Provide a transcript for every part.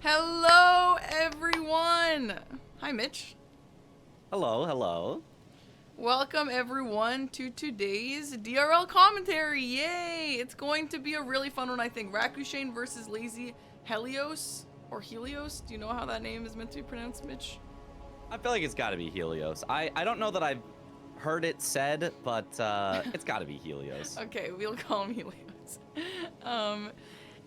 Hello, everyone. Hi, Mitch. Hello, hello. Welcome, everyone, to today's DRL commentary. Yay! It's going to be a really fun one, I think. Rakushain versus Lazy Helios, or Helios. Do you know how that name is meant to be pronounced, Mitch? I feel like it's got to be Helios. I don't know that I've heard it said, but it's got to be Helios. Okay, we'll call him Helios.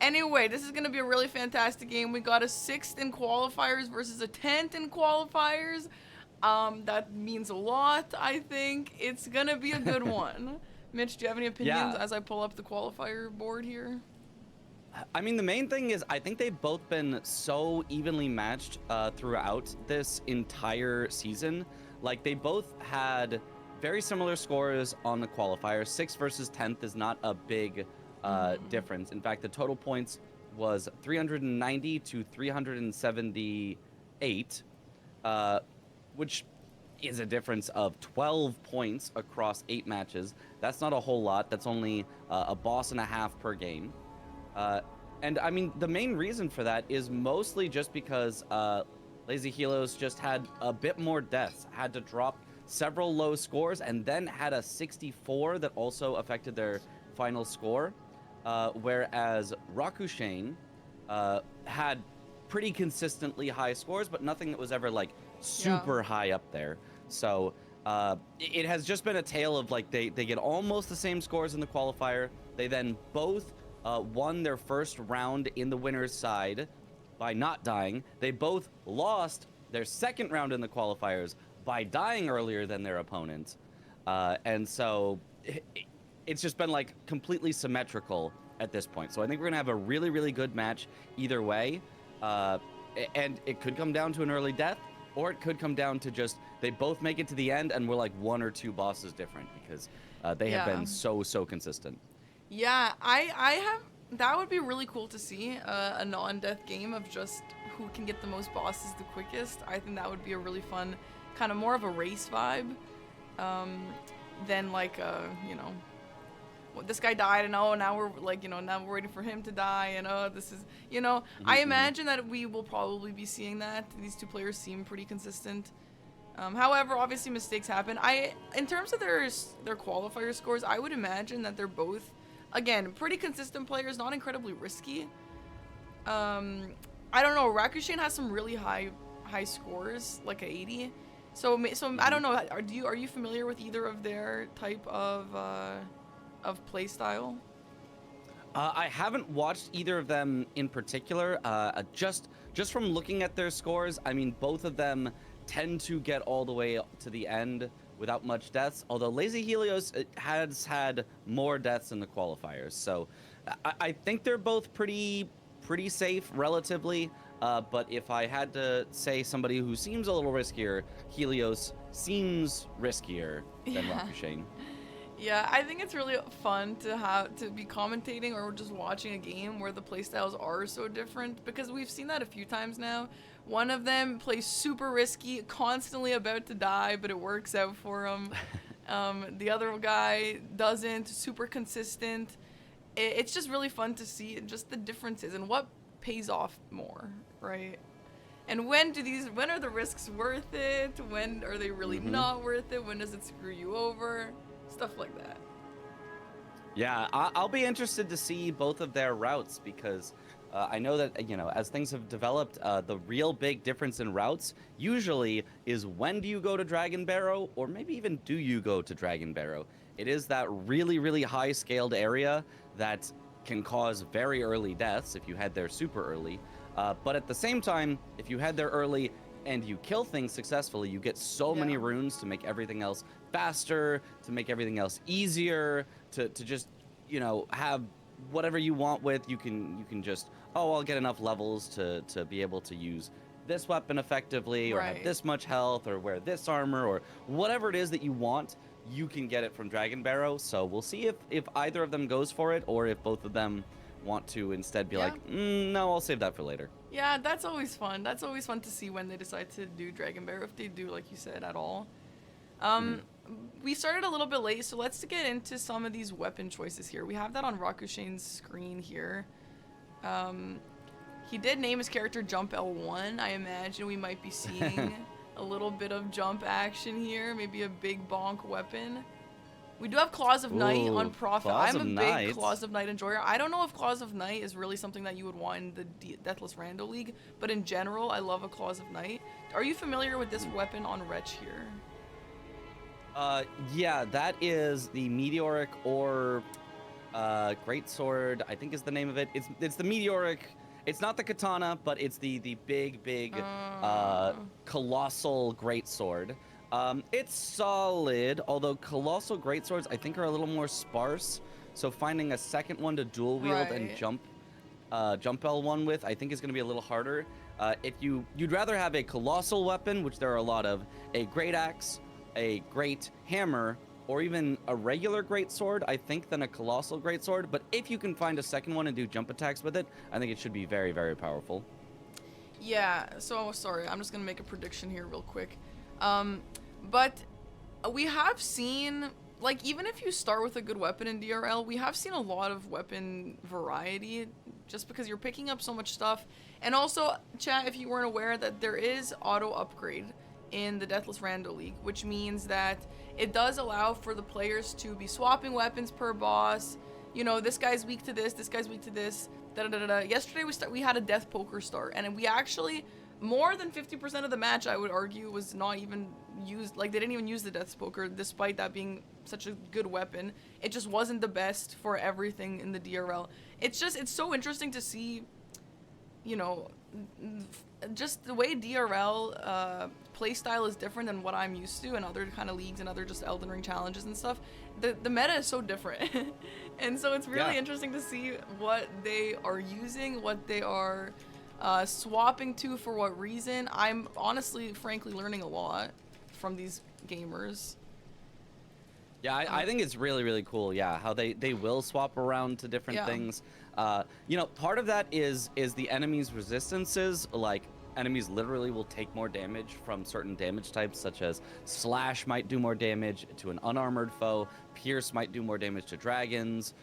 Anyway, this is going to be a really fantastic game. We got a 6th in qualifiers versus a 10th in qualifiers. That means a lot, I think. It's going to be a good one. Mitch, do you have any opinions as I pull up the qualifier board here? I mean, the main thing is I think they've both been so evenly matched throughout this entire season. Like, they both had very similar scores on the qualifier. 6th versus 10th is not a big difference. In fact, the total points was 390 to 378, which is a difference of 12 points across 8 matches. That's not a whole lot. That's only a boss and a half per game. And I mean, the main reason for that is mostly just because Lazy Helios just had a bit more deaths, had to drop several low scores, and then had a 64 that also affected their final score. Whereas Rakushain had pretty consistently high scores, but nothing that was ever like super high up there. So it has just been a tale of like they get almost the same scores in the qualifier. They then both won their first round in the winner's side by not dying. They both lost their second round in the qualifiers by dying earlier than their opponent. And so it's just been like completely symmetrical at this point. So I think we're gonna have a really, really good match either way. And it could come down to an early death, or it could come down to just they both make it to the end and we're like 1 or 2 bosses different because they have been so consistent. Yeah, I have. That would be really cool to see a non-death game of just who can get the most bosses the quickest. I think that would be a really fun, kind of more of a race vibe, than like this guy died and now we're like now we're waiting for him to die and this is I imagine that we will probably be seeing that. These two players seem pretty consistent. However, obviously mistakes happen. In terms of their qualifier scores, I would imagine that they're both, again, pretty consistent players, not incredibly risky. I don't know. Rakushain has some really high scores, like a 80. So I don't know. Are you familiar with either of their type of play style? I haven't watched either of them in particular. Just from looking at their scores, I mean, both of them tend to get all the way to the end without much deaths, although Lazy Helios has had more deaths in the qualifiers. So I think they're both pretty safe relatively, but if I had to say somebody who seems a little riskier, Helios seems riskier than Rakushain. Yeah, I think it's really fun to be commentating or just watching a game where the playstyles are so different, because we've seen that a few times now. One of them plays super risky, constantly about to die, but it works out for him. The other guy doesn't, super consistent. It's just really fun to see just the differences and what pays off more, right? And when are the risks worth it? When are they really not worth it? When does it screw you over? Stuff like that. Yeah, I'll be interested to see both of their routes because I know that, as things have developed, the real big difference in routes usually is when do you go to Dragon Barrow, or maybe even do you go to Dragon Barrow. It is that really, really high scaled area that can cause very early deaths if you head there super early. But at the same time, if you head there early and you kill things successfully, you get so many runes to make everything else faster, to make everything else easier, to just, have whatever you want with. You can just, I'll get enough levels to be able to use this weapon effectively, or have this much health, or wear this armor, or whatever it is that you want, you can get it from Dragon Barrow. So we'll see if either of them goes for it, or if both of them want to instead be like, no, I'll save that for later. Yeah, that's always fun. That's always fun to see when they decide to do Dragon Barrow, if they do, like you said, at all. We started a little bit late, so let's get into some of these weapon choices here. We have that on Rakushain's screen here. He did name his character Jump L1. I imagine we might be seeing a little bit of jump action here. Maybe a big bonk weapon. We do have Claws of Night on Profit. I'm a big Claws of Night enjoyer. I don't know if Claws of Night is really something that you would want in the Deathless Rando League, but in general, I love a Claws of Night. Are you familiar with this weapon on Wretch here? Yeah, that is the Meteoric or Greatsword, I think is the name of it. It's the Meteoric. It's not the katana, but it's the big colossal greatsword. It's solid, although colossal greatswords I think are a little more sparse. So finding a second one to dual wield and jump L1 with, I think is going to be a little harder. If you'd rather have a colossal weapon, which there are a lot of, a great axe, a great hammer, or even a regular greatsword, I think, than a colossal greatsword. But if you can find a second one and do jump attacks with it, I think it should be very, very powerful. Yeah, so sorry, I'm just gonna make a prediction here real quick. But we have seen, like, even if you start with a good weapon in DRL, we have seen a lot of weapon variety just because you're picking up so much stuff. And also, chat, if you weren't aware, that there is auto upgrade in the Deathless Rando League, which means that it does allow for the players to be swapping weapons per boss. You know, this guy's weak to this guy's weak to this, da-da-da-da-da. Yesterday we had a death poker start, and we actually, more than 50% of the match, I would argue, was not even used. Like, they didn't even use the death poker, despite that being such a good weapon. It just wasn't the best for everything in the DRL. It's so interesting to see, you know, just the way DRL playstyle is different than what I'm used to in other kind of leagues and other just Elden Ring challenges and stuff. The meta is so different. And so it's really interesting to see what they are using, what they are swapping to, for what reason. I'm honestly, frankly, learning a lot from these gamers. Yeah, I think it's really, really cool, yeah, how they will swap around to different things. You know, part of that is the enemy's resistances. Like, enemies literally will take more damage from certain damage types, such as Slash might do more damage to an unarmored foe, Pierce might do more damage to dragons,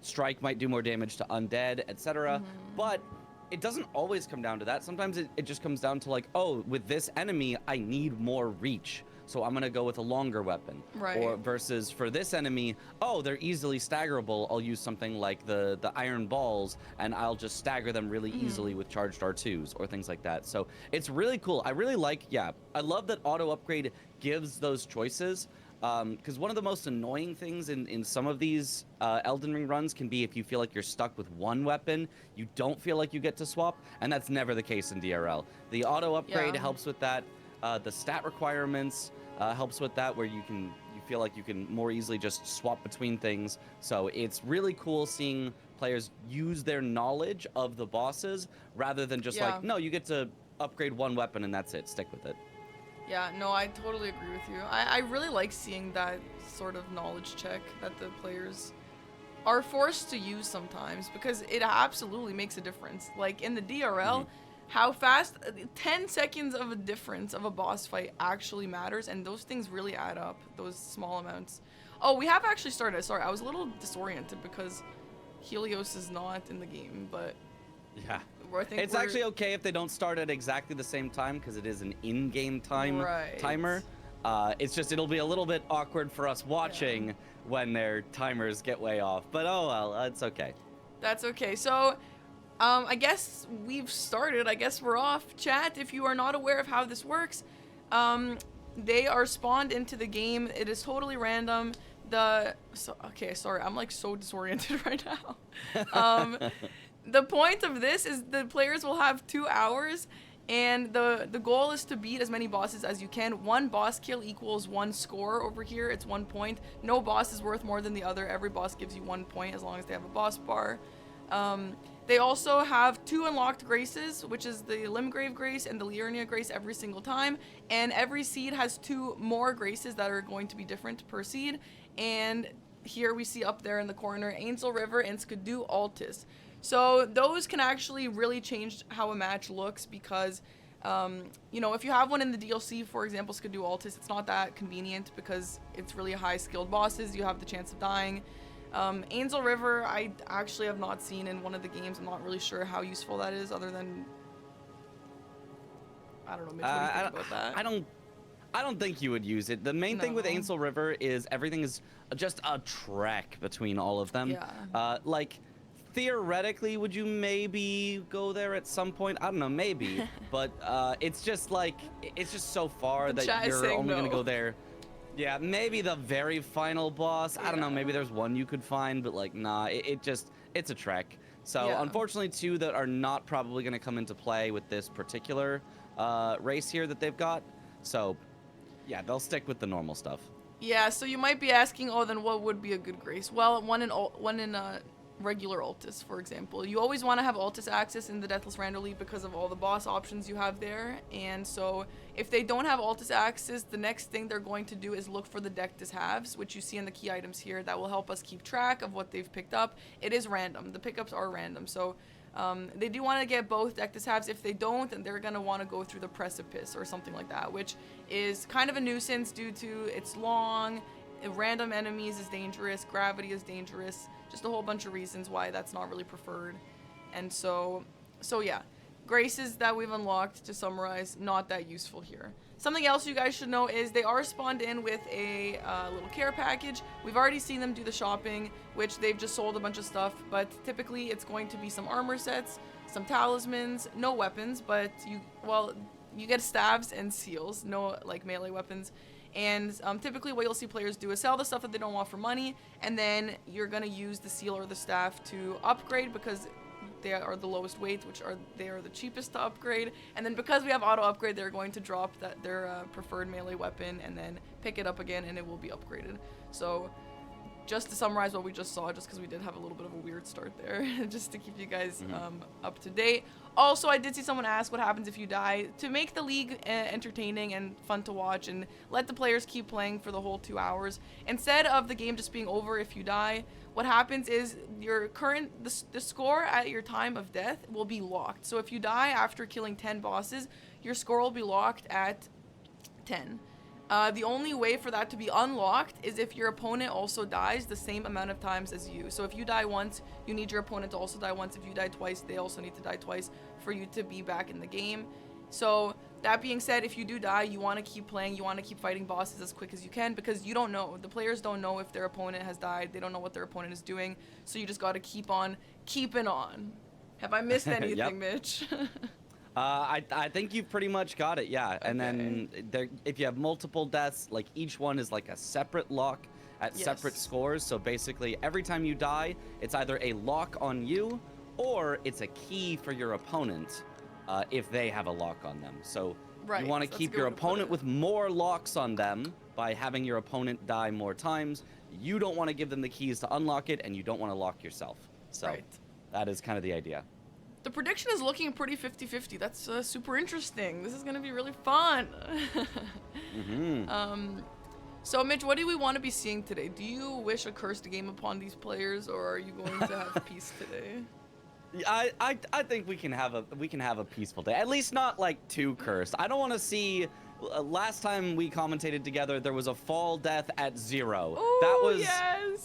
Strike might do more damage to undead, etc. But it doesn't always come down to that. Sometimes it just comes down to, like, oh, with this enemy, I need more reach, so I'm gonna go with a longer weapon. Or versus for this enemy, oh, they're easily staggerable, I'll use something like the iron balls, and I'll just stagger them really easily with charged R2s or things like that. So it's really cool. I really like, I love that auto upgrade gives those choices. Because one of the most annoying things in some of these Elden Ring runs can be if you feel like you're stuck with one weapon, you don't feel like you get to swap, and that's never the case in DRL. The auto upgrade helps with that. The stat requirements helps with that, where you feel like you can more easily just swap between things. So it's really cool seeing players use their knowledge of the bosses rather than just like, no, you get to upgrade one weapon and that's it, stick with it. Yeah, no, I totally agree with you. I really like seeing that sort of knowledge check that the players are forced to use sometimes, because it absolutely makes a difference. Like in the DRL, how fast 10 seconds of a difference of a boss fight actually matters, and those things really add up, those small amounts. Oh, we have actually started. Sorry, I was a little disoriented because Helios is not in the game, but yeah, it's actually okay if they don't start at exactly the same time, because it is an in-game timer. It's just, it'll be a little bit awkward for us watching when their timers get way off, but oh well, it's okay. That's okay. So I guess we've started. I guess we're off. Chat, if you are not aware of how this works, they are spawned into the game. It is totally random. Okay, sorry, I'm like so disoriented right now. The point of this is the players will have 2 hours, and the goal is to beat as many bosses as you can. One boss kill equals 1 score over here. It's 1 point. No boss is worth more than the other. Every boss gives you 1 point as long as they have a boss bar. They also have 2 unlocked graces, which is the Limgrave Grace and the Liurnia Grace every single time. And every seed has 2 more graces that are going to be different per seed. And here we see up there in the corner, Angel River and Skidoo Altis. So those can actually really change how a match looks, because, you know, if you have one in the DLC, for example, Skidoo Altis, it's not that convenient because it's really high skilled bosses. You have the chance of dying. Angel River, I actually have not seen in one of the games. I'm not really sure how useful that is, other than I don't know. Mitch, what do you think about that? I don't think you would use it. The main thing with No. Ainsel River is everything is just a trek between all of them. Yeah. Like, theoretically, would you maybe go there at some point? I don't know, maybe. But it's just like, it's just so far The that chat is you're saying only going to no. go there. Yeah, maybe the very final boss. I don't know, maybe there's one you could find, but like, nah, it's a trek. So Yeah. unfortunately, two that are not probably going to come into play with this particular race here that they've got. So yeah, they'll stick with the normal stuff. Yeah, so you might be asking, oh, then what would be a good grace? Well, one in regular Altis, for example. You always want to have Altis access in the Deathless Randomizer League because of all the boss options you have there. And so if they don't have Altis access, the next thing they're going to do is look for the Deathless halves, which you see in the key items here. That will help us keep track of what they've picked up. It is random. The pickups are random. So they do want to get both Deathless halves. If they don't, then they're going to want to go through the precipice or something like that, which is kind of a nuisance due to it's long, random enemies is dangerous, gravity is dangerous, just a whole bunch of reasons why that's not really preferred. And so yeah, graces that we've unlocked, to summarize, not that useful here. Something else you guys should know is they are spawned in with a little care package. We've already seen them do the shopping, which they've just sold a bunch of stuff, but typically it's going to be some armor sets, some talismans, no weapons, but you get staves and seals, no like melee weapons. And typically what you'll see players do is sell the stuff that they don't want for money, and then you're going to use the seal or the staff to upgrade because they are the lowest weight, they are the cheapest to upgrade. And then because we have auto upgrade, they're going to drop their preferred melee weapon and then pick it up again, and it will be upgraded. So just to summarize what we just saw, just because we did have a little bit of a weird start there, just to keep you guys up to date. Also, I did see someone ask what happens if you die. To make the league entertaining and fun to watch and let the players keep playing for the whole 2 hours, instead of the game just being over if you die, what happens is the score at your time of death will be locked. So if you die after killing 10 bosses, your score will be locked at 10. The only way for that to be unlocked is if your opponent also dies the same amount of times as you. So if you die once, you need your opponent to also die once. If you die twice, they also need to die twice for you to be back in the game. So that being said, if you do die, you want to keep playing, you want to keep fighting bosses as quick as you can, because you don't know. The players don't know if their opponent has died. They don't know what their opponent is doing. So you just got to keep on keeping on. Have I missed anything, Mitch? I think you pretty much got it, yeah. Okay. And then if you have multiple deaths, like each one is like a separate lock at separate scores. So basically, every time you die, it's either a lock on you or it's a key for your opponent if they have a lock on them. So you want to keep your opponent with more locks on them by having your opponent die more times. You don't want to give them the keys to unlock it, and you don't want to lock yourself. So that is kind of the idea. The prediction is looking pretty 50-50. That's super interesting. This is going to be really fun. So, Mitch, what do we want to be seeing today? Do you wish a cursed game upon these players, or are you going to have peace today? I think we can have a peaceful day. At least not like too cursed. I don't want to see. Last time we commentated together, there was a fall death at 0. Ooh,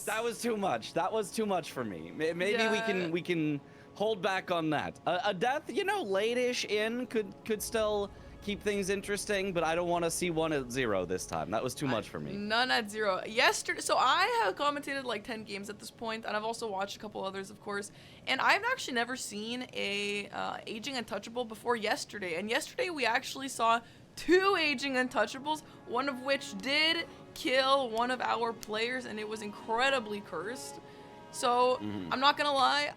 that was too much. That was too much for me. Maybe we can hold back on that. A death, late-ish in could still keep things interesting, but I don't want to see one at 0 this time. That was too much for me. None at 0. Yesterday, so I have commentated like 10 games at this point, and I've also watched a couple others, of course. And I've actually never seen a aging untouchable before yesterday. And yesterday we actually saw 2 aging untouchables, one of which did kill one of our players, and it was incredibly cursed. So I'm not gonna lie,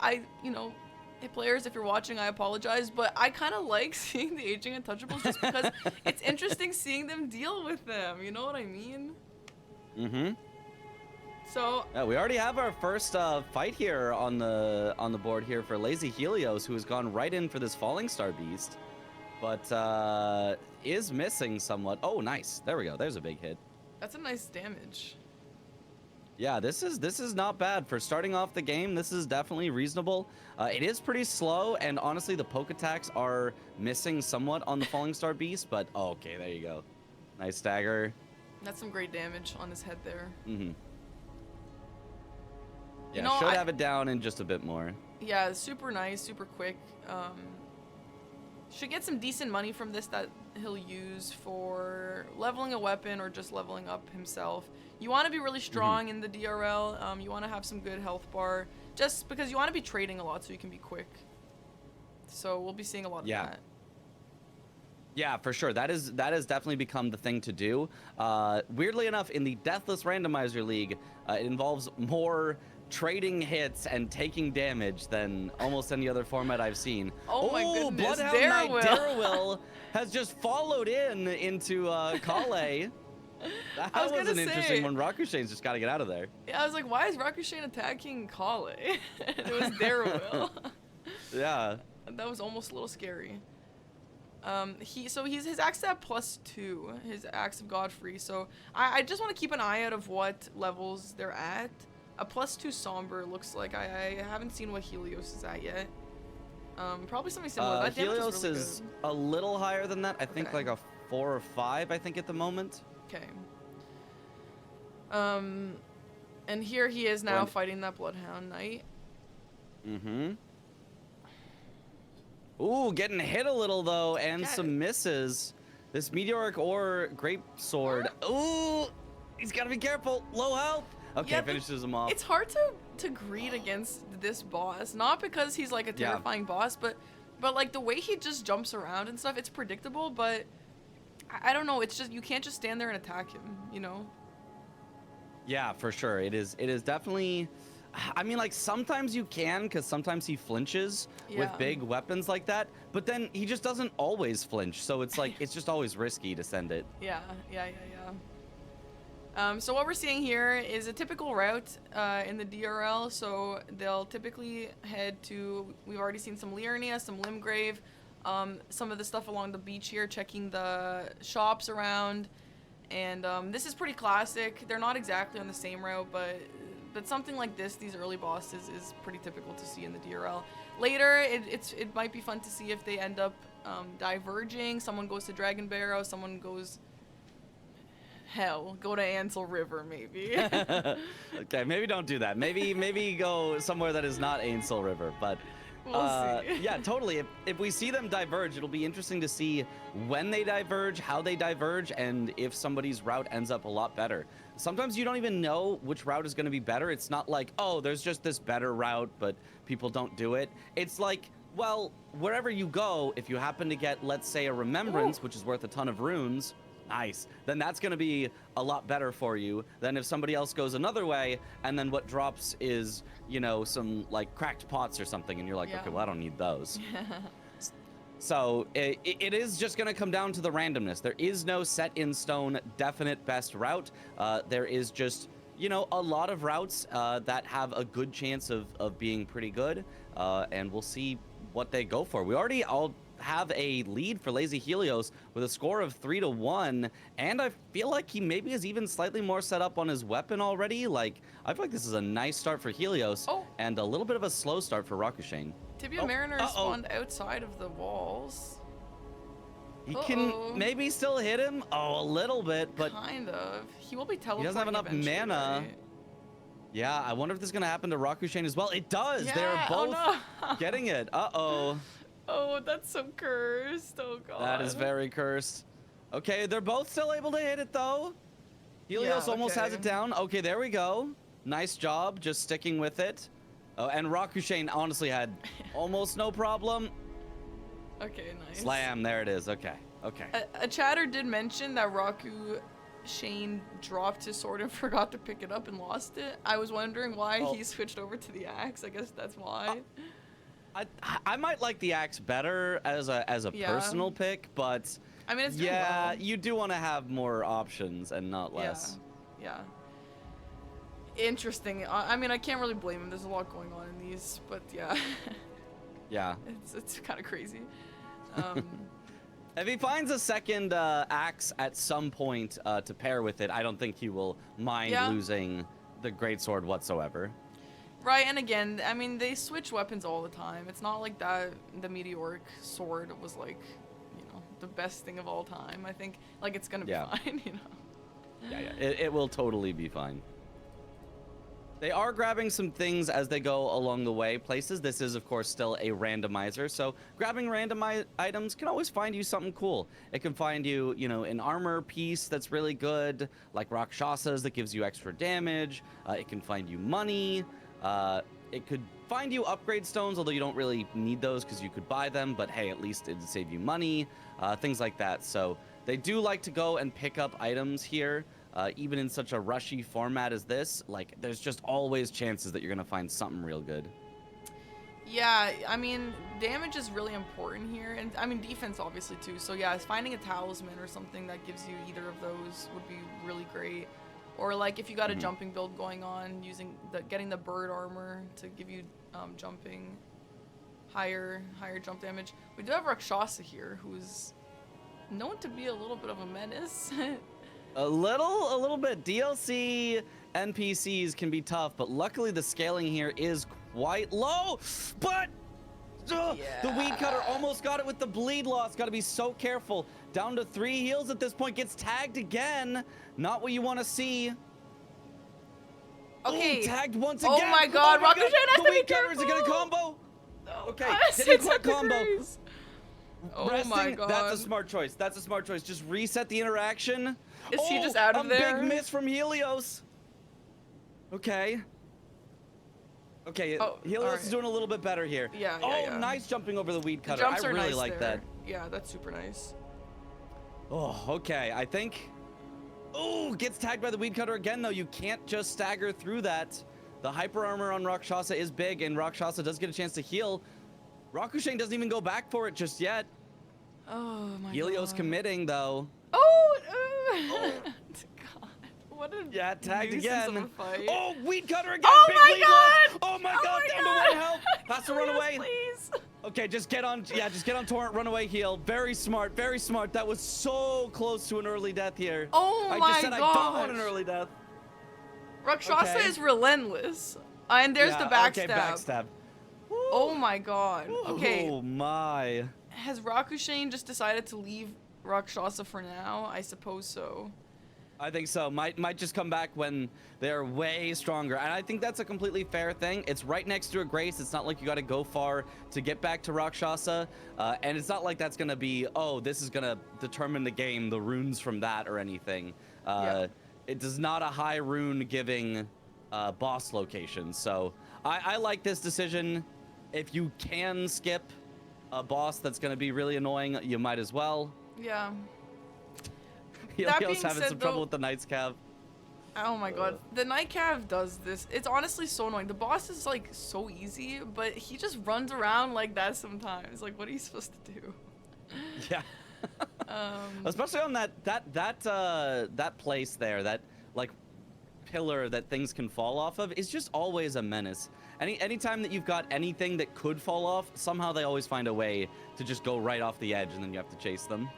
hey players, if you're watching, I apologize, but I kind of like seeing the aging untouchables just because it's interesting seeing them deal with them. You know what I mean? So yeah, we already have our first fight here on the board here for Lazy Helios, who has gone right in for this Falling Star Beast, but is missing somewhat. Oh, nice. There we go. There's a big hit. That's a nice damage. Yeah, this is not bad for starting off the game. This is definitely reasonable. It is pretty slow, and honestly, the poke attacks are missing somewhat on the Falling Star Beast. But okay, there you go. Nice stagger. That's some great damage on his head there. You Yeah, know, should have it down in just a bit more. Yeah, super nice, super quick. Should get some decent money from this that he'll use for leveling a weapon or just leveling up himself. You want to be really strong in the DRL. You want to have some good health bar, just because you want to be trading a lot so you can be quick. So we'll be seeing a lot of that. Yeah, for sure. That has definitely become the thing to do. Weirdly enough, in the Deathless Randomizer League, it involves more trading hits and taking damage than almost any other format I've seen. Oh my goodness, Bloodhound Knight Darrell has just followed into Kale. That was an interesting one. Rakushain's just got to get out of there. Yeah, I was like, why is Rakushain attacking Kale? It was Darrell. Yeah. That was almost a little scary. His axe is at +2, his Axe of Godfrey, so I just want to keep an eye out of what levels they're at. A +2 Somber looks like. I haven't seen what Helios is at yet. Probably something similar. That Helios really is a little higher than that. I think like a 4 or 5, I think, at the moment. Okay. And here he is now fighting that Bloodhound Knight. Ooh, getting hit a little though, and some misses. This Meteoric Ore Grape Sword. Ooh, he's got to be careful. Low health. Okay, finishes him off. It's hard to greed against this boss, not because he's like a terrifying boss, but like the way he just jumps around and stuff. It's predictable, but I don't know. It's just you can't just stand there and attack him, you know? Yeah, for sure. It is definitely. I mean, like, sometimes you can, because sometimes he flinches with big weapons like that, but then he just doesn't always flinch, so it's like, it's just always risky to send it. Yeah. So what we're seeing here is a typical route in the DRL, so they'll typically head to, we've already seen some Milennia, some Limgrave, some of the stuff along the beach here, checking the shops around, and this is pretty classic. They're not exactly on the same route, but something like this, these early bosses, is pretty typical to see in the DRL. Later, it might be fun to see if they end up diverging. Someone goes to Dragon Barrow, someone goes... Hell, go to Ansel River, maybe. Okay, maybe don't do that. Maybe go somewhere that is not Ansel River, but... We'll see. Yeah, totally. If we see them diverge, it'll be interesting to see when they diverge, how they diverge, and if somebody's route ends up a lot better. Sometimes you don't even know which route is going to be better. It's not like, oh, there's just this better route, but people don't do it. It's like, well, wherever you go, if you happen to get, let's say, a Remembrance, which is worth a ton of runes, nice, then that's going to be a lot better for you than if somebody else goes another way, and then what drops is, you know, some, like, cracked pots or something, and you're like, okay, well, I don't need those. So it is just going to come down to the randomness. There is no set in stone definite best route. There is just, you know, a lot of routes that have a good chance of being pretty good, and we'll see what they go for. We already all have a lead for Lazy Helios with a score of 3-1, and I feel like he maybe is even slightly more set up on his weapon already. Like, I feel like this is a nice start for Helios and a little bit of a slow start for Rakushain. Tibia Mariner spawned outside of the walls. He can maybe still hit him. Oh, a little bit, but kind of. He will be teleporting. He doesn't have enough mana. Right? Yeah, I wonder if this is gonna happen to Rakushain as well. It does. Yeah, They're both getting it. Oh, that's so cursed. Oh god. That is very cursed. Okay, they're both still able to hit it though. Helios almost has it down. Okay, there we go. Nice job, just sticking with it. Oh, and Rakushain honestly had almost no problem. Okay, nice. Slam, there it is. Okay. A chatter did mention that Rakushain dropped his sword and forgot to pick it up and lost it. I was wondering why he switched over to the axe. I guess that's why. I might like the axe better as a personal pick, but I mean, it's doing well. You do want to have more options and not less. Yeah. Interesting. I mean, I can't really blame him. There's a lot going on in these, but yeah. Yeah. It's kind of crazy. If he finds a second axe at some point to pair with it, I don't think he will mind losing the greatsword whatsoever. Right, and again, I mean, they switch weapons all the time. It's not like that the meteoric sword was like, you know, the best thing of all time. I think, like, it's gonna be fine, you know? Yeah. It will totally be fine. They are grabbing some things as they go along the way places. This is, of course, still a randomizer, so grabbing random items can always find you something cool. It can find you, you know, an armor piece that's really good, like Rakshasas that gives you extra damage. It can find you money. It could find you upgrade stones, although you don't really need those because you could buy them, but hey, at least it'd save you money, things like that. So they do like to go and pick up items here. Even in such a rushy format as this, like, there's just always chances that you're gonna find something real good. Yeah, I mean, damage is really important here, and I mean defense obviously too. So yeah, finding a talisman or something that gives you either of those would be really great. Or like if you got a jumping build going on, getting the bird armor to give you jumping, higher jump damage. We do have Rakshasa here, who's known to be a little bit of a menace. A little bit. DLC NPCs can be tough, but luckily the scaling here is quite low. But the weed cutter almost got it with the bleed loss. Got to be so careful. Down to 3 heals at this point. Gets tagged again. Not what you want to see. Okay. Ooh, tagged once again. Oh my god, Rakushain has to be The weed cutter, is it careful. gonna combo? Oh, Okay, God, didn't quite combo. degrees. Oh Resting, my god. that's a smart choice. That's a smart choice. Just reset the interaction. Is he just out of there? A big miss from Helios. Okay. Okay, Helios is doing a little bit better here. Yeah, nice jumping over the weed cutter. The jumps I are really nice like there. that. Yeah, that's super nice. Oh, okay. I think... Oh, gets tagged by the weed cutter again, though. You can't just stagger through that. The hyper armor on Rakshasa is big, and Rakshasa does get a chance to heal. Rakushain doesn't even go back for it just yet. Oh my Helios god. committing, though. Oh! God. What a tagged nuisance again. of a fight. Oh, weed cutter again. Oh big my lead god! loss. Oh my Oh god, my down god. to 1 health. Has to run Helios, away. please. Okay, just get on Torrent, run away, heal. Very smart, very smart. That was so close to an early death here. Oh I my just said I don't want an gosh. early death. Rakshasa Okay. is relentless. And there's the backstab. Okay, backstab. Oh my god. Okay. Oh my. Has Rakushain just decided to leave Rakshasa for now? I suppose so. I think so. Might just come back when they're way stronger. And I think that's a completely fair thing. It's right next to a Grace. It's not like you got to go far to get back to Rakshasa. And it's not like that's going to be, oh, this is going to determine the game, the runes from that or anything. It is not a high rune giving boss location. So I like this decision. If you can skip a boss that's going to be really annoying, you might as well. Yeah. Helios having some trouble with the Knight's Cav. Oh my god. The Night Cav does this. It's honestly so annoying. The boss is like so easy, but he just runs around like that sometimes. Like, what are you supposed to do? Yeah. Especially on that place there, that like pillar that things can fall off of is just always a menace. Anytime that you've got anything that could fall off, somehow they always find a way to just go right off the edge, and then you have to chase them.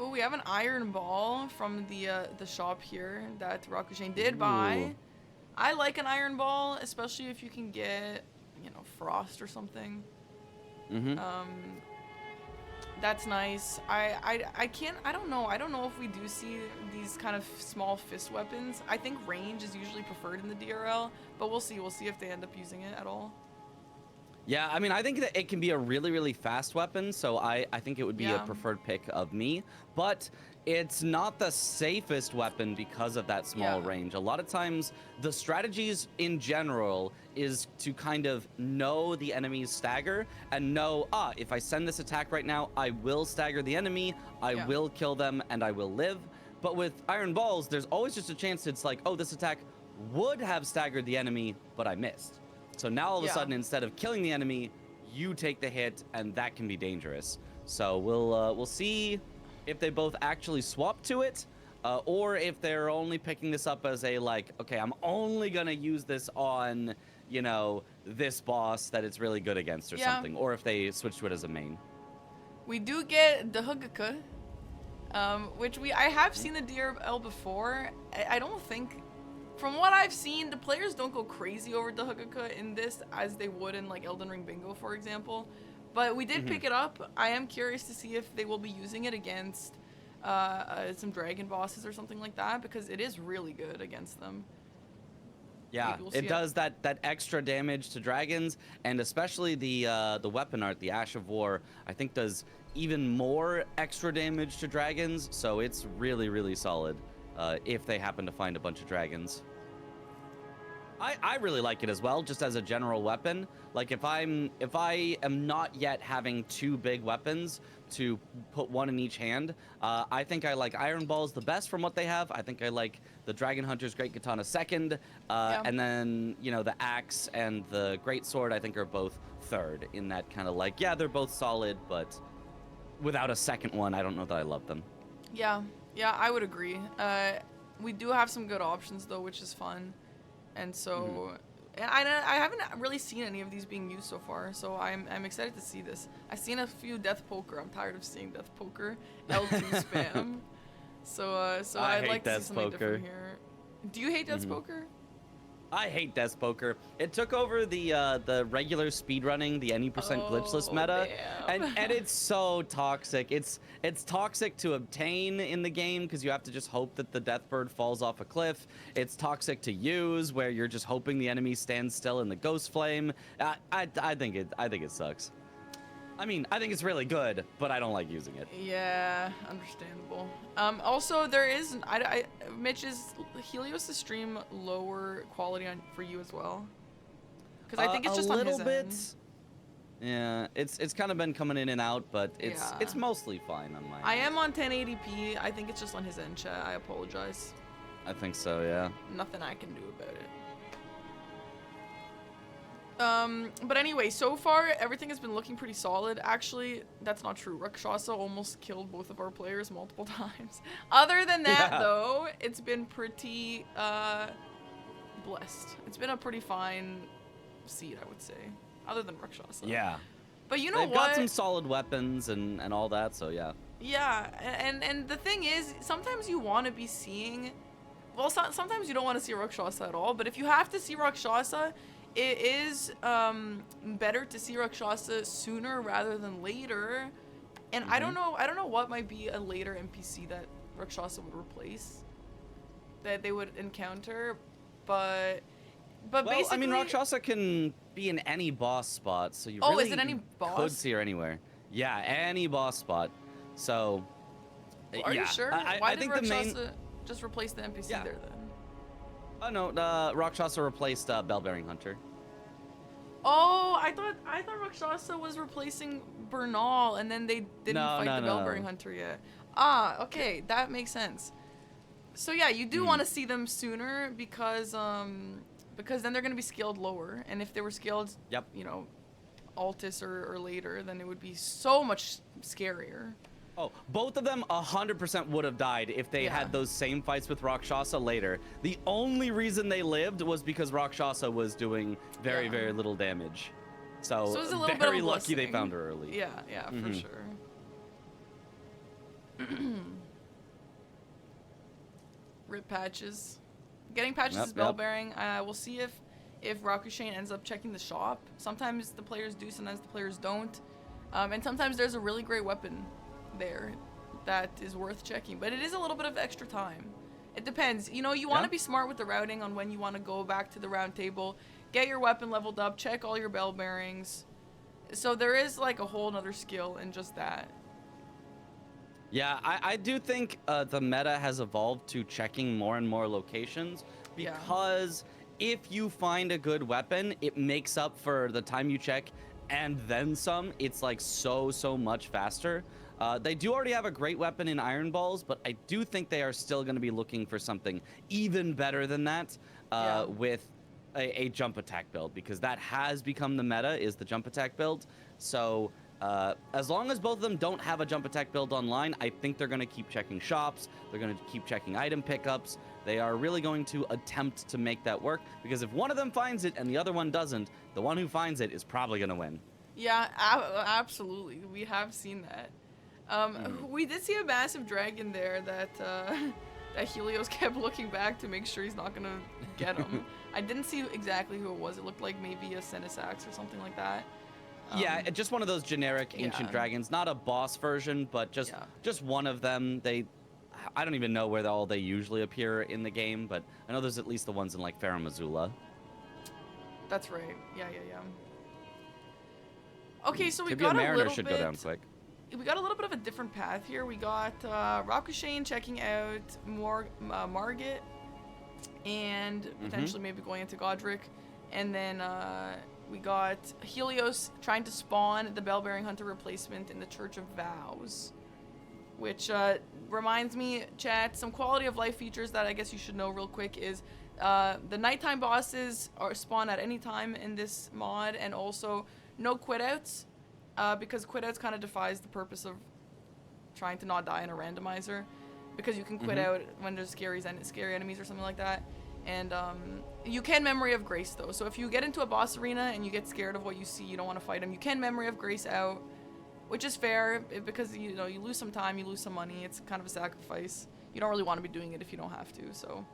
Oh, we have an iron ball from the shop here that Rakushain did buy. I like an iron ball, especially if you can get, you know, frost or something. That's nice. I don't know if we do see these kind of small fist weapons. I think range is usually preferred in the DRL, but we'll see if they end up using it at all. Yeah, I mean, I think that it can be a really, really fast weapon, so I think it would be a preferred pick of me, but it's not the safest weapon because of that small range. A lot of times, the strategies in general is to kind of know the enemy's stagger and know, if I send this attack right now, I will stagger the enemy, I will kill them, and I will live. But with iron balls, there's always just a chance it's like, oh, this attack would have staggered the enemy, but I missed. So now all of a sudden, instead of killing the enemy, you take the hit, and that can be dangerous. So we'll see if they both actually swap to it, or if they're only picking this up as a like, okay, I'm only gonna use this on, you know, this boss that it's really good against or something, or if they switch to it as a main. We do get the Hugaka, which I have seen the DRL before. I don't think. From what I've seen, the players don't go crazy over the Hugaka in this as they would in like Elden Ring Bingo, for example. But we did pick it up. I am curious to see if they will be using it against some dragon bosses or something like that, because it is really good against them. Yeah, Maybe we'll see it does that extra damage to dragons, and especially the weapon art, the Ash of War, I think does even more extra damage to dragons. So it's really solid if they happen to find a bunch of dragons. I really like it as well, just as a general weapon. Like if I am not yet having two big weapons to put one in each hand, I think I like Iron Balls the best from what they have. I think I like the Dragon Hunter's Great Katana second, Yeah. and then the axe and the Great Sword I think are both third in that kind of like, yeah, they're both solid, but without a second one, I don't know that I love them. Yeah, I would agree. We do have some good options though, which is fun. And so, and I haven't really seen any of these being used so far, so I'm excited to see this. I've seen a few Death Poker. I'm tired of seeing Death Poker, L2 spam. So I'd like to see something different here. Do you hate Death Poker? I hate Death Poker. It took over the regular speedrunning, the any percent glitchless meta, and it's so toxic. It's toxic to obtain in the game because you have to just hope that the Deathbird falls off a cliff. It's toxic to use where you're just hoping the enemy stands still in the Ghost Flame. I think it sucks. I mean, I think it's really good, but I don't like using it. Yeah, understandable. Also, there is Mitch, is Helios' stream lower quality for you as well? Because I think it's just a on little his bit. end. Yeah, it's kind of been coming in and out, but it's mostly fine on my. I am on 1080p. I think it's just on his end, chat. I apologize. I think so, yeah. Nothing I can do about it. But anyway, so far everything has been looking pretty solid. Actually, that's not true. Rakshasa almost killed both of our players multiple times. Other than that, though, it's been pretty blessed. It's been a pretty fine seed, I would say. Other than Rakshasa. Yeah. But you know They've what? got some solid weapons and all that, so yeah. Yeah, and the thing is, sometimes you want to be seeing. Well, sometimes you don't want to see Rakshasa at all. But if you have to see Rakshasa, it is better to see Rakshasa sooner rather than later. And I don't know what might be a later NPC that Rakshasa would replace, that they would encounter, but well, basically, I mean, Rakshasa can be in any boss spot, so you is it any boss? could see her anywhere. Yeah, any boss spot. So Are you sure? Why I did think Rakshasa just replace the NPC there then? Oh no, Rakshasa replaced Bellbearing Hunter. Oh, I thought Rakshasa was replacing Bernal, and then they didn't fight the Bellbearing Hunter yet. Ah, okay, that makes sense. So yeah, you do want to see them sooner because then they're gonna be scaled lower, and if they were scaled, Altis or later, then it would be so much scarier. Oh, both of them 100% would have died if they had those same fights with Rakshasa later. The only reason they lived was because Rakshasa was doing very little damage. So it was a little very bit of a lucky they blessing. found her early. Yeah, for sure. Rip Patches. Getting Patches is bell bearing. We'll see if Rakushain ends up checking the shop. Sometimes the players do, sometimes the players don't. And sometimes there's a really great weapon there that is worth checking, but it is a little bit of extra time. It depends. You want to be smart with the routing on when you want to go back to the round table, get your weapon leveled up, check all your bell bearings. So there is like a whole nother skill in just that. Yeah, I do think the meta has evolved to checking more and more locations because if you find a good weapon, it makes up for the time you check and then some. It's like so much faster. They do already have a great weapon in Iron Balls, but I do think they are still going to be looking for something even better than that with a jump attack build, because that has become the meta, is the jump attack build. So as long as both of them don't have a jump attack build online, I think they're going to keep checking shops. They're going to keep checking item pickups. They are really going to attempt to make that work, because if one of them finds it and the other one doesn't, the one who finds it is probably going to win. Yeah, absolutely. We have seen that. We did see a massive dragon there that Helios kept looking back to make sure he's not gonna get him. I didn't see exactly who it was. It looked like maybe a Cenisax or something like that. Yeah, just one of those generic ancient dragons, not a boss version, but just one of them. I don't even know where all they usually appear in the game, but I know there's at least the ones in like Farum Azula. That's right. Yeah. Okay, so we Tibia got a Mariner little should bit. go down quick. We got a little bit of a different path here. We got Rakushain checking out Margit, and potentially maybe going into Godric, and then we got Helios trying to spawn the Bell-Bearing Hunter replacement in the Church of Vows, which reminds me, chat, some quality of life features that I guess you should know real quick is the nighttime bosses are spawn at any time in this mod, and also no quit outs, because quit outs kind of defies the purpose of trying to not die in a randomizer, because you can quit out when there's scary enemies or something like that. And you can Memory of Grace though, so if you get into a boss arena and you get scared of what you see, you don't want to fight him, you can Memory of Grace out, which is fair, because you know, you lose some time, you lose some money, it's kind of a sacrifice. You don't really want to be doing it if you don't have to, so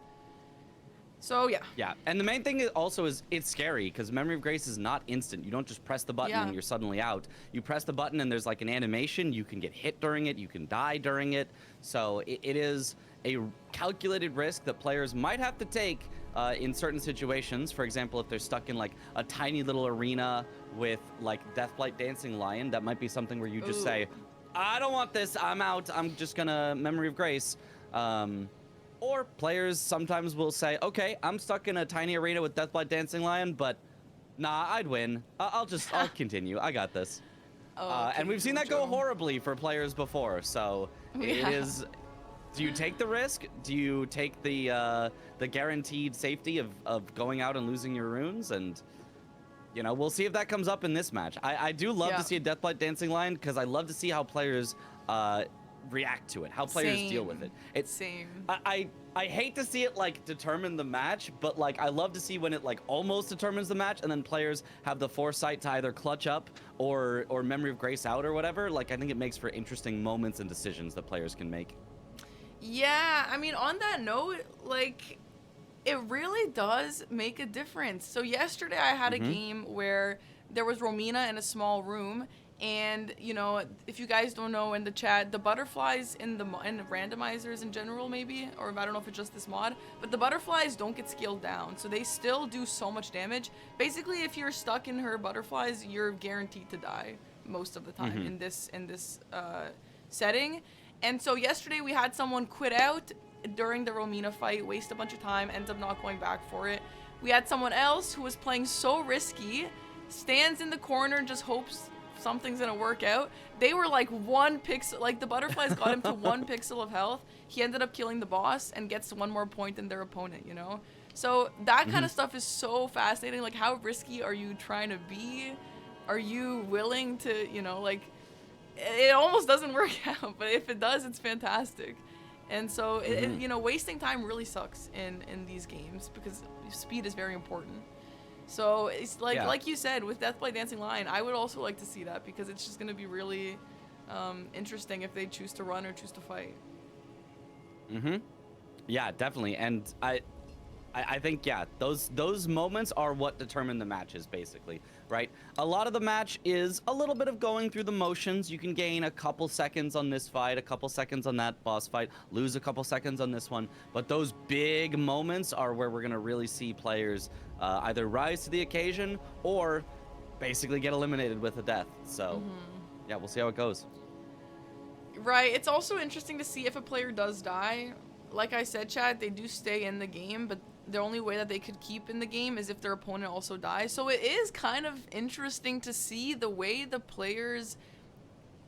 yeah. Yeah, and the main thing also is it's scary because Memory of Grace is not instant. You don't just press the button and you're suddenly out. You press the button and there's like an animation. You can get hit during it. You can die during it. So it is a calculated risk that players might have to take in certain situations. For example, if they're stuck in like a tiny little arena with like Deathblight Dancing Lion, that might be something where you just say, I don't want this. I'm out. I'm just gonna Memory of Grace. Or players sometimes will say, okay, I'm stuck in a tiny arena with Deathblight Dancing Lion, but nah, I'd win. I'll continue. I got this. And we've seen that go horribly for players before, so it is... Do you take the risk? Do you take the guaranteed safety of going out and losing your runes? And, you know, we'll see if that comes up in this match. I do love to see a Deathblight Dancing Lion, because I love to see how players... react to it, how players deal with it. I hate to see it like determine the match, but like I love to see when it like almost determines the match and then players have the foresight to either clutch up or Memory of Grace out or whatever. Like I think it makes for interesting moments and decisions that players can make. Yeah, I mean, on that note, like it really does make a difference. So yesterday I had a game where there was Romina in a small room. And, you know, if you guys don't know in the chat, the butterflies in the randomizers in general, maybe, or I don't know if it's just this mod, but the butterflies don't get scaled down, so they still do so much damage. Basically, if you're stuck in her butterflies, you're guaranteed to die most of the time in this setting. And so yesterday we had someone quit out during the Romina fight, waste a bunch of time, ends up not going back for it. We had someone else who was playing so risky, stands in the corner and just hopes something's gonna work out. They were like 1 pixel, like the butterflies got him to 1 pixel of health. He ended up killing the boss and gets 1 more point than their opponent, you know? So that kind of stuff is so fascinating. Like, how risky are you trying to be? Are you willing to, you know, like, it almost doesn't work out, but if it does, it's fantastic. And so, you know, wasting time really sucks in these games because speed is very important. So it's like you said with Deathblight Dancing Lion, I would also like to see that because it's just going to be really interesting if they choose to run or choose to fight. Yeah, definitely. And I think, yeah, those moments are what determine the matches, basically, right? A lot of the match is a little bit of going through the motions. You can gain a couple seconds on this fight, a couple seconds on that boss fight, lose a couple seconds on this one. But those big moments are where we're going to really see players either rise to the occasion or basically get eliminated with a death. So, yeah, we'll see how it goes. Right. It's also interesting to see if a player does die. Like I said, Chad, they do stay in the game, but the only way that they could keep in the game is if their opponent also dies. So it is kind of interesting to see the way the players'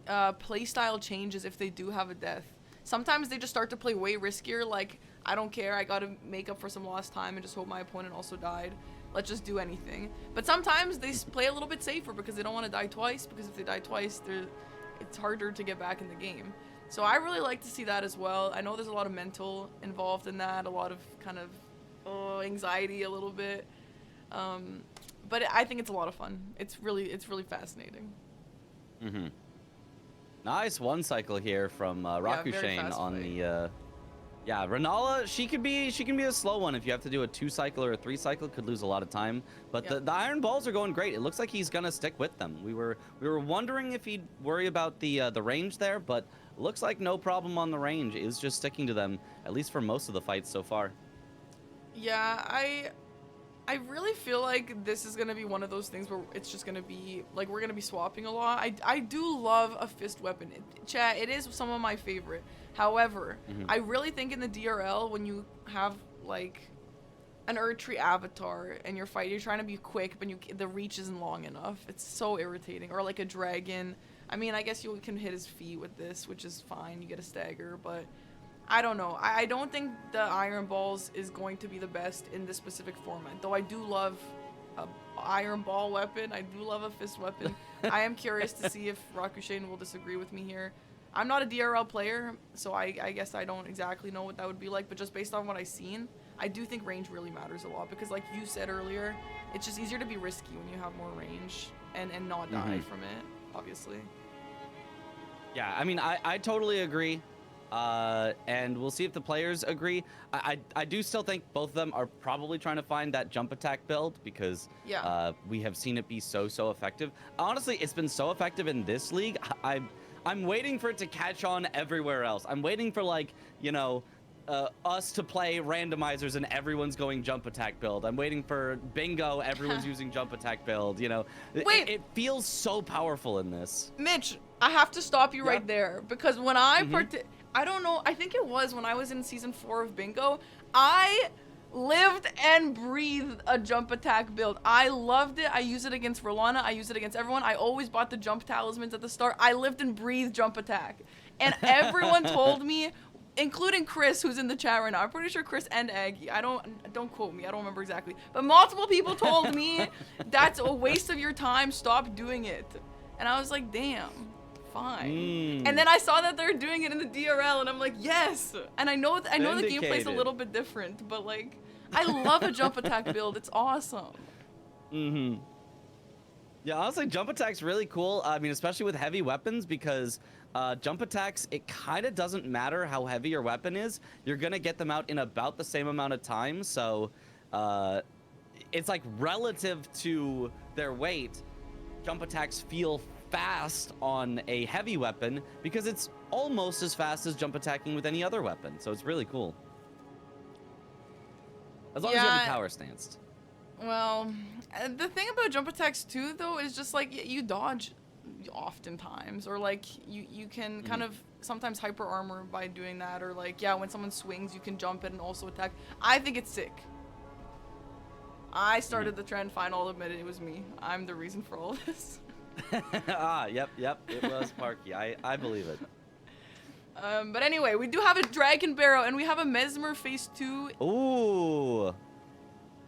playstyle changes if they do have a death. Sometimes they just start to play way riskier, like, I don't care, I gotta make up for some lost time and just hope my opponent also died. Let's just do anything. But sometimes they play a little bit safer because they don't want to die twice, because if they die twice, it's harder to get back in the game. So I really like to see that as well. I know there's a lot of mental involved in that, a lot of kind of anxiety a little bit. But I think it's a lot of fun. It's really fascinating. Nice one cycle here from Rakushain on the Renala. She can be a slow one if you have to do a 2 cycle or a 3 cycle, could lose a lot of time. But the iron balls are going great. It looks like he's gonna stick with them. We were wondering if he'd worry about the range there, but looks like no problem on the range. Is just sticking to them, at least for most of the fights so far. Yeah, I really feel like this is gonna be one of those things where it's just gonna be like we're gonna be swapping a lot. I do love a fist weapon. Chat, it is some of my favorite. However, I really think in the DRL when you have like an Erdtree avatar and you're trying to be quick, but the reach isn't long enough. It's so irritating. Or like a dragon. I mean, I guess you can hit his feet with this, which is fine. You get a stagger, but I don't know. I don't think the Iron Balls is going to be the best in this specific format. Though I do love a Iron Ball weapon. I do love a fist weapon. I am curious to see if Rakushain will disagree with me here. I'm not a DRL player, so I guess I don't exactly know what that would be like. But just based on what I've seen, I do think range really matters a lot. Because like you said earlier, it's just easier to be risky when you have more range and not die from it, obviously. Yeah, I mean, I totally agree. And we'll see if the players agree. I do still think both of them are probably trying to find that jump attack build because we have seen it be so effective. Honestly, it's been so effective in this league. I'm waiting for it to catch on everywhere else. I'm waiting for like, you know, us to play randomizers and everyone's going jump attack build. I'm waiting for bingo, everyone's using jump attack build, you know. Wait. It feels so powerful in this. Mitch, I have to stop you right there because when I I don't know, I think it was when I was in season 4 of bingo, I lived and breathed a jump attack build. I loved it. I use it against Rolana. I use it against everyone. I always bought the jump talismans at the start. I lived and breathed jump attack. And everyone told me, including Chris, who's in the chat right now. I'm pretty sure Chris and Aggie. Don't quote me. I don't remember exactly. But multiple people told me that's a waste of your time. Stop doing it. And I was like, damn. Fine. And then I saw that they're doing it in the DRL, and I'm like, yes. And I know the gameplay's a little bit different, but like, I love a jump attack build. It's awesome. Yeah, honestly, jump attack's really cool. I mean, especially with heavy weapons because jump attacks, it kind of doesn't matter how heavy your weapon is. You're gonna get them out in about the same amount of time. So it's like relative to their weight, jump attacks feel fast on a heavy weapon because it's almost as fast as jump attacking with any other weapon. So it's really cool. As long as you have a power stance. Well, the thing about jump attacks too, though, is just like you dodge oftentimes, or like you can kind of sometimes hyper armor by doing that, or like when someone swings, you can jump it and also attack. I think it's sick. I started the trend. Fine, I'll admit it. It was me. I'm the reason for all this. Yep, it was Parky. I believe it. But anyway, we do have a Dragon Barrow, and we have a Mesmer phase 2. Ooh.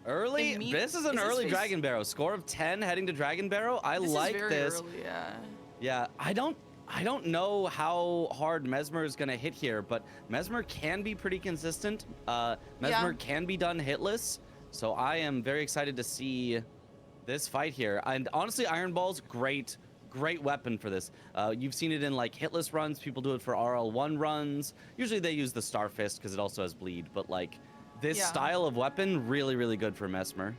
Early? This is an early Dragon Barrow. Score of 10 heading to Dragon Barrow. I like this. This is very early, yeah. Yeah, I don't know how hard Mesmer is going to hit here, but Mesmer can be pretty consistent. Mesmer can be done hitless, so I am very excited to see this fight here. And honestly, Iron Ball's great weapon for this. You've seen it in like hitless runs. People do it for RL1 runs. Usually they use the Star Fist because it also has bleed, but like this style of weapon, really good for Mesmer.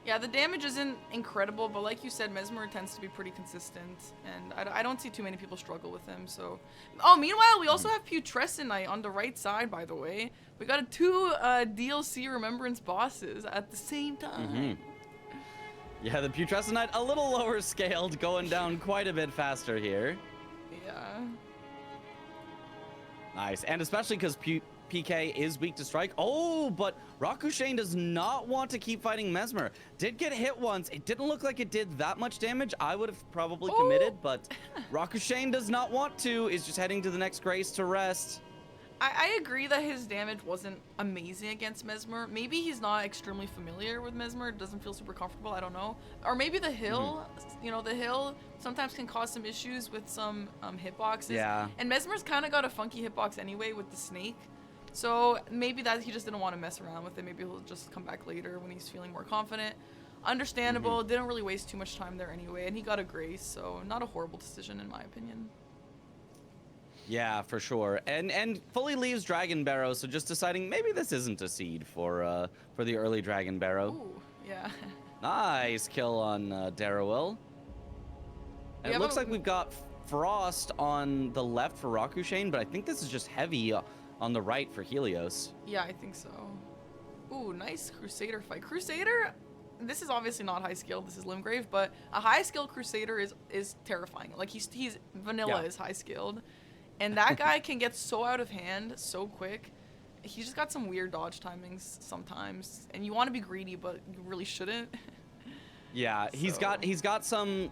Yeah, the damage isn't incredible, but like you said, Mesmer tends to be pretty consistent, and I don't see too many people struggle with him, so... Oh, meanwhile, we also have Putrescent on the right side, by the way. We got 2 DLC Remembrance bosses at the same time. Yeah, the Putrescent a little lower scaled, going down quite a bit faster here. Yeah. Nice, and especially because PK is weak to strike. Oh, but Rakushain does not want to keep fighting Mesmer. Did get hit once. It didn't look like it did that much damage. I would have probably committed, but Rakushain does not want to. Is just heading to the next Grace to rest. I agree that his damage wasn't amazing against Mesmer. Maybe he's not extremely familiar with Mesmer. Doesn't feel super comfortable. I don't know. Or maybe the hill. You know, the hill sometimes can cause some issues with some hitboxes. Yeah. And Mesmer's kind of got a funky hitbox anyway with the snake. So maybe that he just didn't want to mess around with it. Maybe he'll just come back later when he's feeling more confident. Understandable. Didn't really waste too much time there anyway. And he got a Grace. So not a horrible decision in my opinion. Yeah, for sure. And fully leaves Dragon Barrow, so just deciding maybe this isn't a seed for the early Dragon Barrow. Ooh, yeah. Nice kill on Darrowell. And it looks like we've got Frost on the left for Rakushain, but I think this is just heavy on the right for Helios. Yeah, I think so. Ooh, nice Crusader fight. Crusader, this is obviously not high skilled. This is Limgrave, but a high skilled Crusader is terrifying. Like he's vanilla is high skilled, and that guy can get so out of hand so quick. He's just got some weird dodge timings sometimes, and you want to be greedy, but you really shouldn't. Yeah, he's got some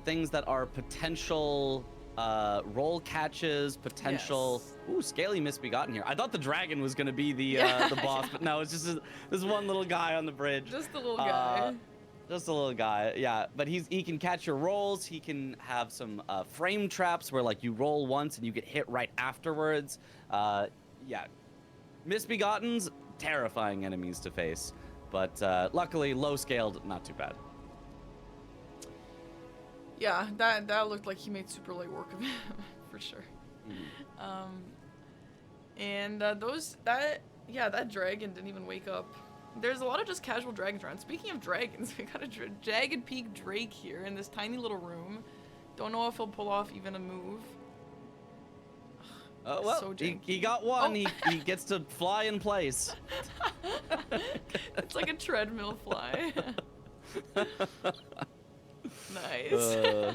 things that are potential roll catches, potential. Yes. Ooh, Scaly Misbegotten here. I thought the dragon was gonna be the boss, but no, it's just this one little guy on the bridge. Just a little guy. Just a little guy, yeah. But he can catch your rolls. He can have some frame traps where like you roll once and you get hit right afterwards. Yeah, Misbegottens, terrifying enemies to face, but luckily low scaled, not too bad. Yeah, that looked like he made super light work of it, for sure. And that dragon didn't even wake up. There's a lot of just casual dragons around. Speaking of dragons, we got a Jagged Peak Drake here in this tiny little room. Don't know if he'll pull off even a move. Well, So he got one. Oh. He gets to fly in place. It's like a treadmill fly. Nice.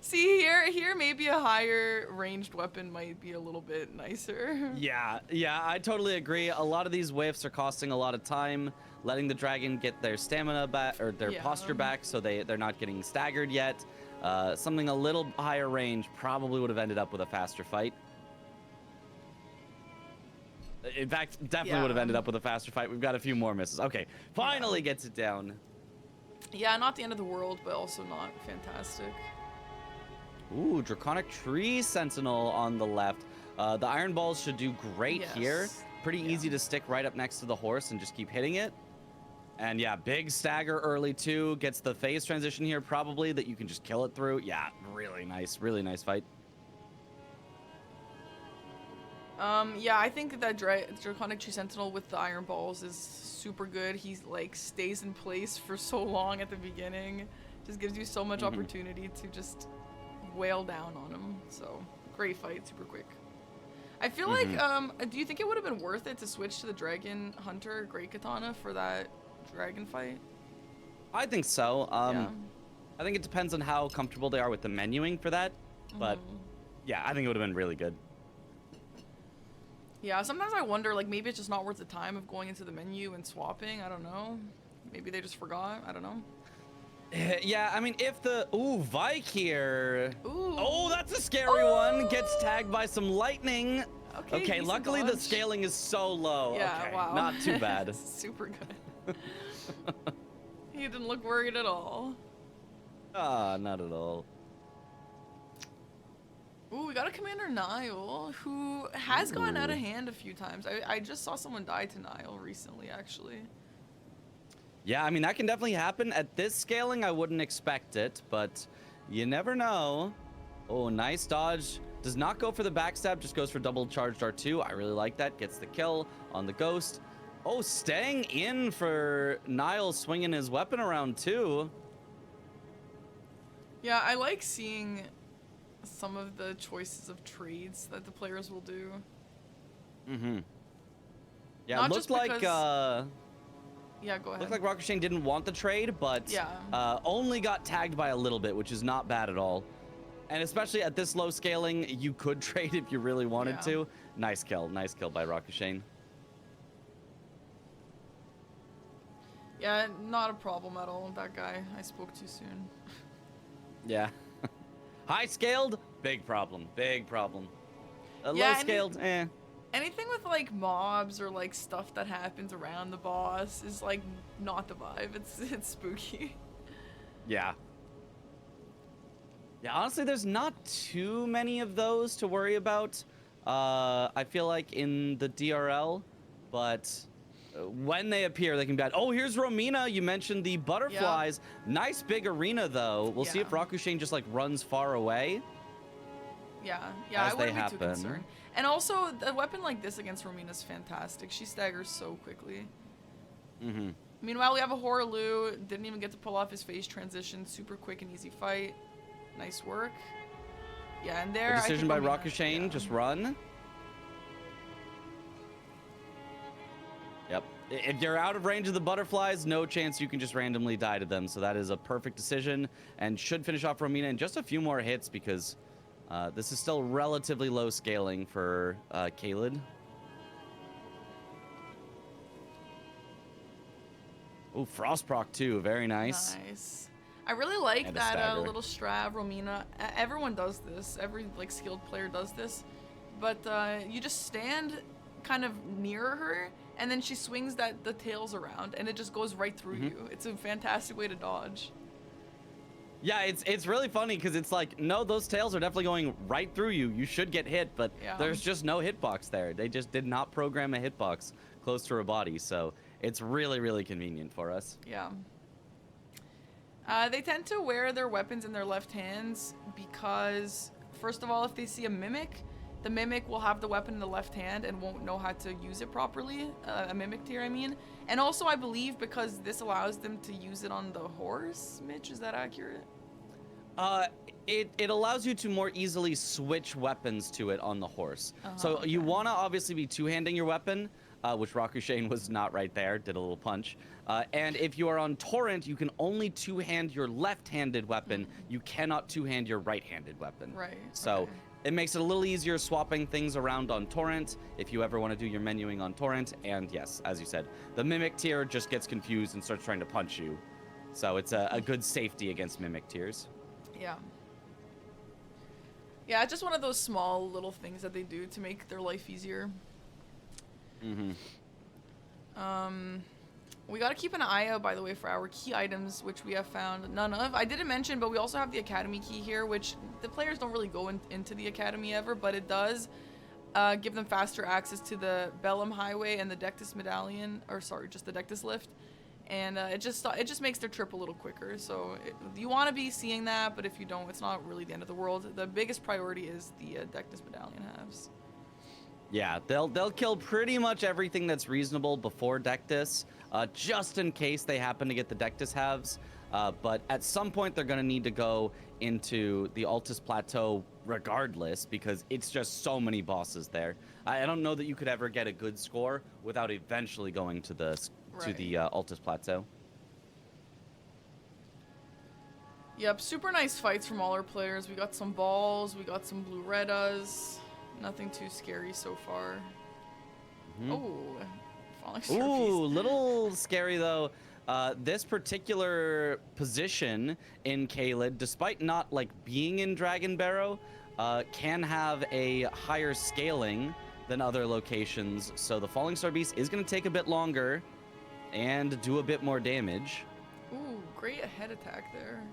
See, here maybe a higher ranged weapon might be a little bit nicer. Yeah, I totally agree. A lot of these whiffs are costing a lot of time, letting the dragon get their stamina back or their posture back, so they're not getting staggered yet. Something a little higher range probably would have ended up with a faster fight. In fact, definitely would have ended up with a faster fight. We've got a few more misses. Okay, finally gets it down. Yeah, not the end of the world, but also not fantastic. Ooh, Draconic Tree Sentinel on the left. The Iron Balls should do great here. Pretty easy to stick right up next to the horse and just keep hitting it. And yeah, big stagger early too. Gets the phase transition here probably that you can just kill it through. Yeah, really nice fight. Yeah, I think that Draconic Tree Sentinel with the Iron Balls is super good. He's like stays in place for so long at the beginning. Just gives you so much opportunity to just wail down on him. So great fight, super quick. I feel like, do you think it would have been worth it to switch to the Dragon Hunter Great Katana for that dragon fight? I think so. I think it depends on how comfortable they are with the menuing for that. But yeah, I think it would have been really good. Yeah, sometimes I wonder, like, maybe it's just not worth the time of going into the menu and swapping. I don't know. Maybe they just forgot. I don't know. Yeah, I mean, if the... Ooh, Vike here. Ooh. Oh, that's a scary one. Gets tagged by some lightning. Okay, luckily dodge. the scaling is so low. Yeah, okay, wow. not too bad. Super good. He didn't look worried at all. Not at all. Ooh, we got a Commander Nile, who has gone out of hand a few times. I just saw someone die to Nile recently, actually. Yeah, I mean, that can definitely happen. At this scaling, I wouldn't expect it, but you never know. Oh, nice dodge. Does not go for the backstab, just goes for double charged R2. I really like that. Gets the kill on the Ghost. Oh, staying in for Nile, swinging his weapon around, too. Yeah, I like seeing some of the choices of trades that the players will do. Yeah, Not it looked like yeah, go ahead. looked like Rakushain didn't want the trade, but only got tagged by a little bit, which is not bad at all. And especially at this low scaling, you could trade if you really wanted to. Nice kill by Rakushain. Yeah, not a problem at all. That guy, I spoke too soon. Yeah. High scaled, big problem. Yeah, Low scaled, Anything with like mobs or like stuff that happens around the boss is like not the vibe. It's spooky. Yeah. Yeah, honestly, there's not too many of those to worry about. I feel like in the DRL, but when they appear, they can be bad. Oh, here's Romina. You mentioned the butterflies. Nice big arena, though. We'll see if Rakushain just like runs far away. Yeah, I wouldn't be too concerned. And also, a weapon like this against Romina is fantastic. She staggers so quickly. Meanwhile, we have a Horaloo. Didn't even get to pull off his phase transition. Super quick and easy fight. Nice work. Yeah, and there. Good decision by Romina, Rakushain. yeah. Just run. Yep. If you're out of range of the butterflies, no chance you can just randomly die to them. So that is a perfect decision and should finish off Romina in just a few more hits because this is still relatively low scaling for Kaled. Oh, Frost proc too. Very nice. Nice. I really like And a that stagger. little Strav, Romina. Everyone does this. Every like skilled player does this. But you just stand kind of near her, and then she swings the tails around, and it just goes right through you. It's a fantastic way to dodge. Yeah, it's really funny because it's like, no, those tails are definitely going right through you. You should get hit, but there's just no hitbox there. They just did not program a hitbox close to her body, so it's really, really convenient for us. Yeah. They tend to wear their weapons in their left hands because, first of all, if they see a mimic, the mimic will have the weapon in the left hand and won't know how to use it properly. A mimic tier, I mean. And also, I believe, because this allows them to use it on the horse. Mitch, is that accurate? It allows you to more easily switch weapons to it on the horse. So Okay. you want to obviously be two-handing your weapon, which Rakushain was not right there, did a little punch. And if you are on Torrent, you can only two-hand your left-handed weapon. You cannot two-hand your right-handed weapon. Right. So okay. it makes it a little easier swapping things around on Torrent if you ever want to do your menuing on Torrent. And yes, as you said, the Mimic tier just gets confused and starts trying to punch you. So it's a good safety against Mimic tiers. Yeah. Yeah, it's just one of those small little things that they do to make their life easier. We gotta keep an eye out, by the way, for our key items, which we have found none of. I didn't mention, but we also have the Academy key here, which the players don't really go into the Academy ever, but it does give them faster access to the Bellum Highway and the Deathless Medallion, or sorry, just the Deathless Lift. And it just makes their trip a little quicker. So you want to be seeing that, but if you don't, it's not really the end of the world. The biggest priority is the Deathless Medallion halves. Yeah, they'll kill pretty much everything that's reasonable before Deathless, just in case they happen to get the Deathless halves. But at some point, they're going to need to go into the Altus Plateau regardless, because it's just so many bosses there. I don't know that you could ever get a good score without eventually going to the Altus Plateau. Yep, super nice fights from all our players. We got some balls, we got some blue reddas. Nothing too scary so far. Oh, falling star Ooh, piece. little scary though. This particular position in Kaled, despite not like being in Dragon Barrow, can have a higher scaling than other locations. So the Falling Star Beast is going to take a bit longer and do a bit more damage. Ooh, great head attack there.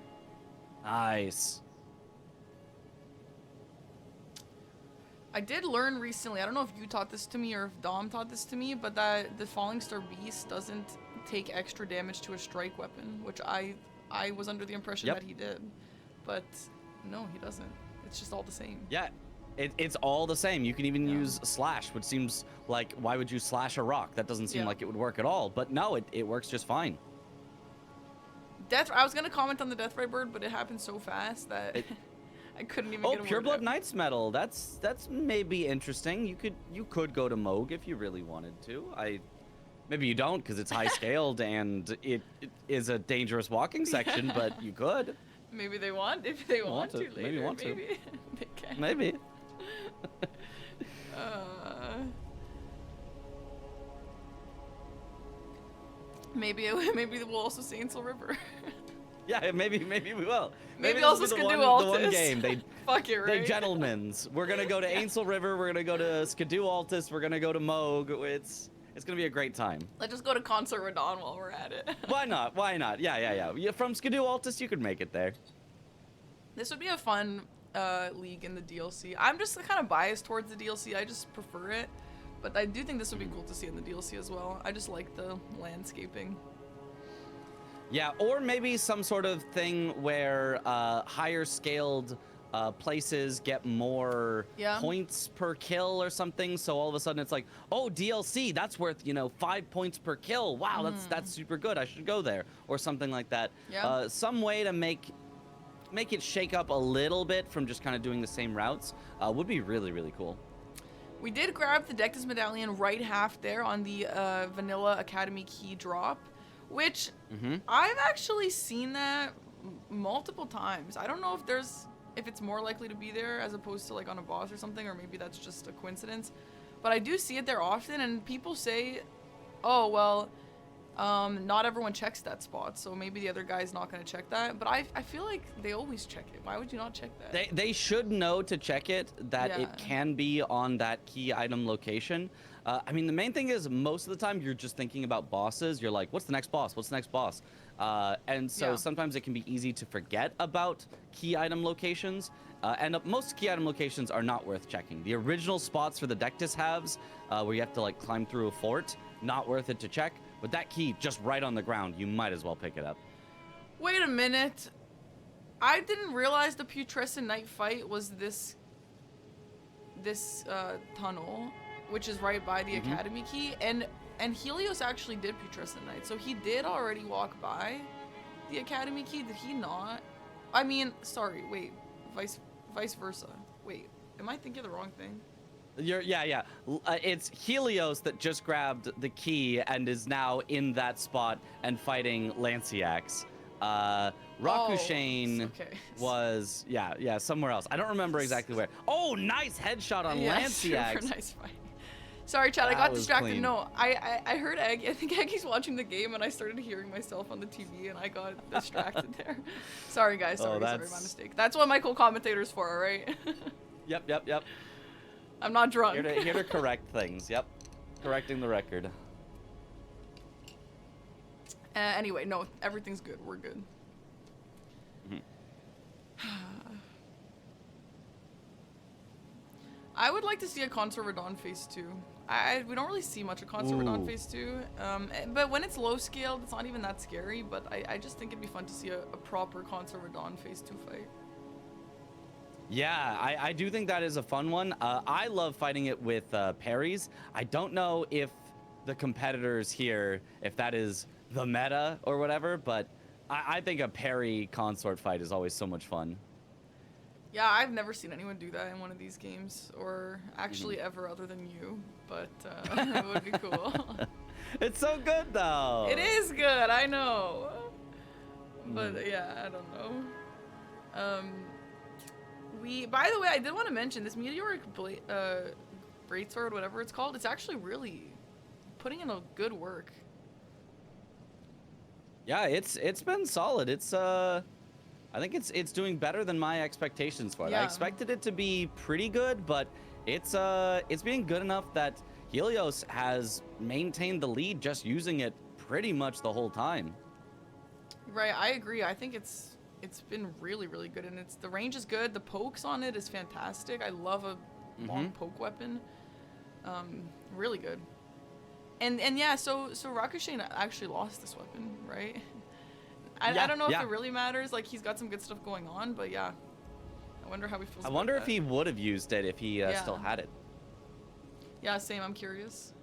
Nice. I did learn recently, I don't know if you taught this to me or if Dom taught this to me, but that the Falling Star Beast doesn't take extra damage to a strike weapon, which I was under the impression that he did. But no, he doesn't. It's just all the same. Yeah, it's all the same. You can even use Slash, which seems like, why would you slash a rock? That doesn't seem like it would work at all. But no, it works just fine. I was going to comment on the Deathray Bird, but it happened so fast that I couldn't even get a Pure word Blood out. Knight's Medal. That's maybe interesting. You could go to Moog if you really wanted to. Maybe you don't because it's high scaled and it is a dangerous walking section, but you could. Maybe they want if they want to later. Maybe want to. Maybe they can. Maybe. Maybe we'll also see Ainsel River. Yeah, maybe we will. Maybe this also will be Skidoo the one Altus. game. Fuck it, right? They gentlemen's. We're gonna go to Ainsel River. We're gonna go to Skidoo Altus. We're gonna go to Moog. It's gonna be a great time. Let's just go to Concert Radon while we're at it. Why not? Why not? Yeah. From Skidoo Altus, you could make it there. This would be a fun league in the DLC. I'm just kind of biased towards the DLC. I just prefer it. But I do think this would be cool to see in the DLC as well. I just like the landscaping. Yeah, or maybe some sort of thing where higher scaled places get more points per kill or something. So all of a sudden it's like, oh, DLC, that's worth 5 points per kill. Wow, that's super good. I should go there or something like that. Yeah. Some way to make make it shake up a little bit from just kind of doing the same routes would be really, really cool. We did grab the Deathless Medallion right half there on the Vanilla Academy key drop, which I've actually seen that multiple times. I don't know if it's more likely to be there as opposed to like on a boss or something, or maybe that's just a coincidence. But I do see it there often, and people say, oh, well, not everyone checks that spot, so maybe the other guy's not going to check that. But I feel like they always check it. Why would you not check that? They should know to check it, that it can be on that key item location. I mean, the main thing is most of the time you're just thinking about bosses. You're like, what's the next boss? What's the next boss? And so sometimes it can be easy to forget about key item locations. And most key item locations are not worth checking. The original spots for the Dectus halves, where you have to like climb through a fort, not worth it to check. With that key just right on the ground, you might as well pick it up. Wait a minute. I didn't realize the Putrescent Knight fight was this tunnel, which is right by the Academy key, and Helios actually did Putrescent Knight, so he did already walk by the Academy key, did he not? I mean, sorry, wait, vice versa. Wait, am I thinking the wrong thing? Yeah. It's Helios that just grabbed the key and is now in that spot and fighting Lanciax. Rakushain was somewhere else. I don't remember exactly where. Oh, nice headshot on Lanciax. Super nice fight. Sorry, Chad, I got distracted. Clean. No, I heard Egg. I think Eggy's watching the game, and I started hearing myself on the TV, and I got distracted there. Sorry, guys. Sorry, my mistake. That's what my co-commentator's for, all right? Yep. I'm not drunk. Here to correct things. Yep. Correcting the record. Anyway, no, everything's good. We're good. I would like to see a Consort Radon Phase 2. We don't really see much of Consort Radon Phase 2. But when it's low scaled, it's not even that scary. But I just think it'd be fun to see a proper Consort Radon Phase 2 fight. Yeah, I do think that is a fun one. I love fighting it with parries. I don't know if the competitors here, if that is the meta or whatever, but I think a parry consort fight is always so much fun. Yeah, I've never seen anyone do that in one of these games, or actually ever other than you, but it would be cool. It's so good, though. It is good, I know. But yeah, I don't know. By the way, I did want to mention this meteoric greatsword, whatever it's called. It's actually really putting in a good work. Yeah, it's been solid. It's I think it's doing better than my expectations for it. I expected it to be pretty good, but it's being good enough that Helios has maintained the lead just using it pretty much the whole time. Right, I agree. I think it's been really, really good, and the range is good. The pokes on it is fantastic. I love a long poke weapon. Really good. And yeah, so Rakushain actually lost this weapon, right? I don't know if it really matters. Like, he's got some good stuff going on, but yeah. I wonder how he feels. I wonder if he would have used it if he still had it. Yeah, same. I'm curious.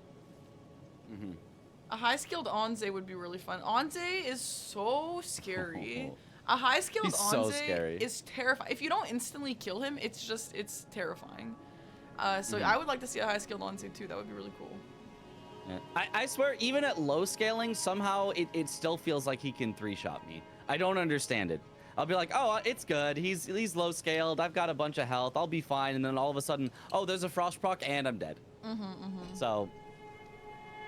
A high-skilled Onze would be really fun. Onze is so scary. A high-skilled Onze is terrifying. If you don't instantly kill him, it's terrifying. So I would like to see a high-skilled Onze too. That would be really cool. Yeah. I swear, even at low scaling, somehow it still feels like he can 3-shot me. I don't understand it. I'll be like, oh, it's good. He's low scaled. I've got a bunch of health. I'll be fine. And then all of a sudden, oh, there's a frost proc and I'm dead. So,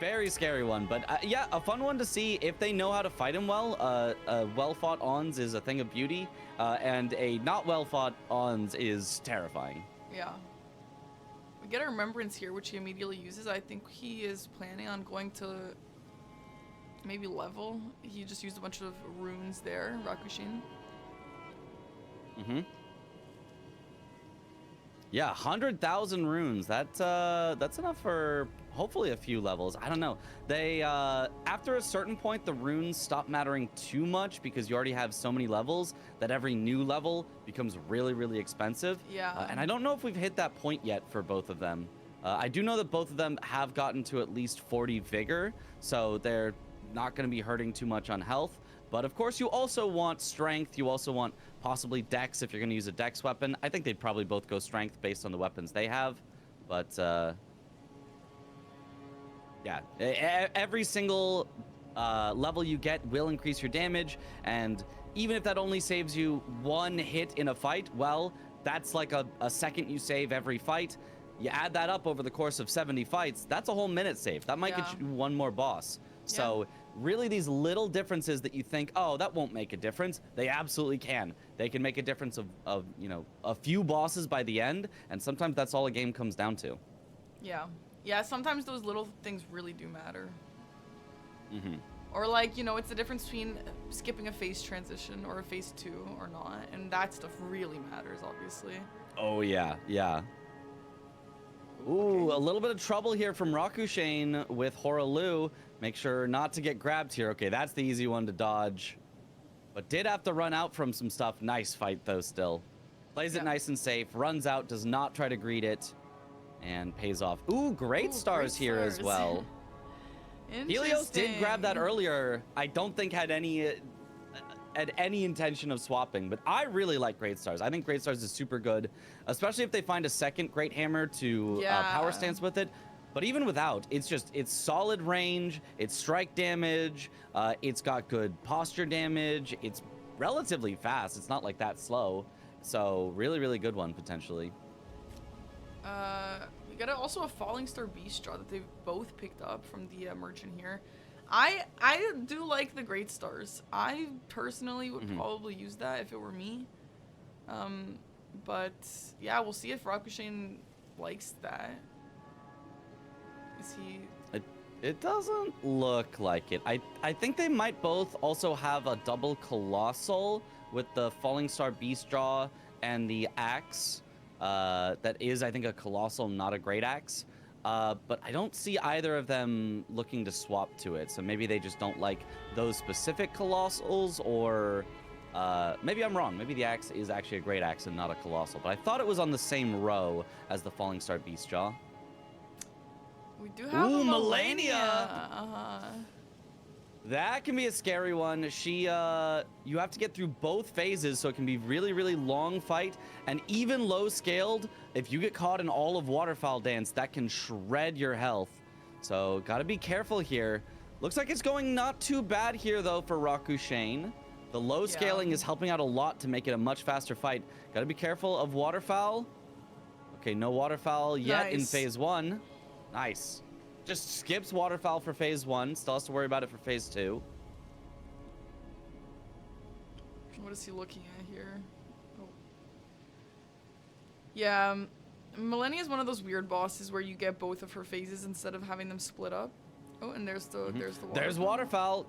very scary one. But yeah, a fun one to see if they know how to fight him well. A well-fought Ons is a thing of beauty. And a not well-fought Ons is terrifying. Yeah. We get a remembrance here, which he immediately uses. I think he is planning on going to maybe level. He just used a bunch of runes there, Rakushain. Yeah, 100,000 runes. That's enough for hopefully a few levels. I don't know. They after a certain point, the runes stop mattering too much because you already have so many levels that every new level becomes really, really expensive. Yeah. And I don't know if we've hit that point yet for both of them. I do know that both of them have gotten to at least 40 vigor, so they're not going to be hurting too much on health. But of course, you also want strength. You also want possibly dex if you're going to use a dex weapon. I think they'd probably both go strength based on the weapons they have. But yeah, every single level you get will increase your damage. And even if that only saves you 1 hit in a fight, well, that's like a second you save every fight. You add that up over the course of 70 fights, that's a whole minute save. That might get you 1 more boss. So really these little differences that you think, oh, that won't make a difference, they absolutely can. They can make a difference of you know, a few bosses by the end, and sometimes that's all a game comes down to. Yeah. Yeah, sometimes those little things really do matter. Mm-hmm. Or like, you know, it's the difference between skipping a phase transition or a phase 2 or not, and that stuff really matters, obviously. Oh yeah, yeah. Ooh, a little bit of trouble here from Rakushain with Horalu. Make sure not to get grabbed here. Okay, that's the easy one to dodge. But did have to run out from some stuff. Nice fight, though, still. Plays it nice and safe. Runs out, does not try to greet it. And pays off. Ooh, great stars here as well. Helios did grab that earlier. I don't think had any intention of swapping, but I really like Great Stars. I think Great Stars is super good, especially if they find a second Great Hammer to power stance with it. But even without, it's solid range, it's strike damage, it's got good posture damage, it's relatively fast, it's not like that slow. So really, really good one, potentially. We got also a Falling Star Beast Jaw that they've both picked up from the merchant here. I do like the Great Stars. I personally would probably use that if it were me. But yeah, we'll see if Rakushain likes that. Is he? It doesn't look like it. I think they might both also have a double Colossal with the Falling Star Beast Jaw and the axe. That is, I think, a Colossal, not a Great Axe. But I don't see either of them looking to swap to it. So maybe they just don't like those specific Colossals, or maybe I'm wrong. Maybe the axe is actually a Great Axe and not a Colossal. But I thought it was on the same row as the Falling Star Beast Jaw. We do have a Milennia. That can be a scary one. You have to get through both phases, so it can be really, really long fight. And even low scaled, if you get caught in all of Waterfowl Dance, that can shred your health. So gotta be careful here. Looks like it's going not too bad here, though, for Rakushain. The low scaling is helping out a lot to make it a much faster fight. Gotta be careful of Waterfowl. Okay, no Waterfowl yet in phase 1. Nice. Just skips Waterfowl for phase 1. Still has to worry about it for phase 2. What is he looking at here? Oh. Yeah, Milennia is one of those weird bosses where you get both of her phases instead of having them split up. Oh, and there's the Waterfowl. There's Waterfowl.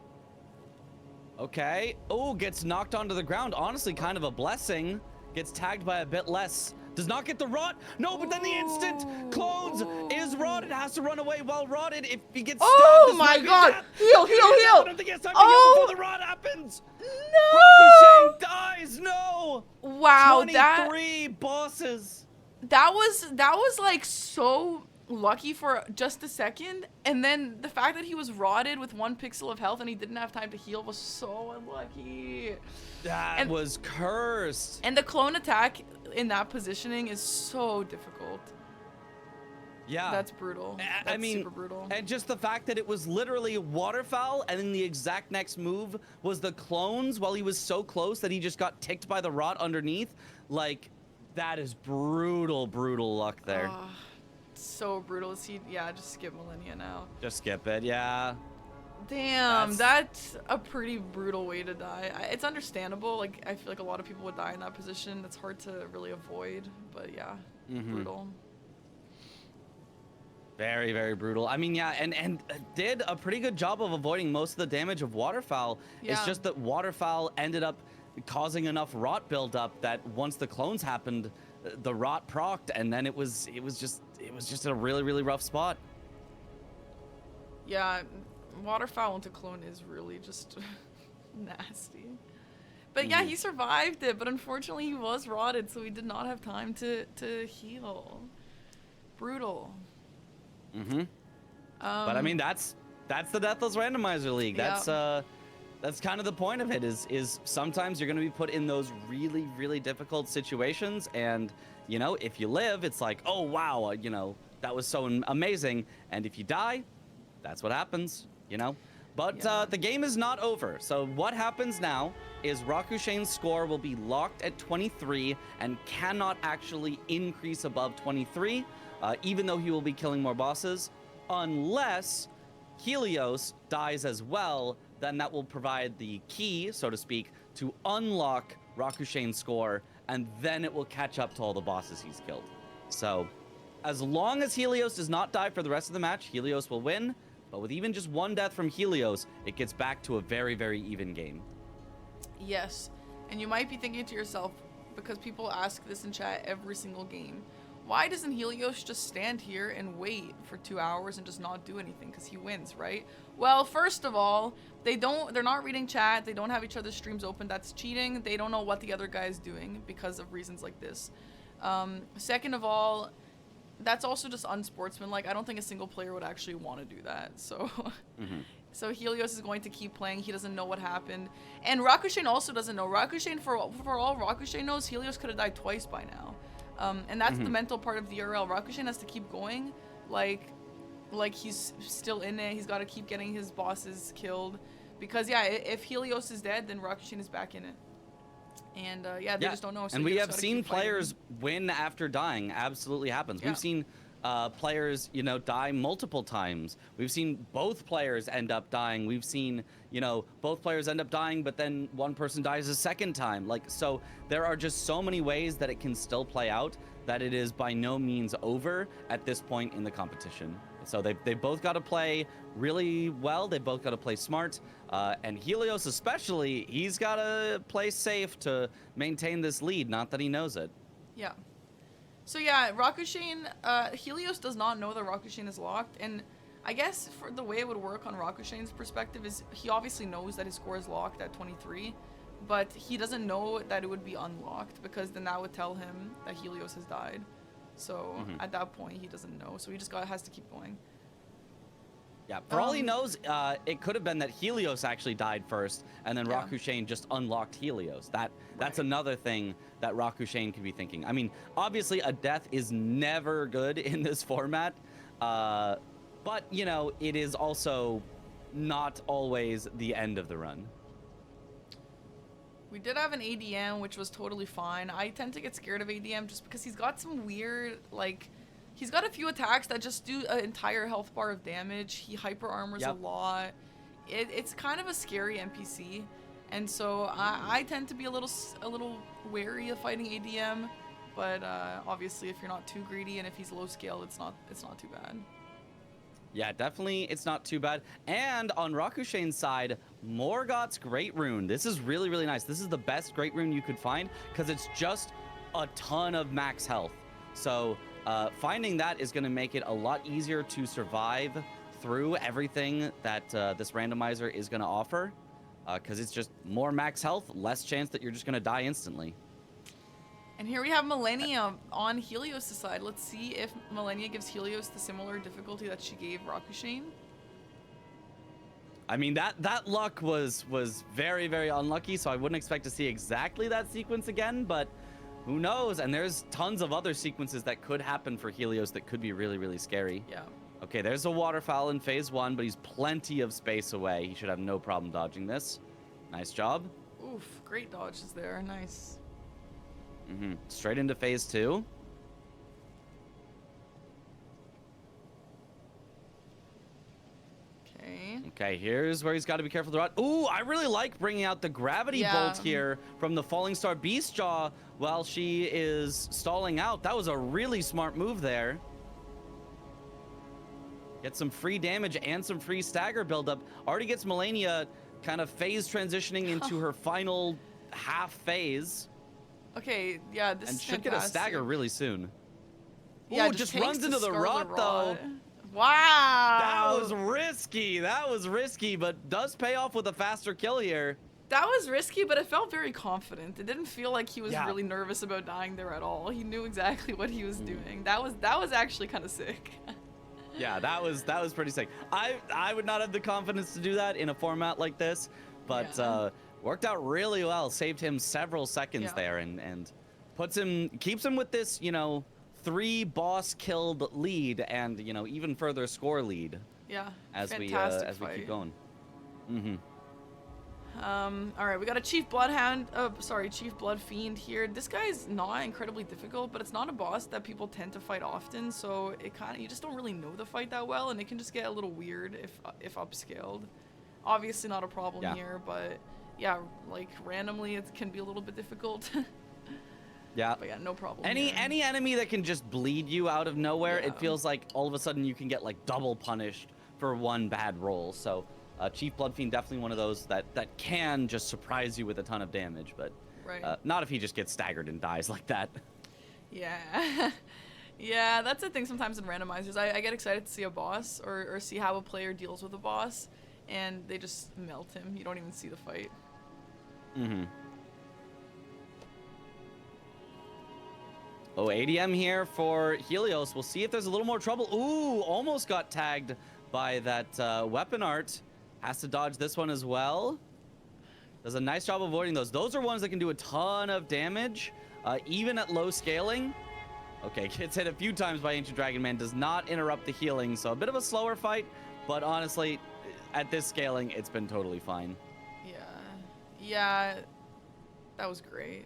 Okay. Oh, gets knocked onto the ground. Honestly, kind of a blessing. Gets tagged by a bit less. Does not get the rot. No, but then the instant clones is rotted. Has to run away while rotted. If he gets stunned, oh my god! Heal, heal, heal! I don't think he has time to heal before the rot happens. No! Rakushain dies. No. Wow, 23 bosses. That was like so lucky for just a second, and then the fact that he was rotted with 1 pixel of health and he didn't have time to heal was so unlucky. That was cursed. And the clone attack in that positioning is so difficult. Yeah. That's brutal. I mean, super brutal. And just the fact that it was literally Waterfowl, and then the exact next move was the clones while he was so close that he just got ticked by the rot underneath. Like, that is brutal, brutal luck there. So brutal. Is he? Yeah, just skip Milennia now. Just skip it, yeah. Damn, that's a pretty brutal way to die. It's understandable. Like, I feel like a lot of people would die in that position. That's hard to really avoid, but yeah, brutal. Very, very brutal. I mean, yeah, and did a pretty good job of avoiding most of the damage of Waterfowl. Yeah. It's just that Waterfowl ended up causing enough rot buildup that once the clones happened, the rot procced, and then it was just a really, really rough spot. Yeah, Waterfowl into clone is really just nasty. But yeah, he survived it, but unfortunately he was rotted, so he did not have time to heal. Brutal. But I mean, that's the Deathless Randomizer League. That's That's kind of the point of it. Is sometimes you're going to be put in those really, really difficult situations, and you know, if you live, it's like, oh wow, you know, that was so amazing. And if you die, that's what happens, you know. But the game is not over. So what happens now is Rakushain's score will be locked at 23 and cannot actually increase above 23, even though he will be killing more bosses, unless Helios dies as well. Then that will provide the key, so to speak, to unlock Rakushain's score, and then it will catch up to all the bosses he's killed. So as long as Helios does not die for the rest of the match, Helios will win. But with even just one death from Helios, it gets back to a very, very even game. Yes, and you might be thinking to yourself, because people ask this in chat every single game, why doesn't Helios just stand here and wait for 2 hours and just not do anything? Because he wins, right? Well, first of all, they're not reading chat. They don't have each other's streams open. That's cheating. They don't know what the other guy is doing because of reasons like this. Second of all, that's also just unsportsmanlike. I don't think a single player would actually want to do that. So, so Helios is going to keep playing. He doesn't know what happened, and Rakushain also doesn't know. Rakushain, for all Rakushain knows, Helios could have died twice by now, and that's the mental part of DRL. Rakushain has to keep going, like he's still in it. He's got to keep getting his bosses killed, because yeah, if Helios is dead, then Rakushain is back in it. And yeah, they just don't know. So and we have seen players win after dying. Absolutely happens. Yeah. We've seen players, you know, die multiple times. We've seen both players end up dying. We've seen, you know, both players end up dying, but then one person dies a second time. Like, so there are just so many ways that it can still play out, that it is by no means over at this point in the competition. So they both got to play really well. They both got to play smart. And Helios especially, he's got to play safe to maintain this lead. Not that he knows it. Yeah. So yeah, Rakushain, Helios does not know that Rakushain is locked. And I guess for the way it would work on Rakushain's perspective is he obviously knows that his score is locked at 23. But he doesn't know that it would be unlocked, because then that would tell him that Helios has died. So at that point, he doesn't know. So he just has to keep going. Yeah, for all he knows, it could have been that Helios actually died first, and then Rakushain just unlocked Helios. That's another thing that Rakushain could be thinking. I mean, obviously, a death is never good in this format, but, you know, it is also not always the end of the run. We did have an ADM, which was totally fine. I tend to get scared of ADM just because he's got some weird, like, he's got a few attacks that just do an entire health bar of damage. He hyper armors a lot. It's kind of a scary NPC, and so I tend to be a little wary of fighting ADM. But obviously, if you're not too greedy and if he's low scale, it's not too bad. Yeah, definitely, it's not too bad. And on Rakushain's side, Morgoth's Great Rune. This is really, really nice. This is the best Great Rune you could find, because it's just a ton of max health. So finding that is going to make it a lot easier to survive through everything that this randomizer is going to offer, because it's just more max health, less chance that you're just going to die instantly. And here we have Milennia on Helios' side. Let's see if Milennia gives Helios the similar difficulty that she gave Rakushain. I mean, that luck was very, very unlucky, so I wouldn't expect to see exactly that sequence again, but who knows? And there's tons of other sequences that could happen for Helios that could be really, really scary. Yeah. Okay, there's a waterfowl in phase 1, but he's plenty of space away. He should have no problem dodging this. Nice job. Oof, great dodges there. Nice. Straight into phase 2. Okay, here's where he's got to be careful. Ooh, I really like bringing out the gravity bolt here from the Falling Star Beastjaw while she is stalling out. That was a really smart move there. Get some free damage and some free stagger buildup. Already gets Milennia kind of phase transitioning into her final half phase. Okay, yeah, this is should get a stagger really soon. Yeah, Ooh, just runs into the rot, though. Wow. That was risky, but does pay off with a faster kill here. That was risky, but it felt very confident. It didn't feel like he was really nervous about dying there at all. He knew exactly what he was doing. That was actually kind of sick. Yeah, that was pretty sick. I would not have the confidence to do that in a format like this, but Yeah. worked out really well. Saved him several seconds there, and keeps him with this, 3 boss killed lead, and even further score lead. Yeah. As we keep going. All right, we got a Chief Chief Blood Fiend here. This guy's not incredibly difficult, but it's not a boss that people tend to fight often, so you just don't really know the fight that well, and it can just get a little weird if upscaled. Obviously not a problem here, but yeah, like randomly it can be a little bit difficult. Yeah. But yeah, no problem. Any enemy that can just bleed you out of nowhere, it feels like all of a sudden you can get like double punished for one bad roll. So Chief Blood Fiend definitely one of those that can just surprise you with a ton of damage, but not if he just gets staggered and dies like that. Yeah. Yeah, that's the thing sometimes in randomizers. I get excited to see a boss or see how a player deals with a boss, and they just melt him. You don't even see the fight. Oh, ADM here for Helios. We'll see if there's a little more trouble. Ooh, almost got tagged by that weapon art. Has to dodge this one as well. Does a nice job avoiding those. Those are ones that can do a ton of damage, even at low scaling. Okay, gets hit a few times by Ancient Dragon Man. Does not interrupt the healing, so a bit of a slower fight. But honestly, at this scaling, it's been totally fine. Yeah, that was great.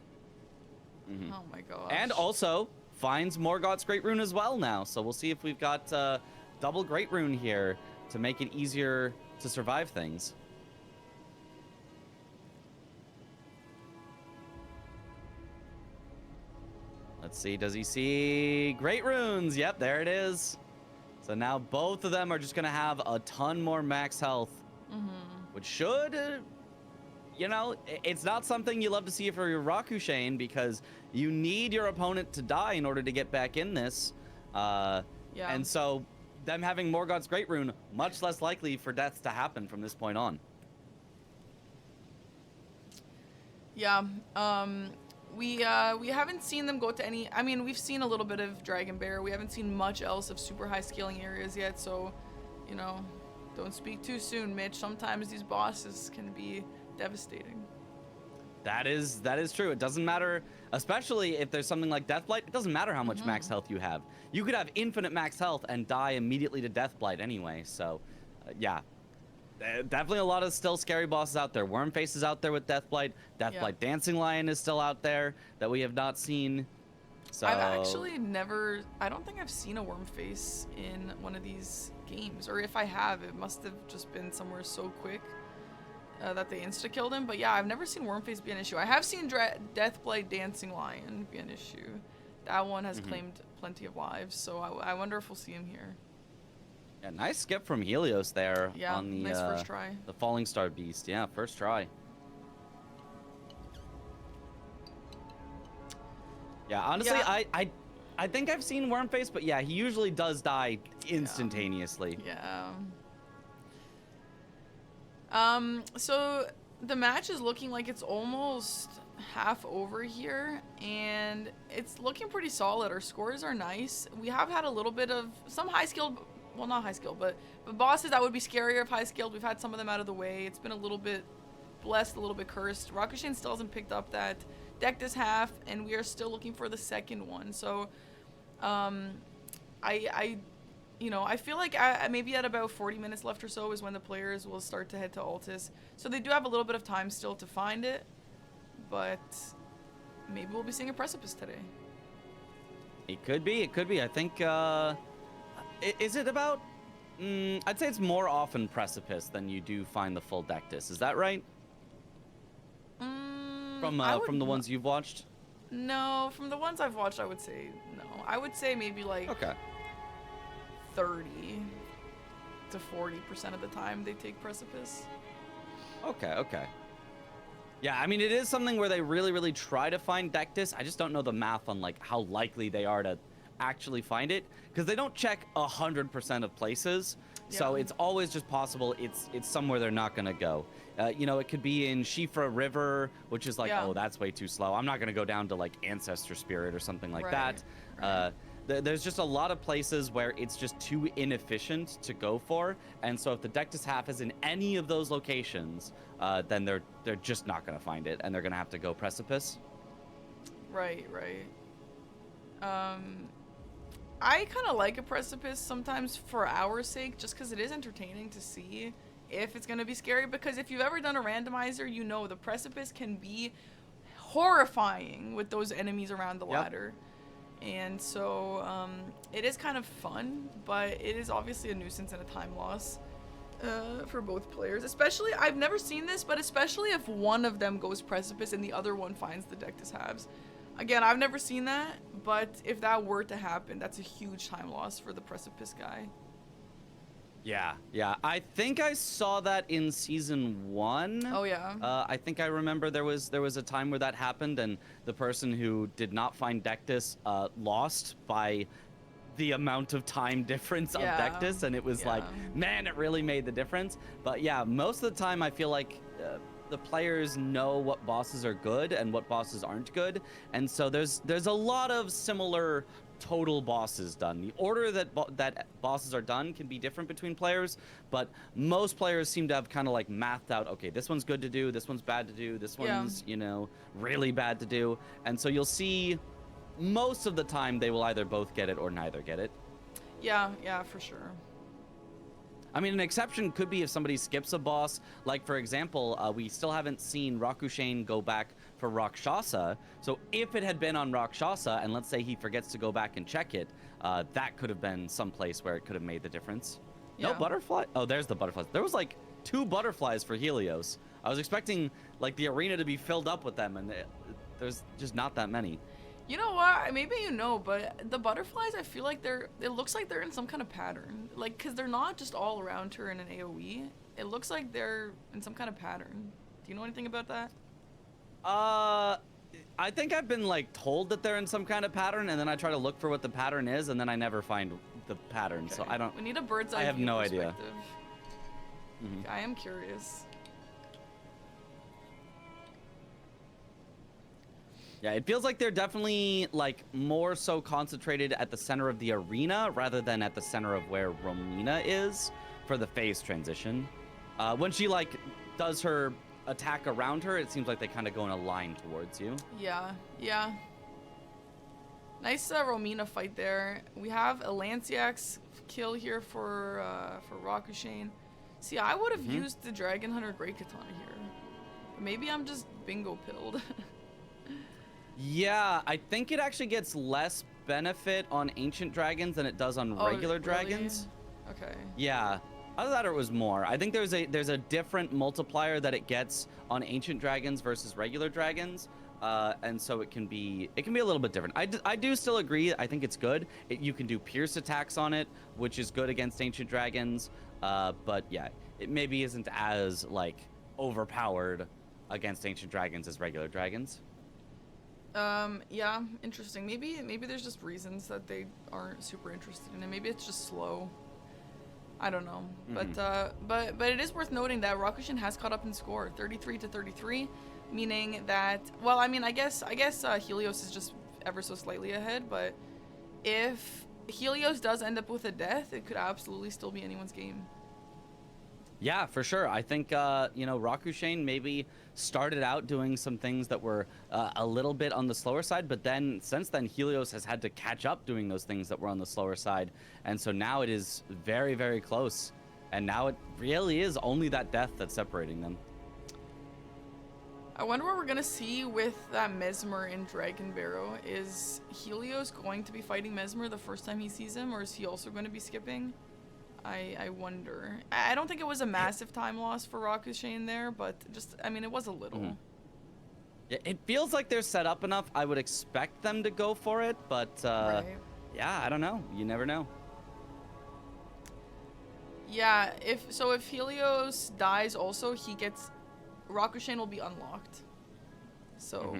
Oh my gosh. And also finds Morgoth's Great Rune as well now. So we'll see if we've got double Great Rune here to make it easier to survive things. Let's see, does he see Great Runes? Yep, there it is. So now both of them are just going to have a ton more max health, which should... it's not something you love to see for your Rakushain because you need your opponent to die in order to get back in this. And so them having Morgoth's Great Rune, much less likely for deaths to happen from this point on. Yeah, we haven't seen them go to any... I mean, we've seen a little bit of Dragon Bear. We haven't seen much else of super high scaling areas yet, so, don't speak too soon, Mitch. Sometimes these bosses can be devastating. That is true. It doesn't matter, especially if there's something like Deathblight. It doesn't matter how much max health you have. You could have infinite max health and die immediately to Deathblight anyway. So, yeah, definitely a lot of still scary bosses out there. Wormface is out there with Deathblight. Deathblight Dancing Lion is still out there that we have not seen. So I've actually never... I don't think I've seen a Wormface in one of these games, or if I have, it must have just been somewhere so quick that they insta-killed him. But yeah, I've never seen Wormface be an issue. I have seen Deathblight Dancing Lion be an issue. That one has claimed plenty of lives, so I wonder if we'll see him here. Yeah, nice skip from Helios there on the nice first try. The Falling Star Beast. Yeah, first try. Yeah, honestly, I think I've seen Wormface, but yeah, he usually does die instantaneously. Yeah. So the match is looking like it's almost half over here, and it's looking pretty solid. Our scores are nice. We have had a little bit of some high-skilled, well, not high-skilled, but bosses that would be scarier if high-skilled. We've had some of them out of the way. It's been a little bit blessed, a little bit cursed. Rakushain still hasn't picked up that deck this half, and we are still looking for the second one. So, I feel like maybe at about 40 minutes left or so is when the players will start to head to Altus. So they do have a little bit of time still to find it, but maybe we'll be seeing a Precipice today. It could be. It could be. I think, is it about... I'd say it's more often Precipice than you do find the full Dectus. Is that right? From the ones you've watched? No, from the ones I've watched, I would say no. I would say maybe like 30 to 40% of the time they take Precipice. Okay. Yeah, I mean, it is something where they really, really try to find Dectus. I just don't know the math on like how likely they are to actually find it, because they don't check 100% of places. So it's always just possible it's somewhere they're not gonna go. It could be in Shifra River, which is like, oh, that's way too slow. I'm not gonna go down to like Ancestor Spirit or something like that. There's just a lot of places where it's just too inefficient to go for, and so if the Deathless half is in any of those locations, then they're just not gonna find it, and they're gonna have to go precipice. Right. I kind of like a precipice sometimes for our sake, just because it is entertaining to see if it's gonna be scary. Because if you've ever done a randomizer, you know the precipice can be horrifying with those enemies around the ladder. And so it is kind of fun, but it is obviously a nuisance and a time loss for both players. Especially, I've never seen this, but especially if one of them goes precipice and the other one finds the Deathless halves. Again, I've never seen that, but if that were to happen, that's a huge time loss for the precipice guy. Yeah. I think I saw that in season 1. Oh yeah. I think I remember there was a time where that happened, and the person who did not find Deathless lost by the amount of time difference of Deathless, and it was like, man, it really made the difference. But yeah, most of the time I feel like the players know what bosses are good and what bosses aren't good, and so there's a lot of similar total bosses done. The order that bosses are done can be different between players, but most players seem to have kind of like mathed out, okay, this one's good to do, this one's bad to do, this one's, you know, really bad to do. And so you'll see most of the time they will either both get it or neither get it. Yeah, for sure. I mean, an exception could be if somebody skips a boss. Like, for example, we still haven't seen Rakushain go back for Rakshasa. So if it had been on Rakshasa, and let's say he forgets to go back and check it, that could have been some place where it could have made the difference. No butterfly? Oh, there's the butterflies. There was like 2 butterflies for Helios. I was expecting like the arena to be filled up with them, and there's just not that many. You know what? Maybe you know, but the butterflies, I feel like it looks like they're in some kind of pattern. Like, because they're not just all around her in an AoE. It looks like they're in some kind of pattern. Do you know anything about that? I think I've been like told that they're in some kind of pattern, and then I try to look for what the pattern is, and then I never find the pattern. Okay. So I don't. We need a bird's eye view. I have no idea. I am curious. Yeah, it feels like they're definitely like more so concentrated at the center of the arena rather than at the center of where Romina is for the phase transition. When she like does her attack around her, it seems like they kind of go in a line towards you. Yeah. Nice Romina fight there. We have a Lanciax kill here for Rakushain. See, I would have used the Dragon Hunter Great Katana here. But maybe I'm just bingo pilled. Yeah, I think it actually gets less benefit on ancient dragons than it does on regular dragons. Okay. Yeah. Either that or it was more. I think there's a different multiplier that it gets on ancient dragons versus regular dragons. And so it can be a little bit different. I do still agree. I think it's good. You can do pierce attacks on it, which is good against ancient dragons. But yeah, it maybe isn't as like overpowered against ancient dragons as regular dragons. Yeah, interesting. Maybe there's just reasons that they aren't super interested in it. Maybe it's just slow. I don't know. But it is worth noting that Rakushain has caught up in score, 33-33, meaning that, well, I mean, I guess Helios is just ever so slightly ahead, but if Helios does end up with a death, it could absolutely still be anyone's game. Yeah, for sure. I think, Rakushain maybe started out doing some things that were a little bit on the slower side, but then since then, Helios has had to catch up doing those things that were on the slower side. And so now it is very, very close. And now it really is only that death that's separating them. I wonder what we're going to see with that Mesmer in Dragon Barrow. Is Helios going to be fighting Mesmer the first time he sees him, or is he also going to be skipping? I wonder. I don't think it was a massive time loss for Rakushain there, but just, I mean, it was a little. Yeah, it feels like they're set up enough. I would expect them to go for it, but yeah, I don't know. You never know. Yeah, if Helios dies also, Rakushain will be unlocked. So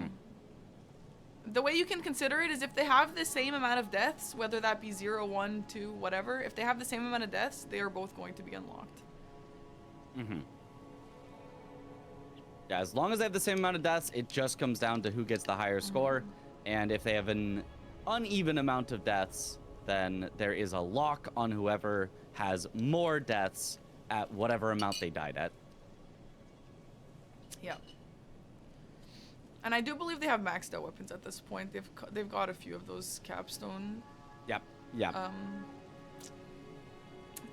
the way you can consider it is if they have the same amount of deaths, whether that be 0, 1, 2, whatever, if they have the same amount of deaths, they are both going to be unlocked. Yeah, as long as they have the same amount of deaths, it just comes down to who gets the higher score. And if they have an uneven amount of deaths, then there is a lock on whoever has more deaths at whatever amount they died at. Yeah. And I do believe they have maxed out weapons at this point. They've got a few of those capstone. Yep. Yeah.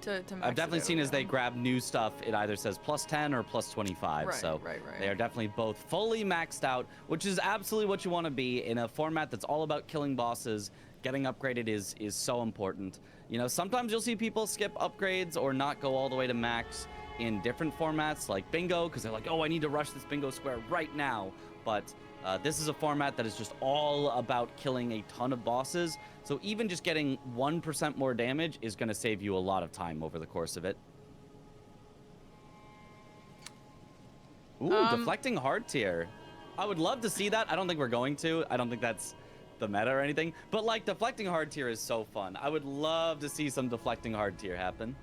To max I've definitely it out, seen as yeah. they grab new stuff, it either says +10 or +25. Right, so right. they are definitely both fully maxed out, which is absolutely what you want to be in a format that's all about killing bosses. Getting upgraded is so important. You know, sometimes you'll see people skip upgrades or not go all the way to max in different formats like bingo, because they're like, oh, I need to rush this bingo square right now. But this is a format that is just all about killing a ton of bosses. So even just getting 1% more damage is going to save you a lot of time over the course of it. Ooh, deflecting hard tier. I would love to see that. I don't think we're going to. I don't think that's the meta or anything. But like, deflecting hard tier is so fun. I would love to see some deflecting hard tier happen.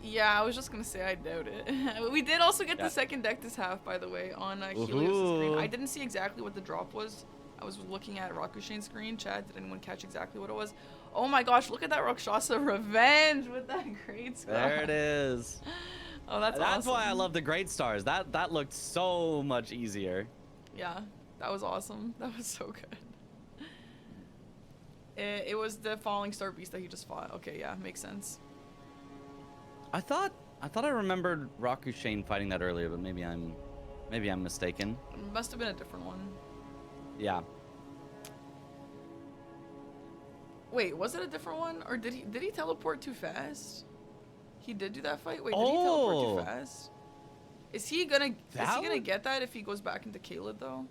Yeah, I was just gonna say I doubt it. We did also get the second Deathless half, by the way, on Helios' screen. I didn't see exactly what the drop was. I was looking at Rakushain's screen. Chat, did anyone catch exactly what it was? Oh my gosh, look at that Rakshasa Revenge with that great star. There it is. Oh, that's awesome. That's why I love the great stars. That looked so much easier. Yeah, that was awesome. That was so good. It was the falling star beast that he just fought. Okay, yeah, makes sense. I thought I remembered Rakushain fighting that earlier, but maybe I'm mistaken. It must have been a different one. Yeah. Wait, was it a different one, or did he teleport too fast? He did do that fight. Wait, did he teleport too fast? Is he gonna get that if he goes back into Caelid though?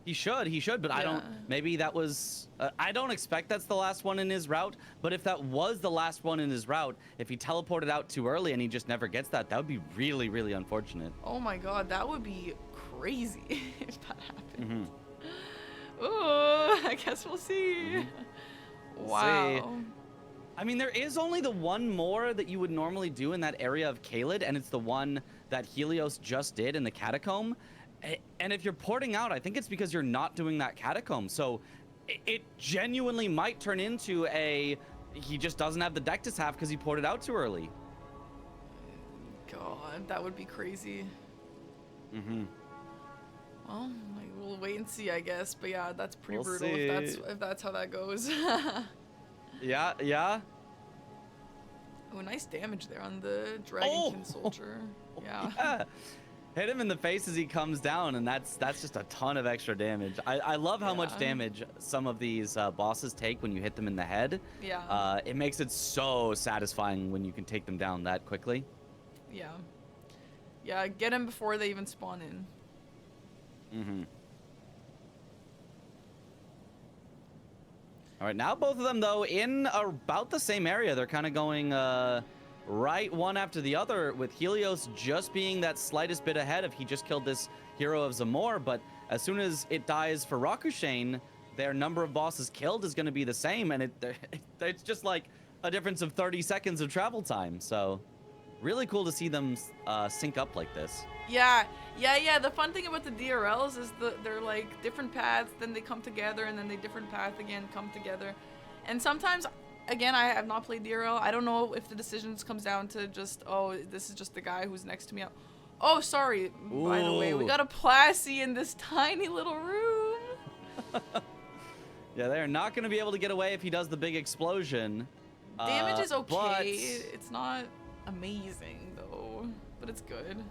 He should, but I don't. Maybe that was. I don't expect that's the last one in his route. But if that was the last one in his route, if he teleported out too early and he just never gets that, that would be really, really unfortunate. Oh my god, that would be crazy if that happened. Oh, I guess we'll see. Wow. See. I mean, there is only the one more that you would normally do in that area of Caelid, and it's the one that Helios just did in the catacomb. And if you're porting out, I think it's because you're not doing that catacomb. So it genuinely might turn into he just doesn't have the Deathless half because he ported out too early. God, that would be crazy. Well, we'll wait and see, I guess. But yeah, that's pretty brutal if that's how that goes. Yeah. Oh, nice damage there on the Dragonkin soldier. Yeah. Hit him in the face as he comes down, and that's just a ton of extra damage. I love how much damage some of these bosses take when you hit them in the head. Yeah. It makes it so satisfying when you can take them down that quickly. Yeah. Yeah, get him before they even spawn in. All right, now both of them, though, in about the same area. They're kind of going right one after the other, with Helios just being that slightest bit ahead if he just killed this hero of Zamor. But as soon as it dies for Rakushain, their number of bosses killed is going to be the same, and it's just like a difference of 30 seconds of travel time. So really cool to see them sync up like this. Yeah. The fun thing about the DRLs is they're like different paths, then they come together, and then they different path again come together. And sometimes, again, I have not played DRL. I don't know if the decisions comes down to just, oh, this is just the guy who's next to me. Oh, sorry. Ooh. By the way, we got a Plassie in this tiny little room. Yeah, they're not going to be able to get away if he does the big explosion. Damage is okay. It's not amazing, though, but it's good.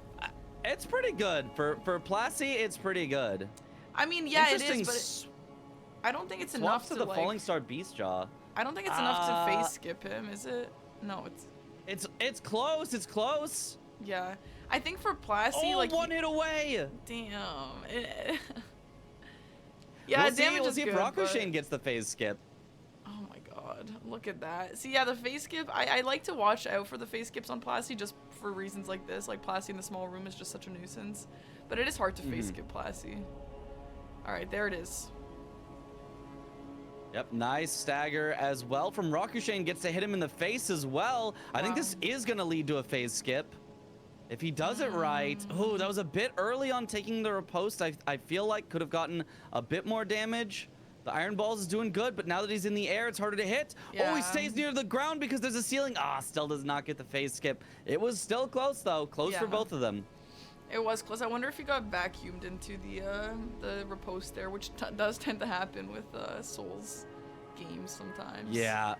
It's pretty good. For Plassie, it's pretty good. I mean, yeah, it is, but I don't think it's enough to the Falling Star Beast Jaw. I don't think it's enough to face skip him, is it? No, it's close. It's close. Yeah, I think for Plassie, like one hit away. Damn. Yeah, we'll damage we'll is see good. If Rakushain gets the phase skip. Oh my god, look at that. See, yeah, the phase skip. I like to watch out for the phase skips on Plassie just for reasons like this. Like Plassie in the small room is just such a nuisance, but it is hard to phase skip Plassie. All right, there it is. Yep, nice stagger as well from Rakushain. Gets to hit him in the face as well. Wow. I think this is going to lead to a phase skip. If he does it right. Oh, that was a bit early on taking the riposte. I feel like could have gotten a bit more damage. The Iron Balls is doing good, but now that he's in the air, it's harder to hit. Yeah. Oh, he stays near the ground because there's a ceiling. Ah, still does not get the phase skip. It was still close, though. Close for both of them. It was close. I wonder if he got vacuumed into the riposte there, which does tend to happen with Souls games sometimes. Yeah.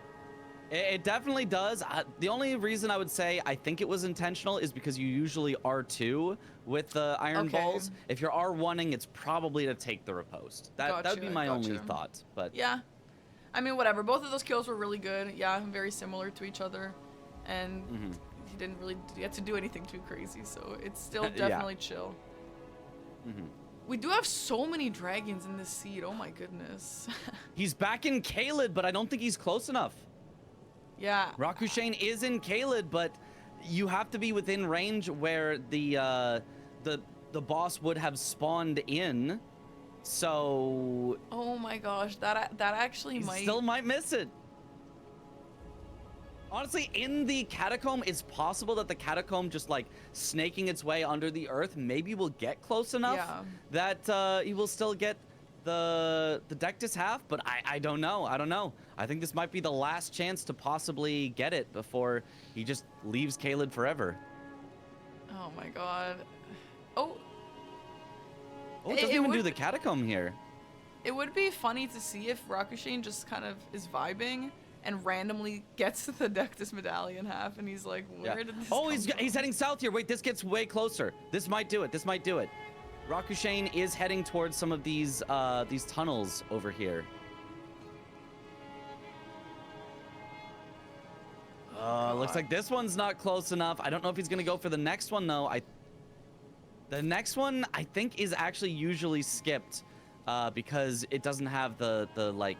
It definitely does. The only reason I would say I think it was intentional is because you usually R2 with the Iron Balls. If you're R1ing, it's probably to take the riposte. That would be my only thought. But yeah, I mean, whatever. Both of those kills were really good. Yeah, very similar to each other, and he didn't really get to do anything too crazy, so it's still definitely chill. We do have so many dragons in this seed. Oh my goodness. He's back in Caelid, but I don't think he's close enough. Yeah. Rakushain is in Caelid, but you have to be within range where the boss would have spawned in. So. Oh my gosh, that actually still might miss it. Honestly, in the catacomb, it's possible that the catacomb just like snaking its way under the earth maybe will get close enough that he will still get the Deathless half, but I don't know. I don't know. I think this might be the last chance to possibly get it before he just leaves Caelid forever. Oh my god. Oh, it doesn't even do the catacomb here. It would be funny to see if Rakushain just kind of is vibing and randomly gets to the Deathless medallion half, and he's like, where did this come from? He's heading south here. Wait, this gets way closer. This might do it. This might do it. Rakushain is heading towards some of these tunnels over here. Looks like this one's not close enough. I don't know if he's gonna go for the next one though. The next one I think is actually usually skipped because it doesn't have the like.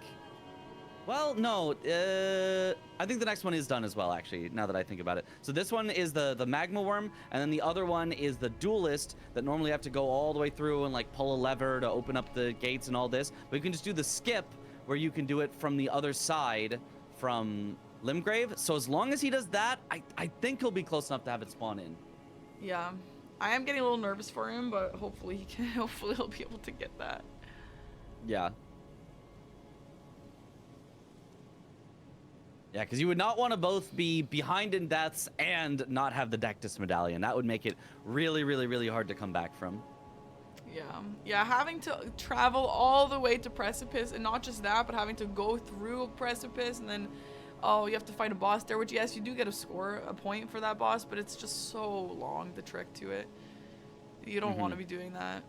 Well, no, I think the next one is done as well, actually, now that I think about it. So this one is the Magma Worm, and then the other one is the Duelist that normally have to go all the way through and, like, pull a lever to open up the gates and all this. But you can just do the skip, where you can do it from the other side from Limgrave. So as long as he does that, I think he'll be close enough to have it spawn in. Yeah. I am getting a little nervous for him, but hopefully he'll be able to get that. Yeah. Yeah, because you would not want to both be behind in deaths and not have the Deathless medallion. That would make it really, really, really hard to come back from. Yeah, having to travel all the way to Precipice, and not just that, but having to go through a precipice, and then, you have to fight a boss there, which, yes, you do get a point for that boss, but it's just so long, the trek to it. You don't want to be doing that.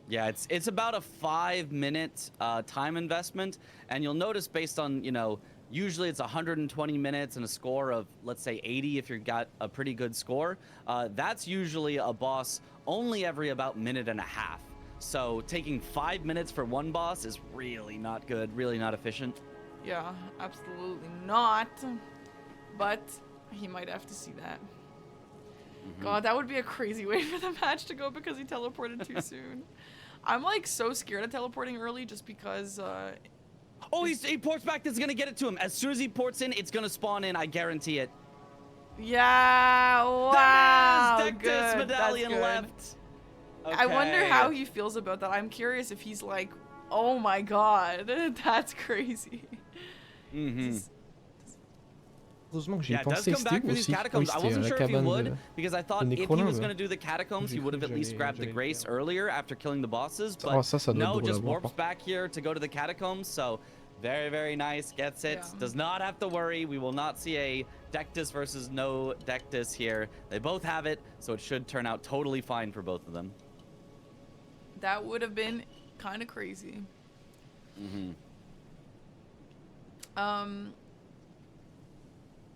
Yeah, it's about a 5-minute time investment, and you'll notice based on, usually it's 120 minutes and a score of, let's say, 80 if you've got a pretty good score. That's usually a boss only every about minute and a half. So taking 5 minutes for one boss is really not good, really not efficient. Yeah, absolutely not. But he might have to see that. God, that would be a crazy way for the match to go because he teleported too soon. I'm like so scared of teleporting early just because he ports back. That's gonna get it to him. As soon as he ports in, it's gonna spawn in, I guarantee it. Yeah, wow. There it is! Deathless medallion left. Okay. I wonder how he feels about that. I'm curious if he's like, oh my god, that's crazy. Heureusement que j'ai it does pensé come back for these catacombs. I wasn't sure if he would, because I thought if he was going to do the catacombs, he would have at least grabbed the Grace earlier after killing the bosses, but no, just warps back here to go to the catacombs, so very, very nice, gets it, does not have to worry. We will not see a Deathless versus no Deathless here. They both have it, so it should turn out totally fine for both of them. That would have been kind of crazy.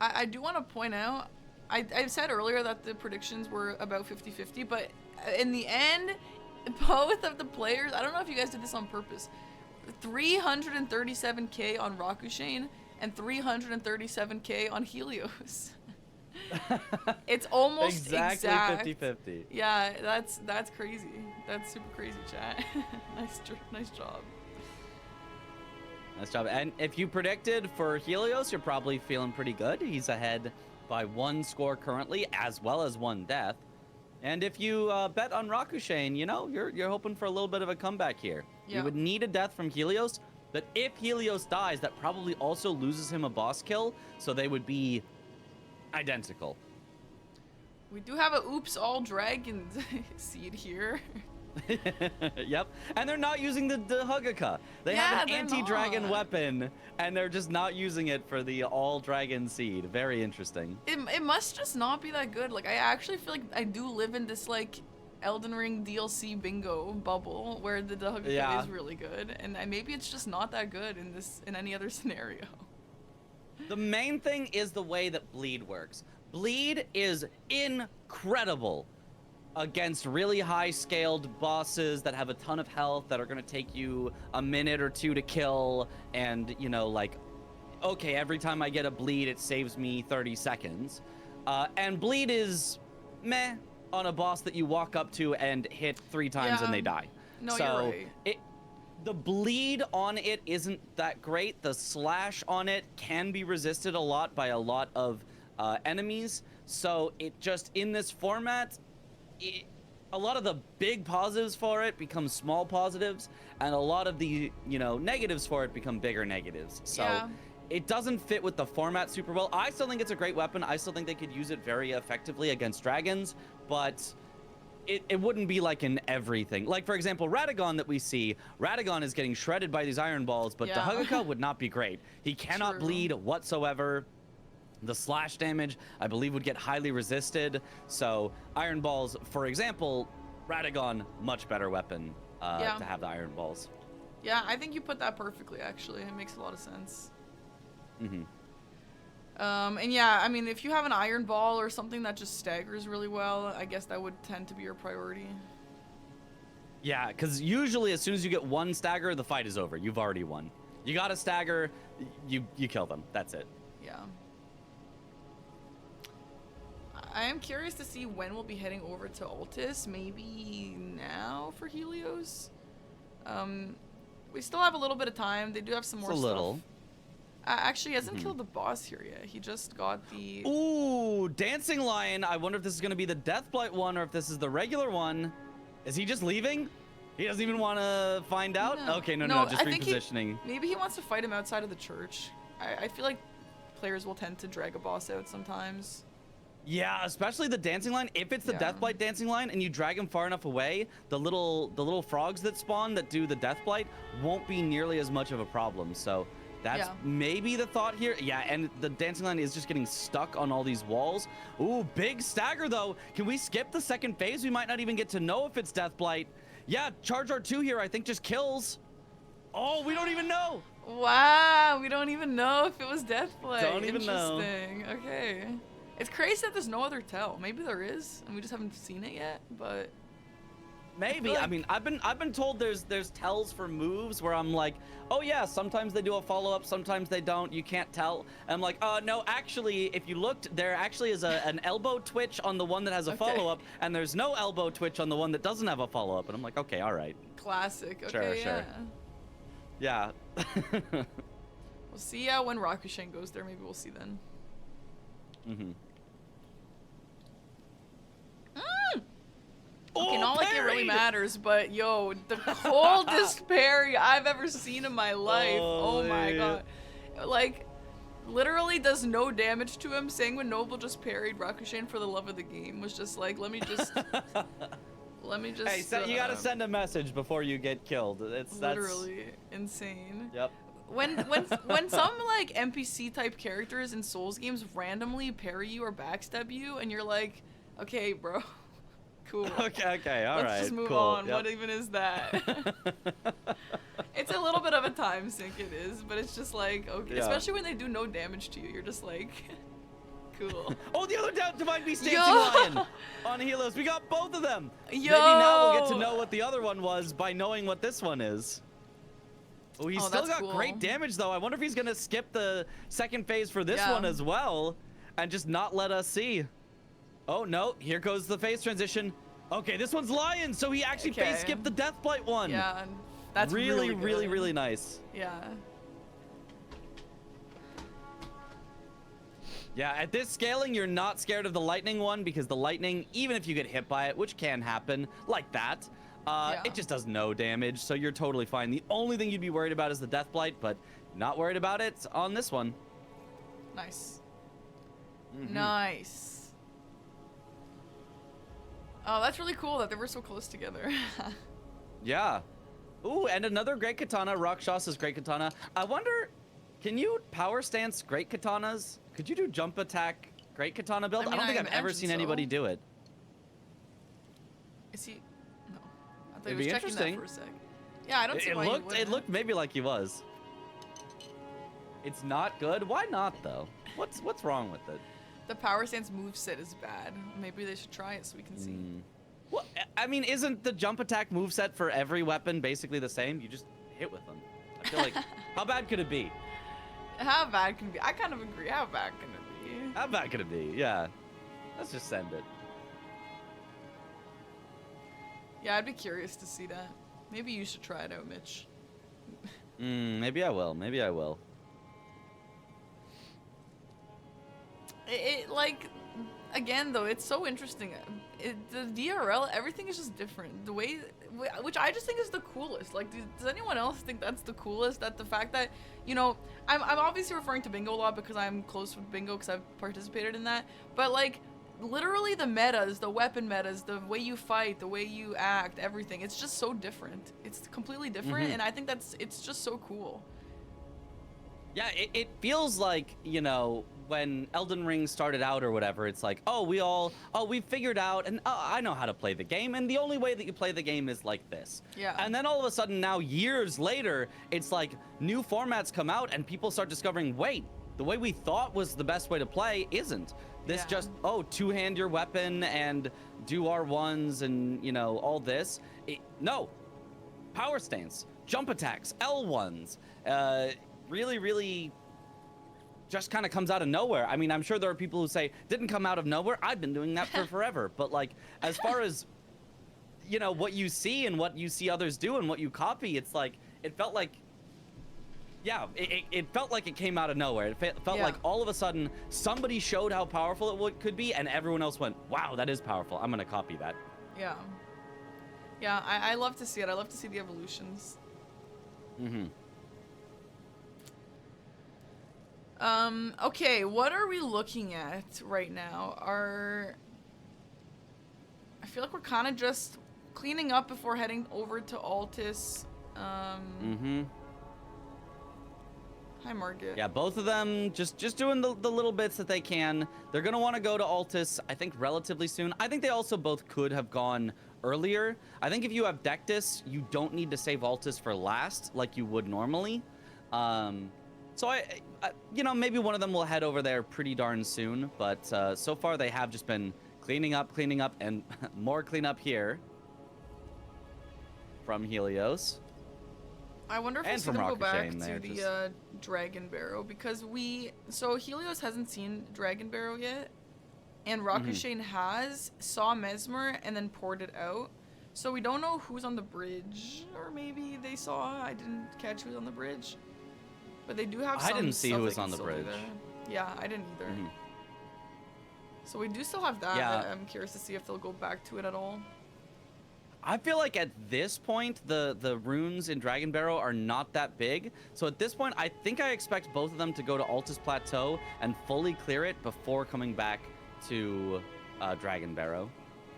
I do want to point out, I said earlier that the predictions were about 50-50, but in the end, both of the players, I don't know if you guys did this on purpose, 337k on Rakushain and 337k on Helios. It's almost exactly 50-50. Yeah, that's crazy. That's super crazy, chat. Nice job. Nice job. And if you predicted for Helios, you're probably feeling pretty good. He's ahead by 1 score currently, as well as 1 death. And if you bet on Rakushain, you know, you're hoping for a little bit of a comeback here. Yeah. You would need a death from Helios, but if Helios dies, that probably also loses him a boss kill, so they would be identical. We do have a oops all dragon seed here. Yep, and they're not using the Hugaka. They have an anti-dragon weapon, and they're just not using it for the all-dragon seed. Very interesting. It must just not be that good. Like, I actually feel like I do live in this, like, Elden Ring DLC bingo bubble where the Hugaka is really good, and maybe it's just not that good in any other scenario. The main thing is the way that bleed works. Bleed is incredible against really high-scaled bosses that have a ton of health that are going to take you a minute or two to kill, and, you know, like, okay, every time I get a bleed, it saves me 30 seconds. And bleed is meh on a boss that you walk up to and hit 3 times and they die. No, so you're right. the bleed on it isn't that great. The slash on it can be resisted a lot by a lot of enemies. So it just, in this format, a lot of the big positives for it become small positives, and a lot of the, you know, negatives for it become bigger negatives. So it doesn't fit with the format super well. I still think it's a great weapon. I still think they could use it very effectively against dragons, but it wouldn't be like in everything. Like, for example, Radagon that we see, Radagon is getting shredded by these iron balls, but the Hugaka would not be great. He cannot bleed whatsoever. The slash damage, I believe, would get highly resisted. So iron balls, for example, Radagon, much better weapon to have the iron balls. Yeah, I think you put that perfectly, actually. It makes a lot of sense. Mm-hmm. And yeah, I mean, if you have an iron ball or something that just staggers really well, I guess that would tend to be your priority. Yeah, because usually as soon as you get one stagger, the fight is over. You've already won. You got a stagger, you kill them. That's it. Yeah. I am curious to see when we'll be heading over to Altus. Maybe now for Helios. We still have a little bit of time. They do have some more stuff. A little. Actually, he hasn't killed the boss here yet. He just got the... Ooh, Dancing Lion. I wonder if this is going to be the Deathblight one or if this is the regular one. Is he just leaving? He doesn't even want to find out? No. Okay, no, just repositioning. Maybe he wants to fight him outside of the church. I feel like players will tend to drag a boss out sometimes. Yeah, especially the Dancing Line. If it's the Deathblight Dancing Line and you drag him far enough away, the little frogs that spawn that do the Deathblight won't be nearly as much of a problem. So that's maybe the thought here. Yeah, and the Dancing Line is just getting stuck on all these walls. Ooh, big stagger though. Can we skip the second phase? We might not even get to know if it's Deathblight. Yeah, Charge R2 here I think just kills. Oh, we don't even know. Wow, we don't even know if it was Deathblight. Don't even know. Interesting. Okay. It's crazy that there's no other tell. Maybe there is, and we just haven't seen it yet. But maybe. I mean, I've been told there's tells for moves where I'm like, oh yeah, sometimes they do a follow up, sometimes they don't. You can't tell. And I'm like, no, actually, if you looked, there actually is an elbow twitch on the one that has a follow up, and there's no elbow twitch on the one that doesn't have a follow up. And I'm like, okay, all right. Classic. Okay, sure. Yeah. We'll see when Rakushain goes there. Maybe we'll see then. Mm-hmm. Okay, not like it really matters, but yo, the coldest parry I've ever seen in my life. Oh my god. Like, literally does no damage to him. Sanguine Noble just parried Rakushain for the love of the game. Was just like, let me just... Hey, so you gotta send a message before you get killed. That's literally insane. Yep. When some like NPC type characters in Souls games randomly parry you or backstab you, and you're like, okay, bro, cool. Okay, all right. Let's just move cool. on. Yep. What even is that? It's a little bit of a time sink, it is, but it's just like, okay, especially when they do no damage to you, you're just like, cool. Oh, the other Divine Beast Dancing Lion on Helios. We got both of them. Yo! Maybe now we'll get to know what the other one was by knowing what this one is. Oh, he's still got great damage, though. I wonder if he's going to skip the second phase for this one as well and just not let us see. Oh, no. Here goes the phase transition. Okay, this one's Lion, so he actually phase skipped the Deathblight one. Yeah, that's really, good. really nice. Yeah. Yeah, at this scaling, you're not scared of the lightning one because the lightning, even if you get hit by it, which can happen like that, it just does no damage, so you're totally fine. The only thing you'd be worried about is the death blight, but not worried about it on this one. Nice. Nice. Oh, that's really cool that they were so close together. Yeah. Ooh, and another great katana, Rakshas's great katana. I wonder, can you power stance great katanas? Could you do jump attack great katana build? I mean, I don't think I I've ever imagine seen anybody so. do it. Is he? No. I thought It'd he was be checking interesting. that for a sec. Yeah, I don't see why he wouldn't. It looked maybe like he was. It's not good. Why not though? What's wrong with it? The power stance moveset is bad. Maybe they should try it so we can see. Well, I mean, isn't the jump attack moveset for every weapon basically the same? You just hit with them. I feel like, how bad could it be? How bad can it be? I kind of agree. How bad can it be? How bad could it be? Yeah. Let's just send it. Yeah, I'd be curious to see that. Maybe you should try it out, Mitch. Maybe I will. Maybe I will. It like, again though, it's so interesting. The DRL, everything is just different. The way, which I just think is the coolest. Like, does anyone else think that's the coolest? That the fact that, you know, I'm obviously referring to bingo a lot because I'm close with bingo because I've participated in that. But like, literally the metas, the weapon metas, the way you fight, the way you act, everything, it's just so different. It's completely different, and I think it's just so cool. Yeah, it feels like, you know, when Elden Ring started out or whatever, it's like, we figured out, and I know how to play the game, and the only way that you play the game is like this. Yeah. And then all of a sudden now, years later, it's like new formats come out and people start discovering, wait, the way we thought was the best way to play isn't. This just, two-hand your weapon and do R1s and, you know, all this. No. Power stance, jump attacks, L1s, really just kind of comes out of nowhere. I mean, I'm sure there are people who say, didn't come out of nowhere. I've been doing that for forever. But like, as far as, you know, what you see and what you see others do and what you copy, it's like, it felt like, it felt like it came out of nowhere. It felt like all of a sudden somebody showed how powerful it could be and everyone else went, wow, that is powerful. I'm going to copy that. Yeah. Yeah, I love to see it. I love to see the evolutions. Okay, what are we looking at right now? I feel like we're kind of just cleaning up before heading over to Altus. Hi, Margit. Yeah, both of them just doing the little bits that they can. They're going to want to go to Altus, I think, relatively soon. I think they also both could have gone earlier. I think if you have Dectus, you don't need to save Altus for last like you would normally. So I you know, maybe one of them will head over there pretty darn soon, but so far they have just been cleaning up, and more cleanup here from Helios. I wonder if and we're from gonna go back Rakushain to there, the Dragon Barrow because so Helios hasn't seen Dragon Barrow yet, and Rakushain saw Mesmer and then poured it out. So we don't know who's on the bridge, or maybe they saw. I didn't catch who's on the bridge. But they do have some I didn't see stuff who they was can on the still do bridge. there. Yeah, I didn't either. So we do still have that. Yeah. I'm curious to see if they'll go back to it at all. I feel like at this point, the runes in Dragon Barrow are not that big. So at this point, I think I expect both of them to go to Altus Plateau and fully clear it before coming back to Dragon Barrow.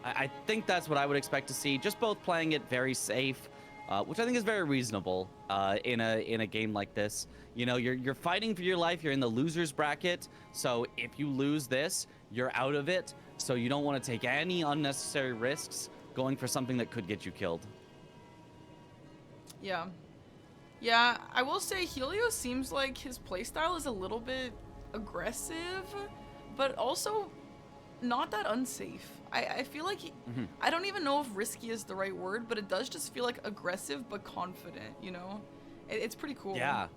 I think that's what I would expect to see. Just both playing it very safe, which I think is very reasonable in a game like this. You know, you're fighting for your life. You're in the losers bracket. So if you lose this, you're out of it. So you don't want to take any unnecessary risks going for something that could get you killed. Yeah. Yeah, I will say Helios seems like his playstyle is a little bit aggressive, but also not that unsafe. I feel like I don't even know if risky is the right word, but it does just feel like aggressive but confident, you know? It's pretty cool. Yeah.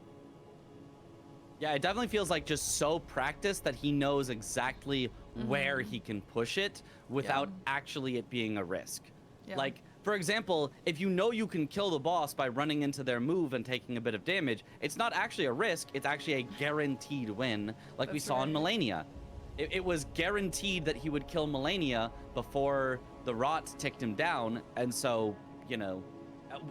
Yeah, it definitely feels like just so practiced that he knows exactly where he can push it without actually it being a risk. Yeah. Like, for example, if you know you can kill the boss by running into their move and taking a bit of damage, it's not actually a risk, it's actually a guaranteed win, like we saw in Milennia. it was guaranteed that he would kill Milennia before the rot ticked him down, and so, you know,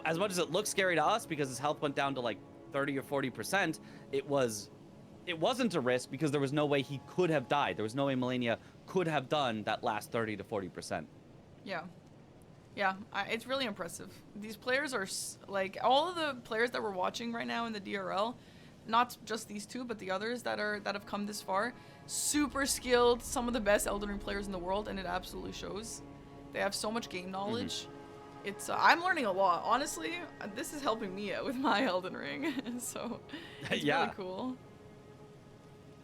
as much as it looks scary to us because his health went down to like 30 or 40%, it wasn't a risk because there was no way he could have died. There was no way Milennia could have done that last 30 to 40%. Yeah. Yeah, it's really impressive. These players are, like, all of the players that we're watching right now in the DRL, not just these two, but the others that have come this far, super skilled, some of the best Elden Ring players in the world, and it absolutely shows. They have so much game knowledge. It's I'm learning a lot. Honestly, this is helping me out with my Elden Ring, so it's Yeah. really cool.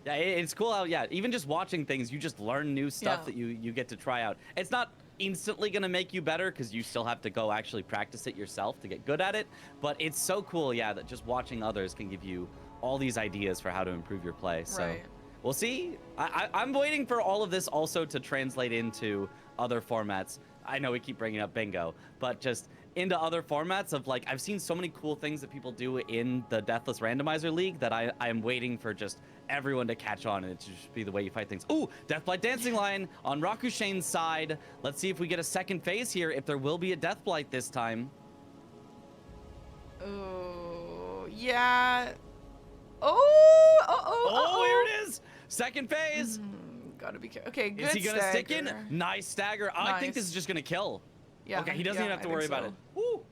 Yeah, it's cool how, yeah, even just watching things, you just learn new stuff that you get to try out. It's not instantly gonna make you better because you still have to go actually practice it yourself to get good at it, but it's so cool, yeah, that just watching others can give you all these ideas for how to improve your play. So Right. we'll see. I'm waiting for all of this also to translate into other formats. I know we keep bringing up bingo, but just into other formats of, like, I've seen so many cool things that people do in the Deathless Randomizer League that I am waiting for just everyone to catch on, and it should just be the way you fight things. Ooh, Deathblight Dancing Line on Rakushain's side. Let's see if we get a second phase here, if there will be a Deathblight this time. Oh, yeah. Oh, here it is! Second phase! Gotta be careful. Okay, good. Is he gonna stick in? stagger. Nice stagger. I think this Nice. is just gonna kill. Yeah. Okay, he doesn't even have to worry about it. Woo!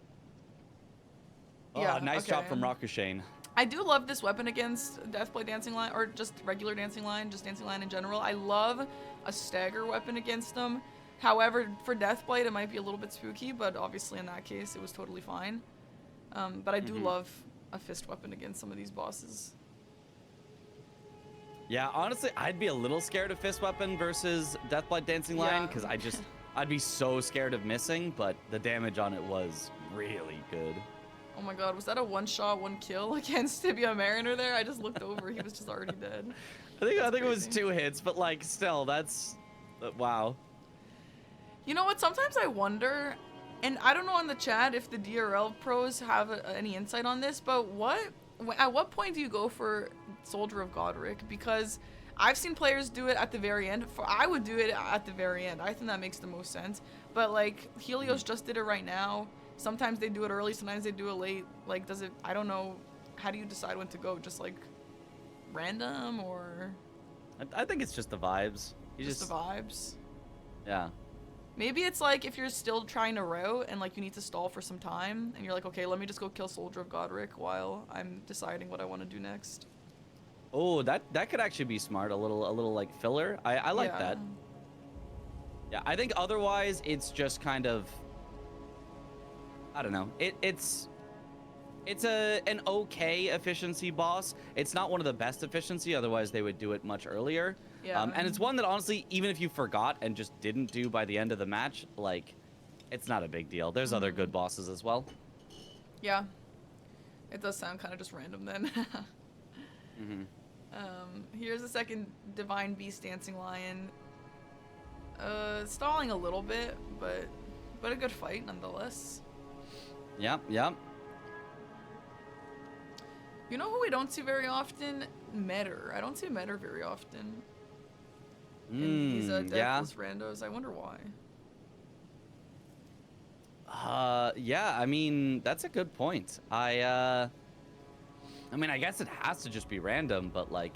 Yeah, Oh, nice job okay. from Rakushain. I do love this weapon against Deathblade Dancing Line, or just regular Dancing Line, just Dancing Line in general. I love a stagger weapon against them. However, for Deathblade, it might be a little bit spooky, but obviously in that case, it was totally fine. But I do love a fist weapon against some of these bosses. Yeah, honestly, I'd be a little scared of Fist Weapon versus Deathblight Dancing Line, Yeah. because I'd be so scared of missing, but the damage on it was really good. Oh my god, was that a one-shot, one-kill against Tibia Mariner there? I just looked over, he was just already dead. I think it was crazy. 2 hits, but, like, still, that's... wow. You know what, sometimes I wonder, and I don't know in the chat if the DRL pros have any insight on this, but at what point do you go for Soldier of Godric? Because I've seen players do it at the very end. I would do it at the very end. I think that makes the most sense. But, like, Helios just did it right now. Sometimes they do it early, sometimes they do it late. Like, does it... I don't know. How do you decide when to go? Just, like, random, or... I think it's just the vibes. Just the vibes? Yeah. Maybe it's like if you're still trying to route and, like, you need to stall for some time, and you're like, okay, let me just go kill Soldier of Godric while I'm deciding what I want to do next. Oh, that could actually be smart. A little like filler. I like Yeah. that. Yeah, I think otherwise it's just kind of... I don't know. It's an okay efficiency boss. It's not one of the best efficiency, otherwise they would do it much earlier. Yeah. And it's one that honestly, even if you forgot and just didn't do by the end of the match, like, it's not a big deal. There's other good bosses as well. Yeah. It does sound kind of just random then. Here's a second Divine Beast Dancing Lion. Stalling a little bit, but a good fight nonetheless. Yep, yep. You know who we don't see very often? Metter. I don't see Metter very often. In these Yeah. Deathless randos. I wonder why. Yeah, I mean, that's a good point. I mean, I guess it has to just be random, but, like,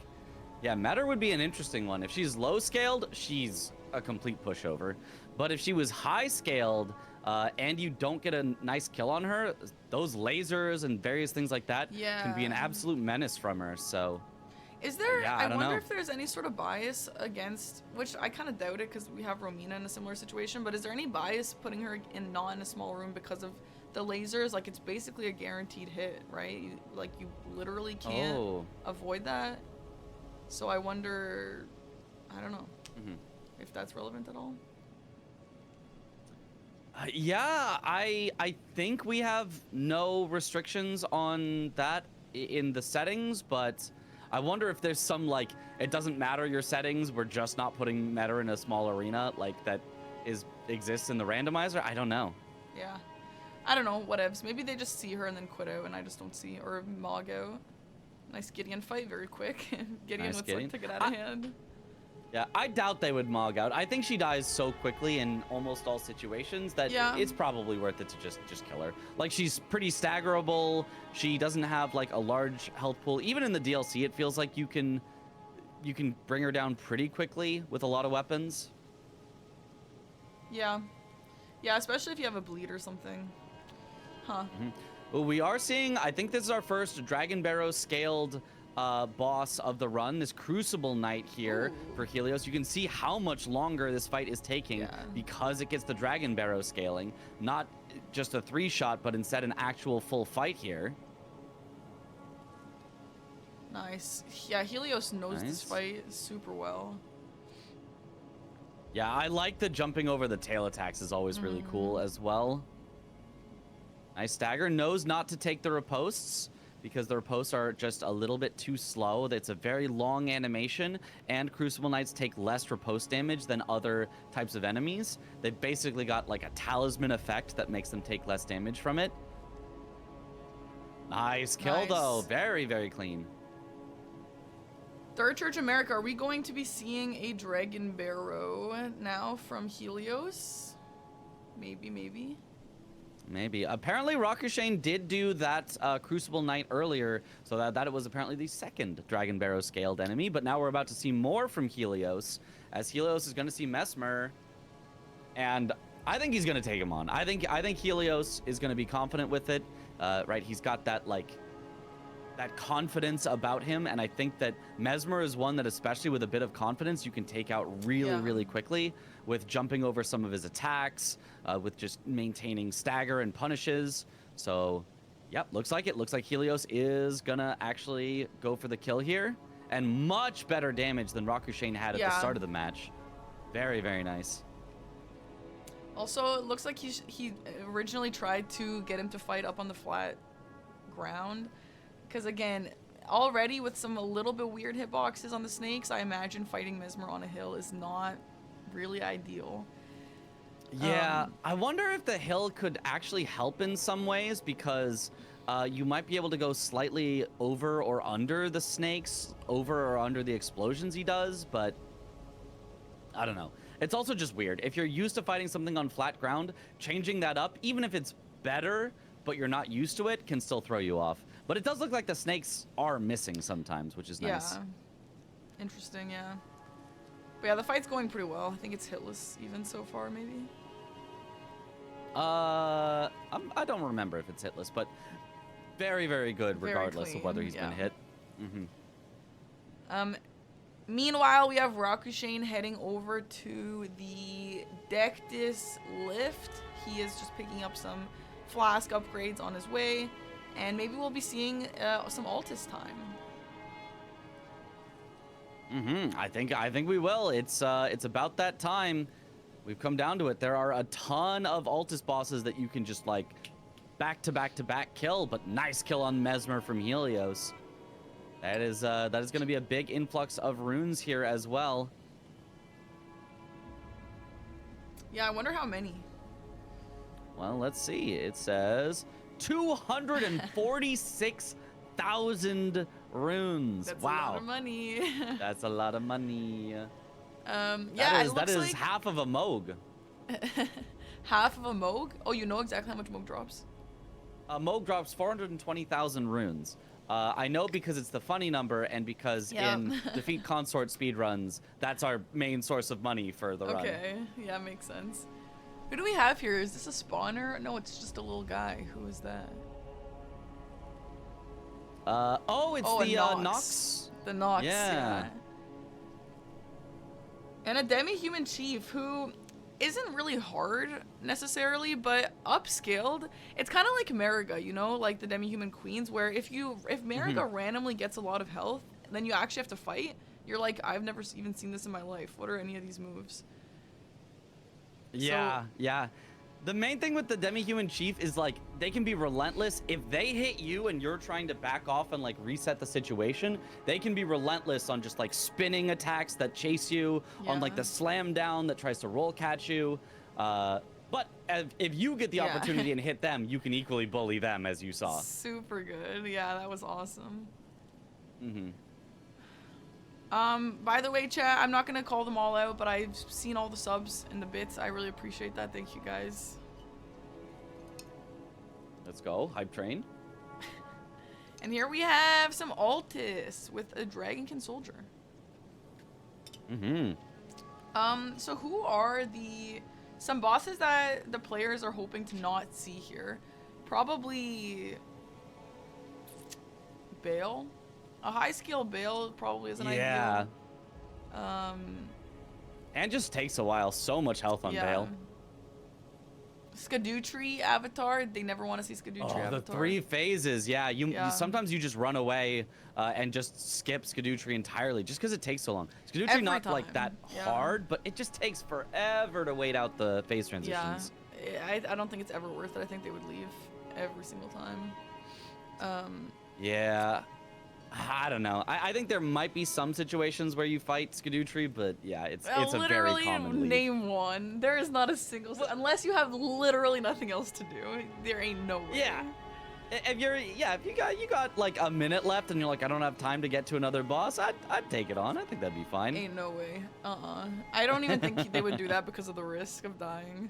yeah, Metter would be an interesting one. If she's low scaled, she's a complete pushover. But if she was high scaled, and you don't get a nice kill on her, those lasers and various things like that can be an Yeah. absolute menace from her, so... Is there, Yeah, I I don't wonder know. if there's any sort of bias against, which I kind of doubt it because we have Romina in a similar situation, but is there any bias putting her not in a small room because of the lasers? Like, it's basically a guaranteed hit, right? You literally can't avoid that. So I wonder, I don't know if that's relevant at all. Yeah, I think we have no restrictions on that in the settings, but I wonder if there's some, like, it doesn't matter your settings, we're just not putting Meta in a small arena, like, that exists in the randomizer. I don't know. Yeah. I don't know, whatevs. Maybe they just see her and then quit out and I just don't see, or Mog out. Nice Gideon fight, very quick. Gideon Nice would Gideon. like to get out of hand. Yeah, I doubt they would Mog out. I think she dies so quickly in almost all situations that Yeah. it's probably worth it to just kill her. Like, she's pretty staggerable. She doesn't have like a large health pool. Even in the DLC, it feels like you can bring her down pretty quickly with a lot of weapons. Yeah. Yeah, especially if you have a bleed or something. Huh. Well, we are seeing, I think this is our first Dragon Barrow scaled boss of the run, this Crucible Knight here for Helios. You can see how much longer this fight is taking because it gets the Dragon Barrow scaling. Not just a 3-shot, but instead an actual full fight here. Nice. Yeah, Helios knows this fight super well. Yeah, I like the jumping over the tail attacks is always really cool as well. Nice stagger. Knows not to take the riposts because the riposts are just a little bit too slow. It's a very long animation, and Crucible Knights take less riposte damage than other types of enemies. They basically got like a talisman effect that makes them take less damage from it. Nice kill though. Very, very clean. Third Church America, are we going to be seeing a Dragon Barrow now from Helios? Maybe, maybe. Maybe. Apparently, Rakushain did do that Crucible Knight earlier, so that it was apparently the second Dragon Barrow scaled enemy. But now we're about to see more from Helios, as Helios is going to see Mesmer, and I think he's going to take him on. I think Helios is going to be confident with it, right? He's got that that confidence about him, and I think that Mesmer is one that, especially with a bit of confidence, you can take out really quickly with jumping over some of his attacks, with just maintaining stagger and punishes. So, yep, looks like it. Looks like Helios is gonna actually go for the kill here, and much better damage than Rakushain had at the start of the match. Very, very nice. Also, it looks like he originally tried to get him to fight up on the flat ground. Because again, already with some a little bit weird hitboxes on the snakes, I imagine fighting Mesmer on a hill is not really ideal. Yeah, I wonder if the hill could actually help in some ways, because you might be able to go slightly over or under the snakes, over or under the explosions he does, but I don't know. It's also just weird. If you're used to fighting something on flat ground, changing that up, even if it's better, but you're not used to it, can still throw you off. But it does look like the snakes are missing sometimes, which is nice. Yeah. Interesting, yeah. But yeah, the fight's going pretty well. I think it's hitless even so far, maybe. I don't remember if it's hitless, but very, very good regardless of whether he's been hit. Meanwhile, we have Rakushain heading over to the Deathless lift. He is just picking up some flask upgrades on his way. And maybe we'll be seeing some Altus time. I think we will. It's about that time. We've come down to it. There are a ton of Altus bosses that you can just like back to back kill, but nice kill on Mesmer from Helios. That is going to be a big influx of runes here as well. Yeah, I wonder how many. Well, let's see. It says 246,000 runes. That's wow. a lot of money. That's a lot of money. Yeah, that is half of a Moog. Half of a Moog? Oh, you know exactly how much Moog drops? Moog drops 420,000 runes. I know because it's the funny number, and because in Defeat Consort speedruns, that's our main source of money for the run. Okay, yeah, makes sense. Who do we have here? Is this a spawner? No, it's just a little guy. Who is that? It's the Nox. The Nox, yeah. And a demi-human chief who isn't really hard necessarily, but upscaled. It's kind of like Mariga, you know, like the demi-human queens, where if Mariga randomly gets a lot of health, then you actually have to fight. You're like, I've never even seen this in my life. What are any of these moves? Yeah, yeah. The main thing with the demi-human chief is like they can be relentless. If they hit you and you're trying to back off and like reset the situation, they can be relentless on just like spinning attacks that chase you, on like the slam down that tries to roll catch you. But if you get the opportunity and hit them, you can equally bully them, as you saw. Super good. Yeah, that was awesome. By the way, chat, I'm not gonna call them all out, but I've seen all the subs and the bits. I really appreciate that. Thank you guys. Let's go. Hype train. And here we have some Altis with a Dragonkin soldier. So who are some bosses that the players are hoping to not see here? Probably Bale. A high skill Bale probably isn't ideal. And just takes a while. So much health on Bale. Skadutri avatar. They never want to see Skadutri avatar. The 3 phases. Yeah, you sometimes you just run away and just skip Skadutri entirely just because it takes so long. Skadutri not like that hard, but it just takes forever to wait out the phase transitions. Yeah, I don't think it's ever worth it. I think they would leave every single time. Yeah. I don't know. I think there might be some situations where you fight Skadutri, but yeah, it's a very common leave. Name one. There is not a single unless you have literally nothing else to do. There ain't no way. Yeah. If you got like a minute left and you're like, I don't have time to get to another boss, I'd take it on. I think that'd be fine. Ain't no way. I don't even think they would do that because of the risk of dying.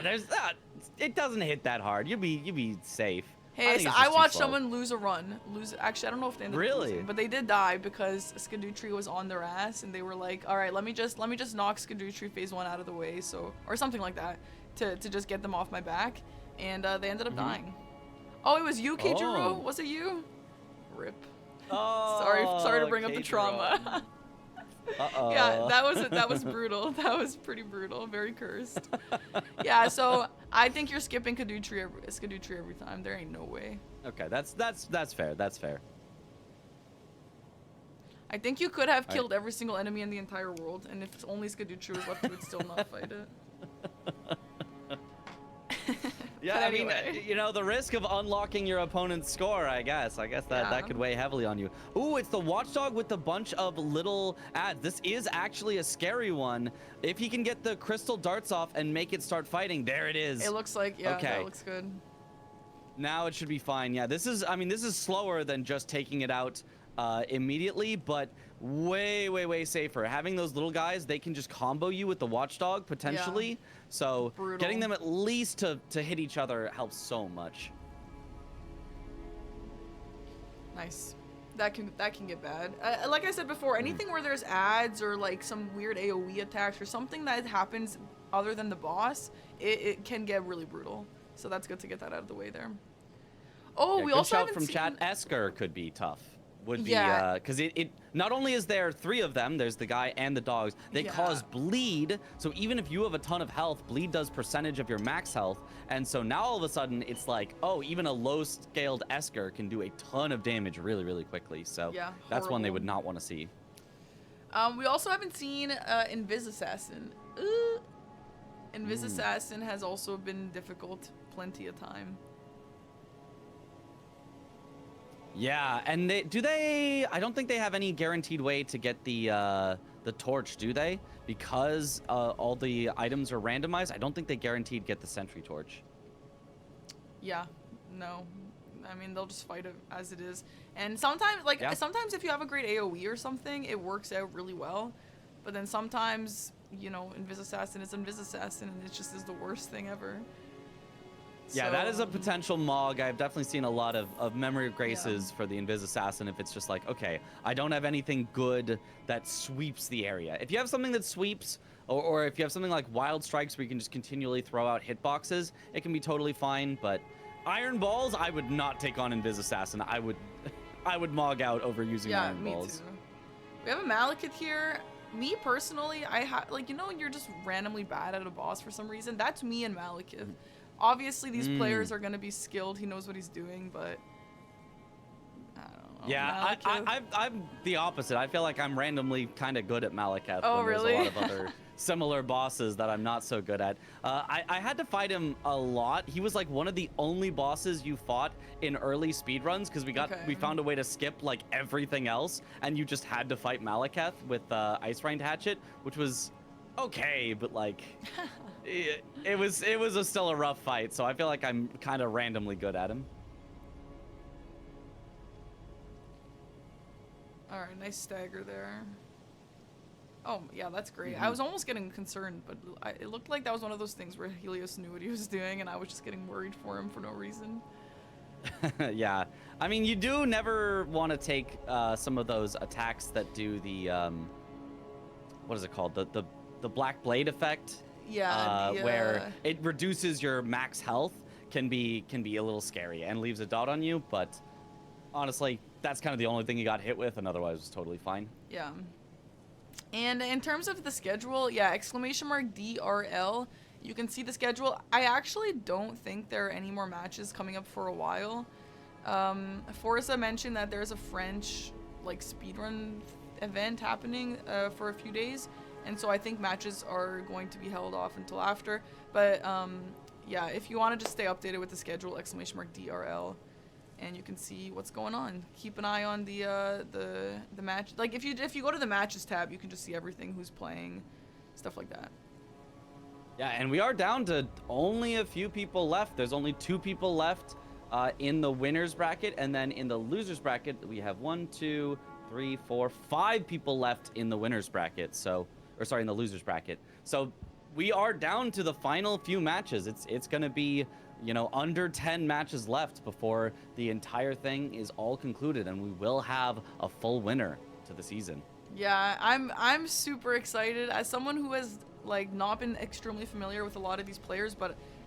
There's that. It doesn't hit that hard. You'd be safe. Hey, so I watched someone lose a run. Actually, I don't know if they ended up losing, but they did die because Skadutri was on their ass, and they were like, "All right, let me just knock Skadutri phase 1 out of the way," or something like that, to just get them off my back, and they ended up dying. Oh, it was you, Keijiro? Was it you? Rip. Oh, sorry to bring up the trauma. Yeah, that was brutal. That was pretty brutal. Very cursed. Yeah, so I think you're skipping Skadutri every time. There ain't no way. Okay, that's fair. That's fair. I think you could have killed every single enemy in the entire world, and if only Skadutri was left, you would still not fight it. Yeah, anyway. I mean, the risk of unlocking your opponent's score, I guess that could weigh heavily on you. Ooh, it's the watchdog with a bunch of little ads. This is actually a scary one. If he can get the crystal darts off and make it start fighting, there it is. It looks like, that looks good. Now it should be fine. Yeah, this is slower than just taking it out immediately, but way safer. Having those little guys, they can just combo you with the watchdog potentially. So getting them at least to hit each other helps so much. Nice. That can get bad. Like I said before, anything where there's ads or like some weird AoE attacks or something that happens other than the boss, it can get really brutal. So that's good to get that out of the way there. Oh, we also haven't from seen... chat, Esker could be tough. Would be because it not only is there 3 of them, there's the guy and the dogs, they cause bleed, so even if you have a ton of health, bleed does percentage of your max health, and so now all of a sudden it's like, oh, even a low scaled Esker can do a ton of damage really quickly. So that's one they would not want to see. We also haven't seen Invis Assassin. Invis Assassin has also been difficult plenty of time. Yeah, and I don't think they have any guaranteed way to get the torch, do they? Because all the items are randomized, I don't think they guaranteed get the sentry torch. Yeah, no. I mean, they'll just fight it as it is. And sometimes, sometimes if you have a great AoE or something, it works out really well. But then sometimes, Invis Assassin is Invis Assassin, and it just is the worst thing ever. Yeah, that is a potential Mog. I've definitely seen a lot of memory of graces for the Invis Assassin if it's just like, okay, I don't have anything good that sweeps the area. If you have something that sweeps, or if you have something like Wild Strikes where you can just continually throw out hitboxes, it can be totally fine, but Iron Balls, I would not take on Invis Assassin. I would Mog out over using Iron Balls. Too. We have a Malekith here. Me personally, you're just randomly bad at a boss for some reason. That's me and Malekith. Obviously, these players are going to be skilled. He knows what he's doing, but I don't know. Yeah, I'm the opposite. I feel like I'm randomly kind of good at Malekith. Oh, really? There's a lot of other similar bosses that I'm not so good at. I had to fight him a lot. He was like one of the only bosses you fought in early speedruns because we found a way to skip like everything else, and you just had to fight Malekith with Ice Rind Hatchet, which was okay, but like... It was still a rough fight, so I feel like I'm kind of randomly good at him. All right, nice stagger there. Oh, yeah, that's great. Mm-hmm. I was almost getting concerned, but it looked like that was one of those things where Helios knew what he was doing, and I was just getting worried for him for no reason. Yeah. I mean, you do never want to take some of those attacks that do the, what is it called? The Black Blade effect. Yeah, where it reduces your max health can be a little scary and leaves a dot on you, but honestly, that's kind of the only thing you got hit with, and otherwise it was totally fine. Yeah. And in terms of the schedule, yeah, !DRL. You can see the schedule. I actually don't think there are any more matches coming up for a while. Forsa mentioned that there's a French like speedrun event happening for a few days, and so I think matches are going to be held off until after. But yeah, if you want to just stay updated with the schedule, !DRL. And you can see what's going on. Keep an eye on the match. Like if you go to the matches tab, you can just see everything, who's playing, stuff like that. Yeah, and we are down to only a few people left. There's only 2 people left in the winners bracket, and then in the losers bracket we have 1, 2, 3, 4, 5 people left in the winners bracket. So, or sorry, in the losers bracket. So we are down to the final few matches. It's gonna be, you know, under 10 matches left before the entire thing is all concluded, and we will have a full winner to the season. Yeah, I'm super excited as someone who has like not been extremely familiar with a lot of these players,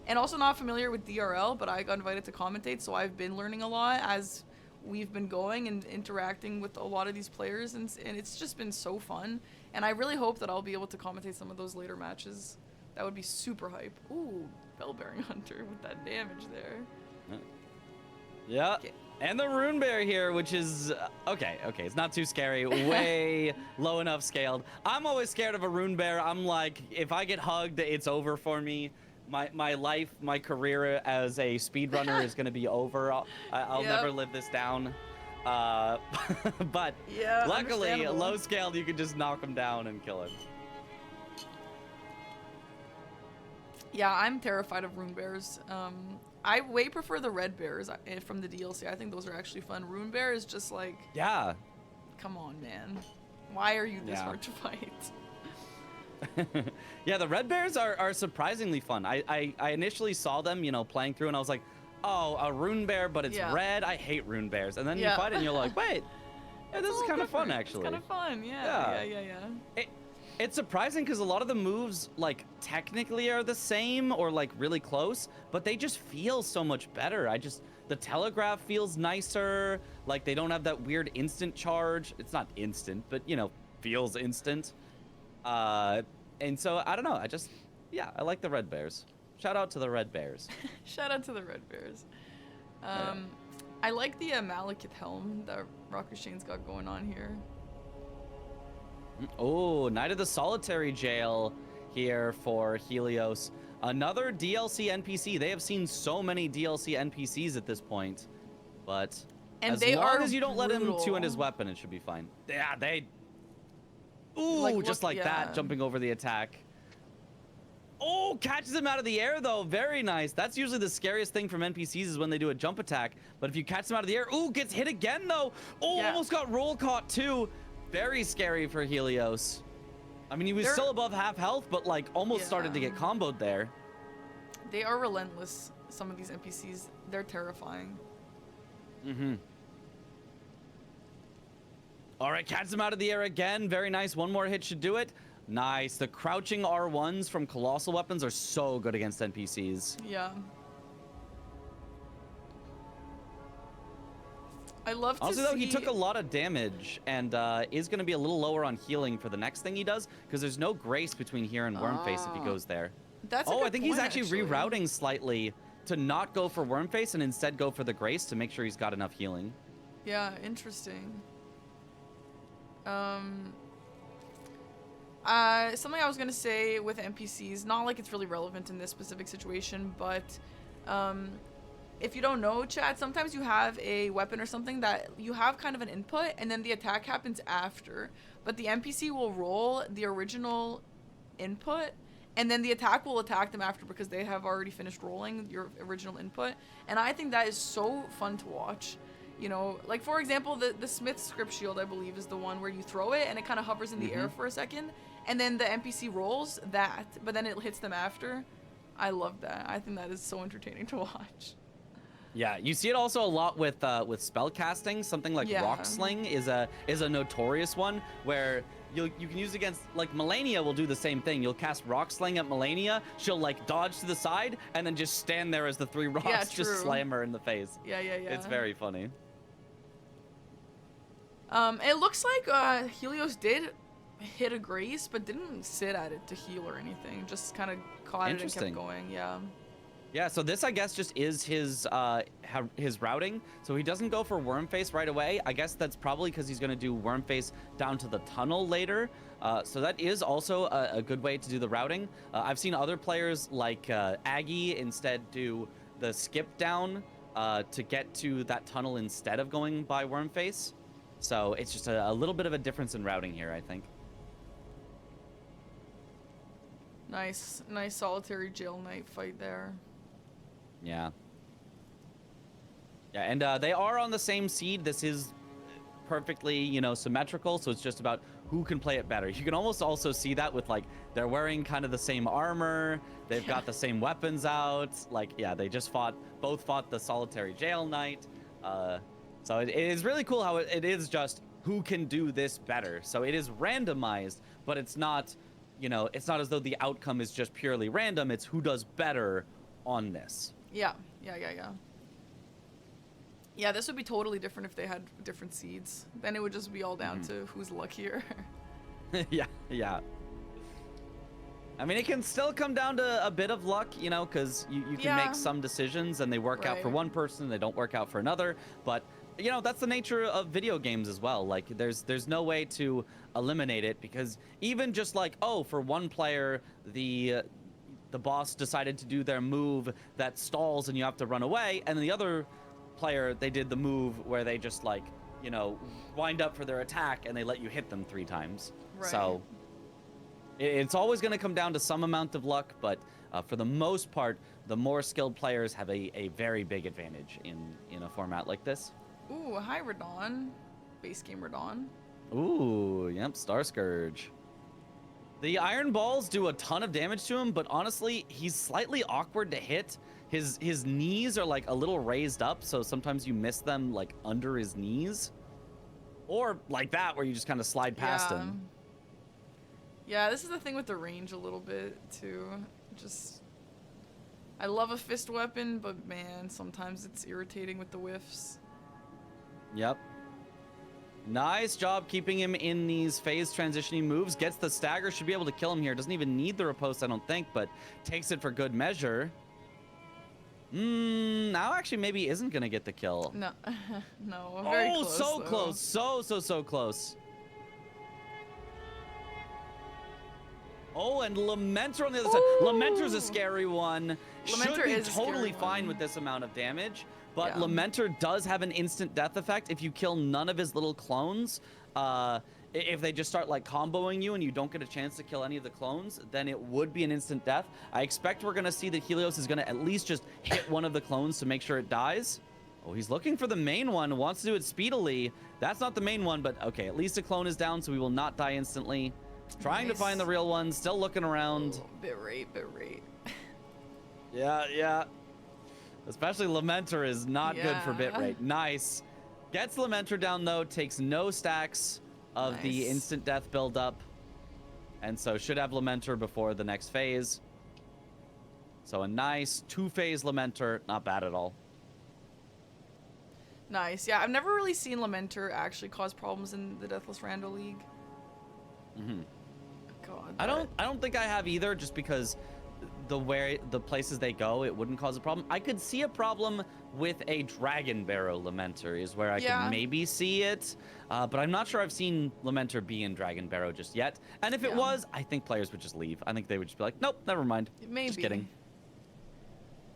and also not familiar with DRL, but I got invited to commentate, so I've been learning a lot as we've been going and interacting with a lot of these players, and it's just been so fun. And I really hope that I'll be able to commentate some of those later matches. That would be super hype. Ooh, Bell-bearing Hunter with that damage there. Yeah. Okay. And the Rune Bear here, which is okay, it's not too scary, way low enough scaled. I'm always scared of a Rune Bear. I'm like, if I get hugged, it's over for me. My life, my career as a speedrunner is going to be over. I'll never live this down. But Yeah, luckily, low scaled, you can just knock him down and kill him. Yeah, I'm terrified of Rune Bears. I way prefer the red bears from the DLC. I think those are actually fun. Rune Bear is just like... Yeah. Come on, man. Why are you this hard to fight? Yeah, the red bears are surprisingly fun. I initially saw them, you know, playing through, and I was like, oh, a Rune Bear, but it's red? I hate Rune Bears. And then you fight it, and you're like, wait, yeah, this is kind of fun, actually. It's kind of fun, yeah. It's surprising because a lot of the moves, like, technically are the same or, like, really close, but they just feel so much better. The telegraph feels nicer. Like, they don't have that weird instant charge. It's not instant, but, you know, feels instant. And so, I don't know. I like the red bears. Shout out to the red bears. Shout out to the red bears. I like the Malekith helm that Rakushain's got going on here. Oh, Night of the Solitary Jail here for Helios. Another DLC NPC. They have seen so many DLC NPCs at this point. But as long as you don't let him two-hand his weapon, it should be fine. Yeah, they... Ooh, just like that, jumping over the attack. Oh, catches him out of the air, though. Very nice. That's usually the scariest thing from NPCs is when they do a jump attack. But if you catch them out of the air... Ooh, gets hit again, though. Oh, almost got roll caught, too. Very scary for Helios. I mean, he was still above half health, but like almost started to get comboed there. They are relentless, some of these NPCs. They're terrifying. Mm-hmm. All right, catches him out of the air again. Very nice. One more hit should do it. Nice. The crouching R1s from Colossal Weapons are so good against NPCs. Yeah. I love to Honestly, though, he took a lot of damage and is going to be a little lower on healing for the next thing he does because there's no grace between here and Wormface if he goes there. That's a good I think point, he's actually rerouting slightly to not go for Wormface and instead go for the grace to make sure he's got enough healing. Yeah, interesting. Something I was going to say with NPCs, not like it's really relevant in this specific situation, but if you don't know, chat, sometimes you have a weapon or something that you have kind of an input and then the attack happens after, but the NPC will roll the original input and then the attack will attack them after because they have already finished rolling your original input. And I think that is so fun to watch. You know, like for example, the Smith script shield, I believe, is the one where you throw it and it kind of hovers in the air for a second, and then the NPC rolls that, but then it hits them after. I love that. I think that is so entertaining to watch. Yeah, you see it also a lot with spell casting. Something like Rock Sling is a notorious one where you can use against, like, Milennia will do the same thing. You'll cast Rock Sling at Milennia, she'll like dodge to the side and then just stand there as the 3 rocks just slam her in the face. Yeah. It's very funny. It looks like Helios did hit a Grace, but didn't sit at it to heal or anything. Just kind of caught it and kept going. Yeah. Yeah, so this, I guess, just is his routing. So he doesn't go for Wormface right away. I guess that's probably because he's going to do Wormface down to the tunnel later. So that is also a good way to do the routing. I've seen other players like Aggie instead do the skip down to get to that tunnel instead of going by Wormface. So it's just a little bit of a difference in routing here, I think. Nice solitary jail knight fight there. Yeah. Yeah, and they are on the same seed. This is perfectly, you know, symmetrical, so it's just about who can play it better. You can almost also see that with, like, they're wearing kind of the same armor. They've got the same weapons out. Like, yeah, they just both fought the solitary jail knight. So it is really cool how it is just who can do this better. So it is randomized, but it's not, you know, it's not as though the outcome is just purely random. It's who does better on this. Yeah, this would be totally different if they had different seeds. Then it would just be all down to who's luckier. yeah. I mean, it can still come down to a bit of luck, you know, because you can make some decisions and they work out for one person, they don't work out for another. But, you know, that's the nature of video games as well. Like, there's no way to eliminate it, because even just like, oh, for one player, the boss decided to do their move that stalls and you have to run away, and then the other player, they did the move where they just, like, you know, wind up for their attack and they let you hit them 3 times. Right. So it's always going to come down to some amount of luck, but for the most part, the more skilled players have a very big advantage in a format like this. Ooh, hi Radon. Base game Radon. Ooh, yep, Star Scourge. The iron balls do a ton of damage to him, but honestly, he's slightly awkward to hit. His knees are like a little raised up, so sometimes you miss them like under his knees. Or like that, where you just kind of slide past him. Yeah, this is the thing with the range a little bit, too. I love a fist weapon, but man, sometimes it's irritating with the whiffs. Yep. Nice job keeping him in these phase transitioning moves. Gets the stagger, should be able to kill him here. Doesn't even need the riposte, I don't think, but takes it for good measure. Now actually maybe isn't gonna get the kill. No, no, very close. So close, so close. Oh, and Lamenter on the other side. Lamenter's a scary one. Should be totally fine with this amount of damage, but Lamenter does have an instant death effect if you kill none of his little clones. If they just start like comboing you and you don't get a chance to kill any of the clones, then it would be an instant death. I expect we're gonna see that Helios is gonna at least just hit one of the clones to make sure it dies. Oh, he's looking for the main one, wants to do it speedily. That's not the main one, but okay, at least a clone is down, so we will not die instantly. Trying to find the real one, still looking around. Oh, bit rate. Yeah. Especially Lamenter is not good for bitrate. Nice. Gets Lamenter down though, takes no stacks of the instant death buildup. And so should have Lamenter before the next phase. So a nice 2-phase Lamenter, not bad at all. Nice. Yeah, I've never really seen Lamenter actually cause problems in the Deathless Rando League. God, I don't think I have either, just because the places they go, it wouldn't cause a problem. I could see a problem with a Dragon Barrow Lamenter is where I could maybe see it, but I'm not sure I've seen Lamenter be in Dragon Barrow just yet. And if it was, I think players would just leave. I think they would just be like, nope, never mind. Maybe. Just kidding.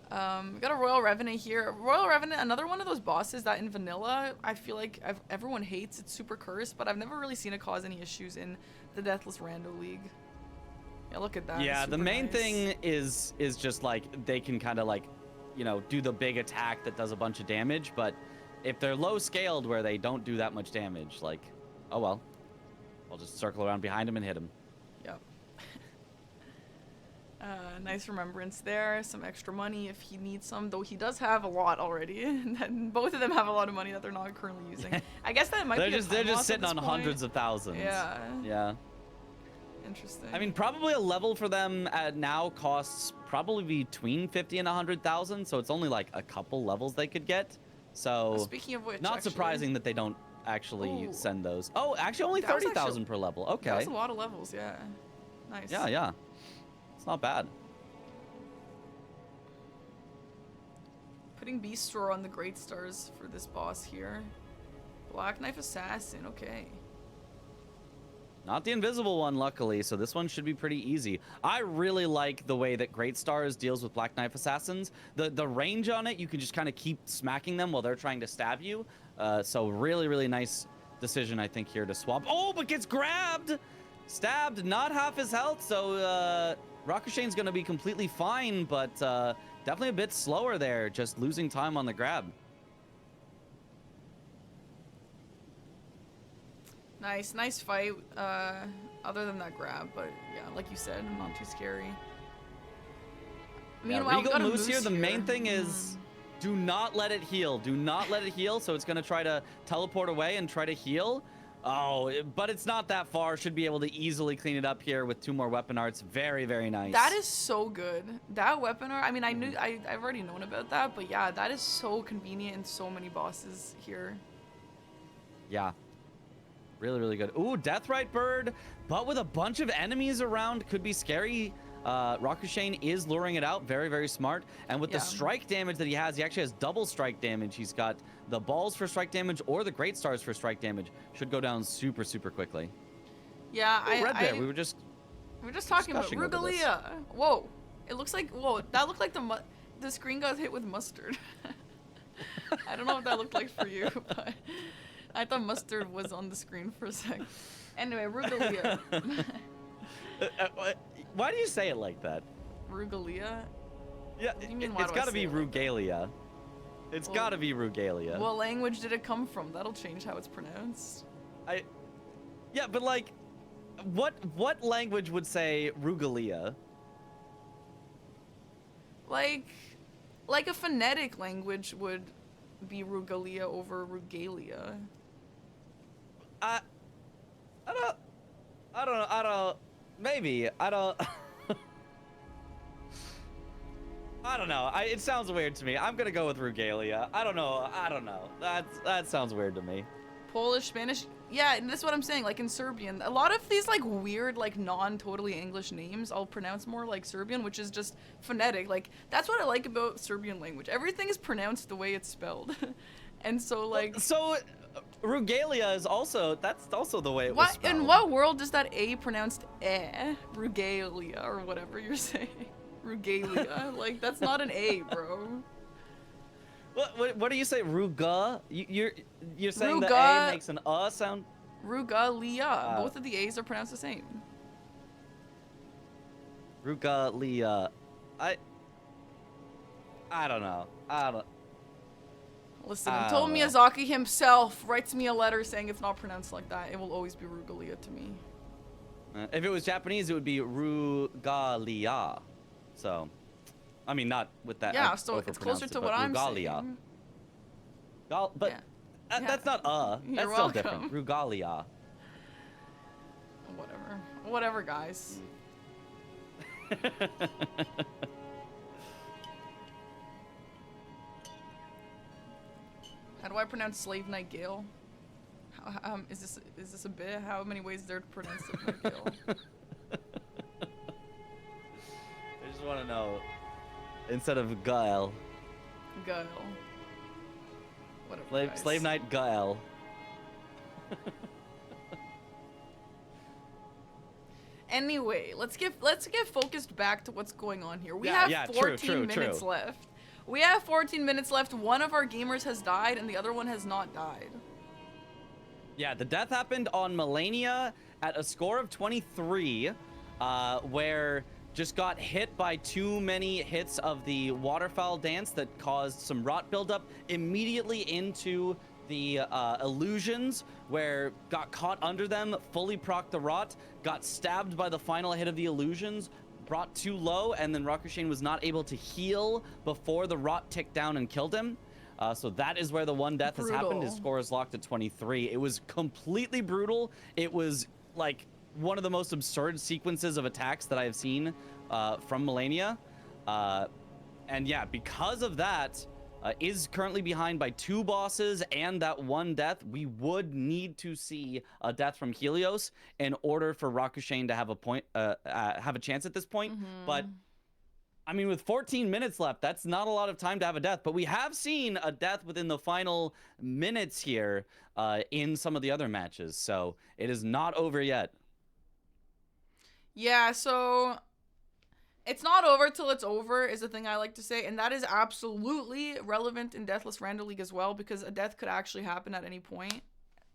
We got a Royal Revenant here. Royal Revenant, another one of those bosses that in vanilla, I feel like everyone hates. It's super cursed, but I've never really seen it cause any issues in the Deathless Rando League. Yeah, look at that. Yeah, the main thing is just like they can kind of like, you know, do the big attack that does a bunch of damage, but if they're low scaled where they don't do that much damage, like, oh well. I'll just circle around behind him and hit him. Yep. Nice remembrance there. Some extra money if he needs some, though he does have a lot already. And both of them have a lot of money that they're not currently using. I guess that might be they're just sitting on hundreds of thousands. Yeah. Yeah. Interesting. I mean, probably a level for them now costs probably between 50 and 100,000, so it's only like a couple levels they could get. So speaking of which, not surprising that they don't actually send those. Oh, actually only 30,000 per level. Okay. That's a lot of levels, yeah. Nice. Yeah, yeah. It's not bad. Putting Beast Roar on the Great Stars for this boss here. Black Knife Assassin, okay. Not the invisible one, luckily, so this one should be pretty easy. I really like the way that Great Stars deals with Black Knife Assassins. The range on it, you can just kind of keep smacking them while they're trying to stab you. So really, really nice decision, I think, here to swap. Oh, but gets grabbed! Stabbed, not half his health, so Rakushain's going to be completely fine, but definitely a bit slower there, just losing time on the grab. Nice fight, other than that grab, but yeah, like you said, not too scary. Meanwhile, Regal Moose here, the main thing is do not let it heal. Do not let it heal, so it's going to try to teleport away and try to heal. Oh, but it's not that far. Should be able to easily clean it up here with 2 more weapon arts. Very, very nice. That is so good. That weapon art, I mean, I've already known about that, but yeah, that is so convenient in so many bosses here. Yeah. Really, really good. Ooh, Deathrite Bird, but with a bunch of enemies around, could be scary. Rakushain is luring it out. Very, very smart. And with the strike damage that he actually has double strike damage. He's got the balls for strike damage or the Great Stars for strike damage. Should go down super, super quickly. Yeah, we were just talking about Rugalia. Whoa, it looks like that looked like the screen got hit with mustard. I don't know what that looked like for you, but I thought mustard was on the screen for a sec. Anyway, Rugalia. Why do you say it like that? Rugalia? Yeah, it's got to be Rugalia. It's got to be Rugalia. What language did it come from? That'll change how it's pronounced. Yeah, but like, what language would say Rugalia? Like a phonetic language would be Rugalia over Rugalia. I don't. Maybe. I don't know. It sounds weird to me. I'm gonna go with Rugalia. I don't know. That sounds weird to me. Polish, Spanish. Yeah, and that's what I'm saying. Like in Serbian, a lot of these like weird, like non-totally English names, I'll pronounce more like Serbian, which is just phonetic. Like that's what I like about Serbian language. Everything is pronounced the way it's spelled, and so like. Rugalia is also the way it was spelled. In what world is that A pronounced Rugalia or whatever you're saying? Rugalia. Like that's not an A, bro. What do you say? Ruga? You're saying Ruga, the A makes an sound? Rugalia. Both of the A's are pronounced the same. Rugalia. I don't know. Listen, until Miyazaki himself writes me a letter saying it's not pronounced like that, it will always be Rugalia to me. If it was Japanese, it would be Rugalia. So, I mean, not with that. Yeah, so it's closer to what I'm saying. But that's not You're that's welcome. still different. Rugalia. Whatever, guys. How do I pronounce Slave Knight Gale? Is this a bit? How many ways is there to pronounce Slave Knight Gale? I just want to know. Instead of Gael. Gale. Whatever. Slave Knight Gael. Anyway, let's get focused back to what's going on here. We have 14 minutes left. We have 14 minutes left. One of our gamers has died, and the other one has not died. Yeah, the death happened on Milennia at a score of 23, where just got hit by too many hits of the waterfowl dance that caused some rot buildup immediately into the illusions, where got caught under them, fully procced the rot, got stabbed by the final hit of the illusions, brought too low, and then Rakushain was not able to heal before the rot ticked down and killed him. So that is where the one death has happened. His score is locked at 23. It was completely brutal. It was like one of the most absurd sequences of attacks that I have seen from Milennia. And yeah, because of that, is currently behind by 2 bosses and that 1 death. We would need to see a death from Helios in order for Rakushain to have a chance at this point. But I mean, with 14 minutes left, that's not a lot of time to have a death. But we have seen a death within the final minutes here in some of the other matches, so it is not over yet. Yeah, so it's not over till it's over is the thing I like to say, and that is absolutely relevant in Deathless Randomizer League as well, because a death could actually happen at any point.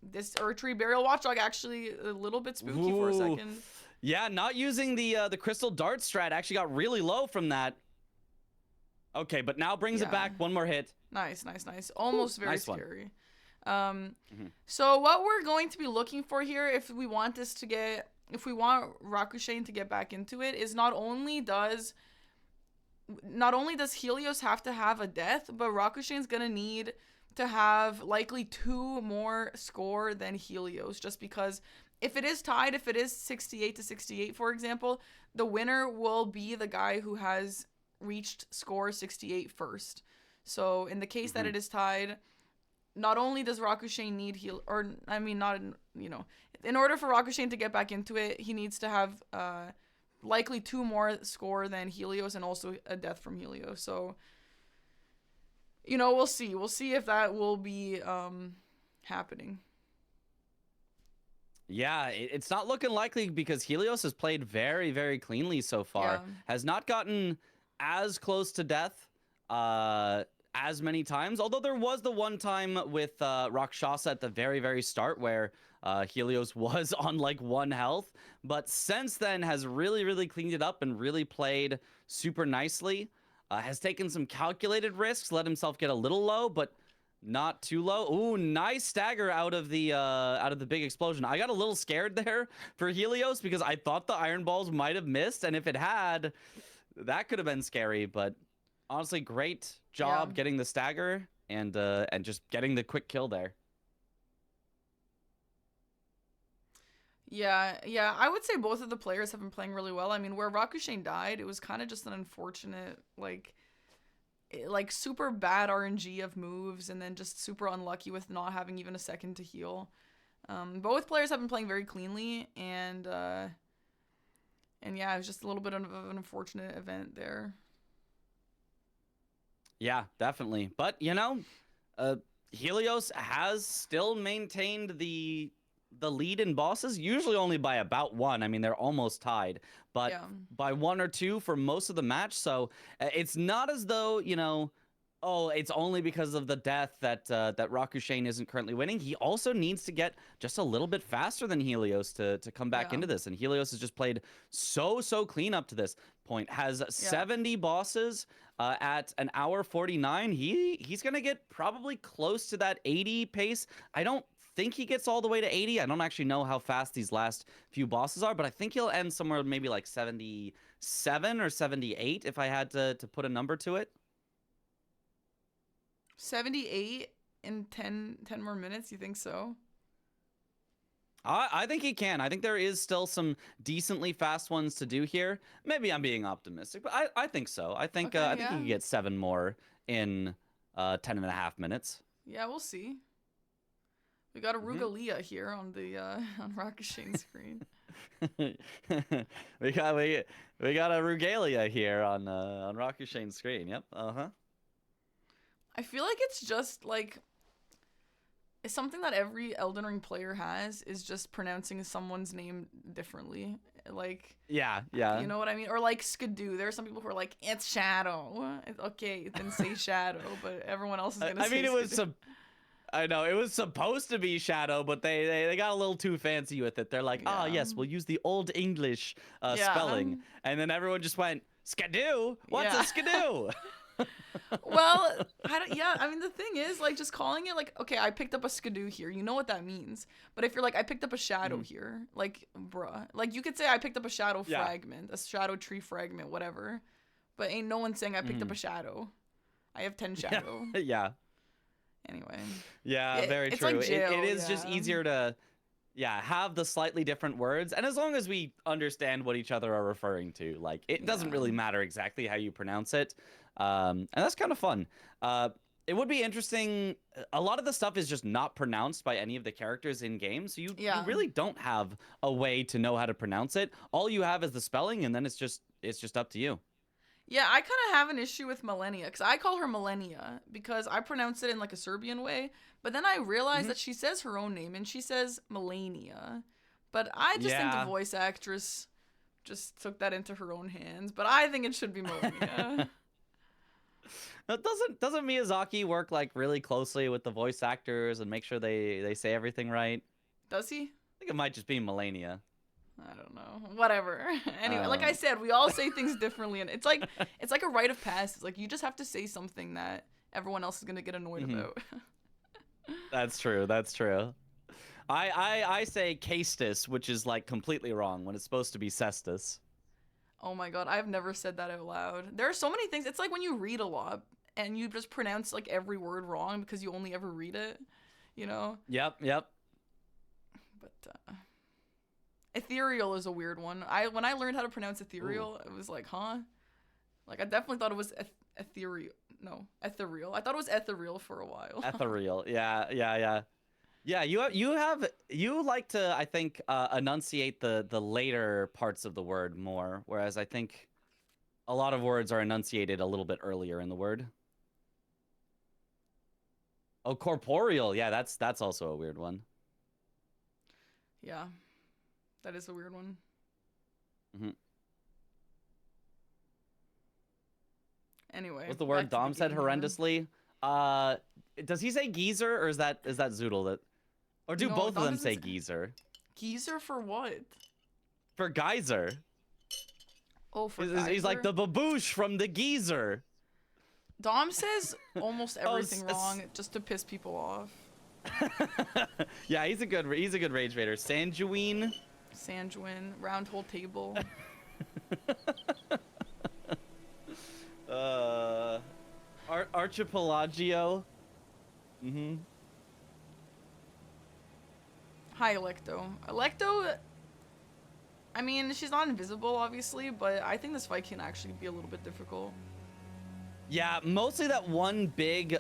This Tree Burial Watchdog actually a little bit spooky for a second. Yeah, not using the Crystal Dart strat actually got really low from that. Okay, but now brings it back. 1 more hit. Nice. Almost very nice scary. So what we're going to be looking for here, if we want Rakushain to get back into it, is not only does Helios have to have a death, but Rakushain's gonna need to have likely 2 more score than Helios, just because if it is tied, if it is 68-68, for example, the winner will be the guy who has reached score 68 first. So in the case that it is tied, not only does Rakushain need in order for Rakushain to get back into it, he needs to have likely 2 more score than Helios and also a death from Helios. So, we'll see. We'll see if that will be happening. Yeah, it's not looking likely because Helios has played very, very cleanly so far. Has not gotten as close to death as many times, although there was the one time with Rakshasa at the very, very start where Helios was on like 1 health, but since then has really, really cleaned it up and really played super nicely. Has taken some calculated risks, let himself get a little low, but not too low. Ooh, nice stagger out of the big explosion. I got a little scared there for Helios because I thought the iron balls might have missed, and if it had, that could have been scary. But honestly, great job getting the stagger and just getting the quick kill there. Yeah, I would say both of the players have been playing really well. I mean, where Rakushain died, it was kind of just an unfortunate, like super bad RNG of moves, and then just super unlucky with not having even a second to heal. Both players have been playing very cleanly, and yeah, it was just a little bit of an unfortunate event there. Yeah, definitely. But, Helios has still maintained the lead in bosses, usually only by about 1. I mean, they're almost tied, but by 1 or 2 for most of the match. So it's not as though, it's only because of the death that Rakushain isn't currently winning. He also needs to get just a little bit faster than Helios to come back into this. And Helios has just played so clean up to this point. Has 70 bosses at an hour 49. He's gonna get probably close to that 80 pace. I don't think he gets all the way to 80. I don't actually know how fast these last few bosses are, but I think he'll end somewhere maybe like 77 or 78 if I had to put a number to it. 78 in 10 more minutes, you think so? I think he can. I think there is still some decently fast ones to do here. Maybe I'm being optimistic, but I think so. I think he can get 7 more in 10.5 minutes. Yeah, we'll see. We got a Rugalia here on the on Rakushain's screen. we got a Rugalia here on Rakushain's screen. Yep. I feel like it's just like it's something that every Elden Ring player has, is just pronouncing someone's name differently. Like yeah. You know what I mean? Or like Skidoo. There are some people who are like, it's Shadow. Okay, then say Shadow, but everyone else is gonna say Skidoo. I know it was supposed to be shadow, but they got a little too fancy with it. They're like, ah, yes, we'll use the old English spelling, and then everyone just went skidoo. What's a skidoo? Well, I mean, the thing is, like, just calling it like, okay, I picked up a skidoo here. You know what that means. But if you're like, I picked up a shadow here, like, bruh, like, you could say I picked up a shadow fragment, a shadow tree fragment, whatever. But ain't no one saying I picked up a shadow. I have 10 shadow. Yeah. Anyway. Yeah, very it's true. Like jail, it is just easier to, have the slightly different words. And as long as we understand what each other are referring to, like, it doesn't really matter exactly how you pronounce it. And that's kind of fun. It would be interesting. A lot of the stuff is just not pronounced by any of the characters in game. So you really don't have a way to know how to pronounce it. All you have is the spelling, and then it's just up to you. Yeah, I kind of have an issue with Milennia, because I call her Milennia, because I pronounce it in, like, a Serbian way, but then I realize that she says her own name, and she says Milennia, but I just think the voice actress just took that into her own hands, but I think it should be Milennia. Doesn't Miyazaki work, like, really closely with the voice actors and make sure they say everything right? Does he? I think it might just be Milennia. I don't know. Whatever. Anyway, like I said, we all say things differently, and it's like a rite of passage. Like, you just have to say something that everyone else is gonna get annoyed about. That's true. That's true. I say Castus, which is, like, completely wrong when it's supposed to be Cestus. Oh my god, I've never said that out loud. There are so many things. It's like when you read a lot and you just pronounce, like, every word wrong because you only ever read it, you know? Yep. But ethereal is a weird one. When I learned how to pronounce ethereal, it was like, huh? Like, I definitely thought it was ethereal. No, ethereal. I thought it was ethereal for a while. Ethereal. Yeah. Yeah, you like to, I think, enunciate the later parts of the word more, whereas I think a lot of words are enunciated a little bit earlier in the word. Oh, corporeal. Yeah, that's also a weird one. Yeah, that is a weird one. Anyway. What's the word Dom said horrendously? Does he say geezer, or is that Zoodle that? Or do both of them say geezer? Geezer for what? For geyser. Oh, for geyser? He's like the baboosh from the geezer. Dom says almost everything wrong just to piss people off. Yeah, he's a good rage baiter. Sanjuine, round hole table. Archipelagio. Hi, Electo, I mean, she's not invisible, obviously, but I think this fight can actually be a little bit difficult. Yeah, mostly that one big,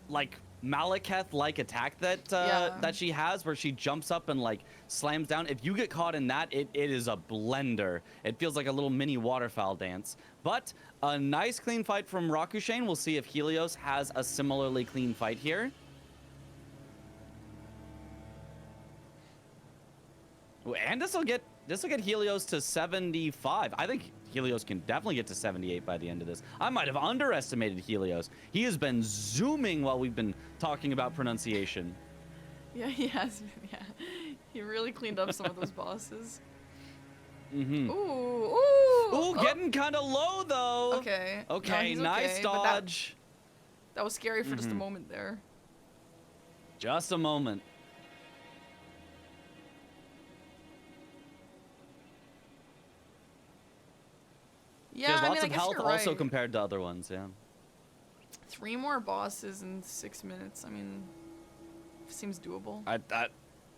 like, Malekith-like attack that she has, where she jumps up and, like, slams down. If you get caught in that, it is a blender. It feels like a little mini waterfowl dance. But a nice clean fight from Rakushain. We'll see if Helios has a similarly clean fight here. And this will get Helios to 75. I think Helios can definitely get to 78 by the end of this. I might have underestimated Helios. He has been zooming while we've been talking about pronunciation. Yeah, he has been, yeah. He really cleaned up some of those bosses. Ooh, getting kind of low, though. Okay. Okay, no, nice dodge. That was scary for just a moment there. Just a moment. Yeah, There's lots of health also right. compared to other ones, yeah. 3 more bosses in 6 minutes. I mean, seems doable. That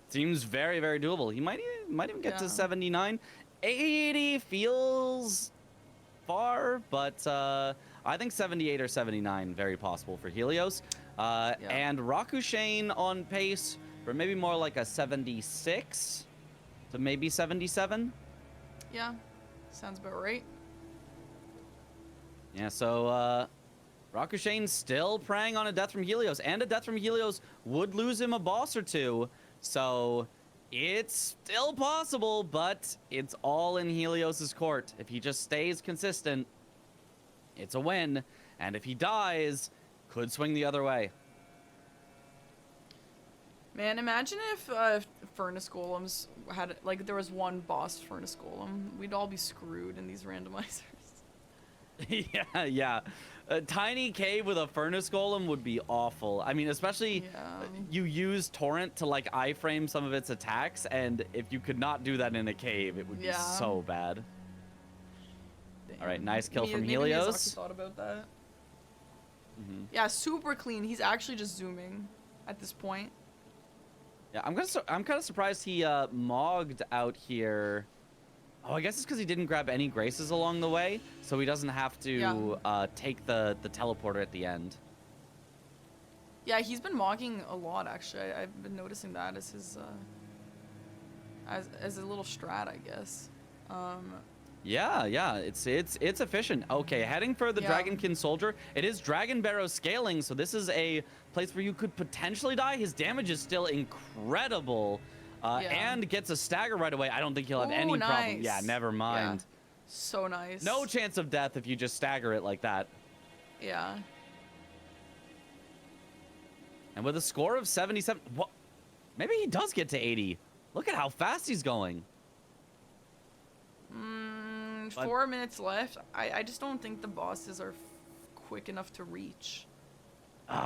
seems very, very doable. He might even get to 79. 80 feels far, but I think 78 or 79 very possible for Helios. And Rakushain on pace for maybe more like a 76 to maybe 77. Yeah, sounds about right. Yeah, so Rakushain's still preying on a death from Helios, and a death from Helios would lose him a boss or two. So it's still possible, but it's all in Helios's court. If he just stays consistent, it's a win. And if he dies, could swing the other way. Man, imagine if furnace golems had, like, there was one boss furnace golem. We'd all be screwed in these randomizers. Yeah, yeah. A tiny cave with a furnace golem would be awful. I mean, especially you use torrent to like iframe some of its attacks, and if you could not do that in a cave, it would be so bad. Damn. All right, nice kill from Maybe Helios. Miyazaki thought about that. Yeah, super clean. He's actually just zooming at this point. Yeah, I'm kind of surprised he mogged out here. Oh, I guess it's because he didn't grab any graces along the way, so he doesn't have to take the teleporter at the end. Yeah, he's been mogging a lot actually. I've been noticing that as his as a little strat, I guess. Yeah, yeah, it's efficient. Okay, heading for the Dragonkin Soldier. It is Dragon Barrow scaling, so this is a place where you could potentially die. His damage is still incredible, and gets a stagger right away. I don't think he'll have any problem. Yeah, never mind. Yeah. So nice. No chance of death if you just stagger it like that. Yeah. And with a score of 77, what? Maybe he does get to 80. Look at how fast he's going. 4 minutes left. I just don't think the bosses are quick enough to reach.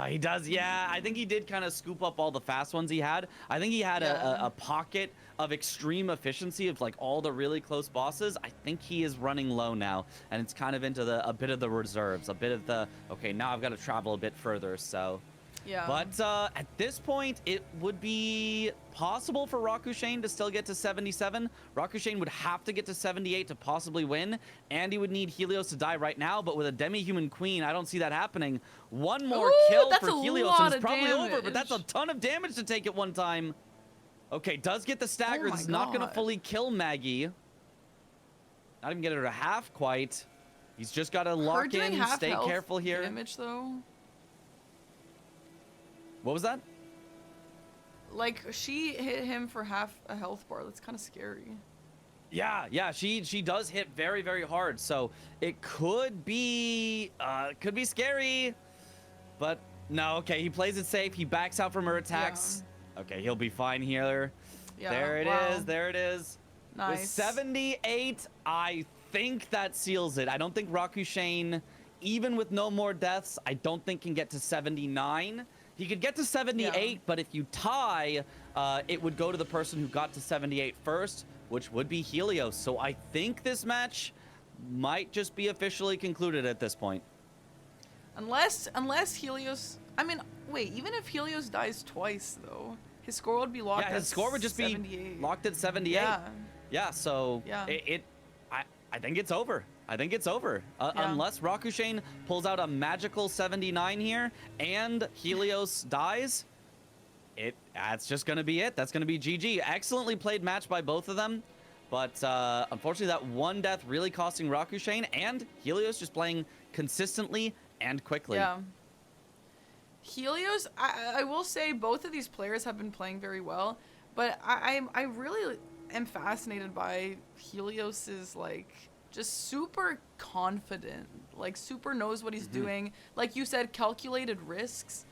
He does, yeah. I think he did kind of scoop up all the fast ones he had. I think he had a pocket of extreme efficiency of like all the really close bosses. I think he is running low now, and it's kind of into a bit of the reserves, a bit of the, okay, now I've got to travel a bit further, so. Yeah. But at this point, it would be possible for Rakushain to still get to 77. Rakushain would have to get to 78 to possibly win, and he would need Helios to die right now. But with a demi-human queen, I don't see that happening. One more kill for Helios, and it's probably over, but that's a ton of damage to take at one time. Okay, does get the stagger. This is not going to fully kill Maggie. Not even get her to half quite. He's just got to lock in, stay careful here. Damage, though. What was that? Like, she hit him for half a health bar. That's kind of scary. Yeah, yeah, she does hit very, very hard. So it could be scary. But no, okay, he plays it safe. He backs out from her attacks. Yeah. Okay, he'll be fine here. Yeah, there it is. There it is. Nice. With 78, I think that seals it. I don't think Rakushain, even with no more deaths, I don't think can get to 79. He could get to 78, but if you tie, it would go to the person who got to 78 first, which would be Helios. So I think this match might just be officially concluded at this point. Unless Helios... I mean, wait, even if Helios dies twice, though, his score would be locked at 78. Yeah, his score would just be locked at 78. Yeah. Yeah, so I think it's over. I think it's over. Unless Rakushain pulls out a magical 79 here and Helios dies, that's just going to be it. That's going to be GG. Excellently played match by both of them. But unfortunately, that one death really costing Rakushain, and Helios just playing consistently and quickly. Yeah. Helios, I will say both of these players have been playing very well, but I really am fascinated by Helios's, like, just super confident, like super knows what he's doing. Like you said, calculated risks.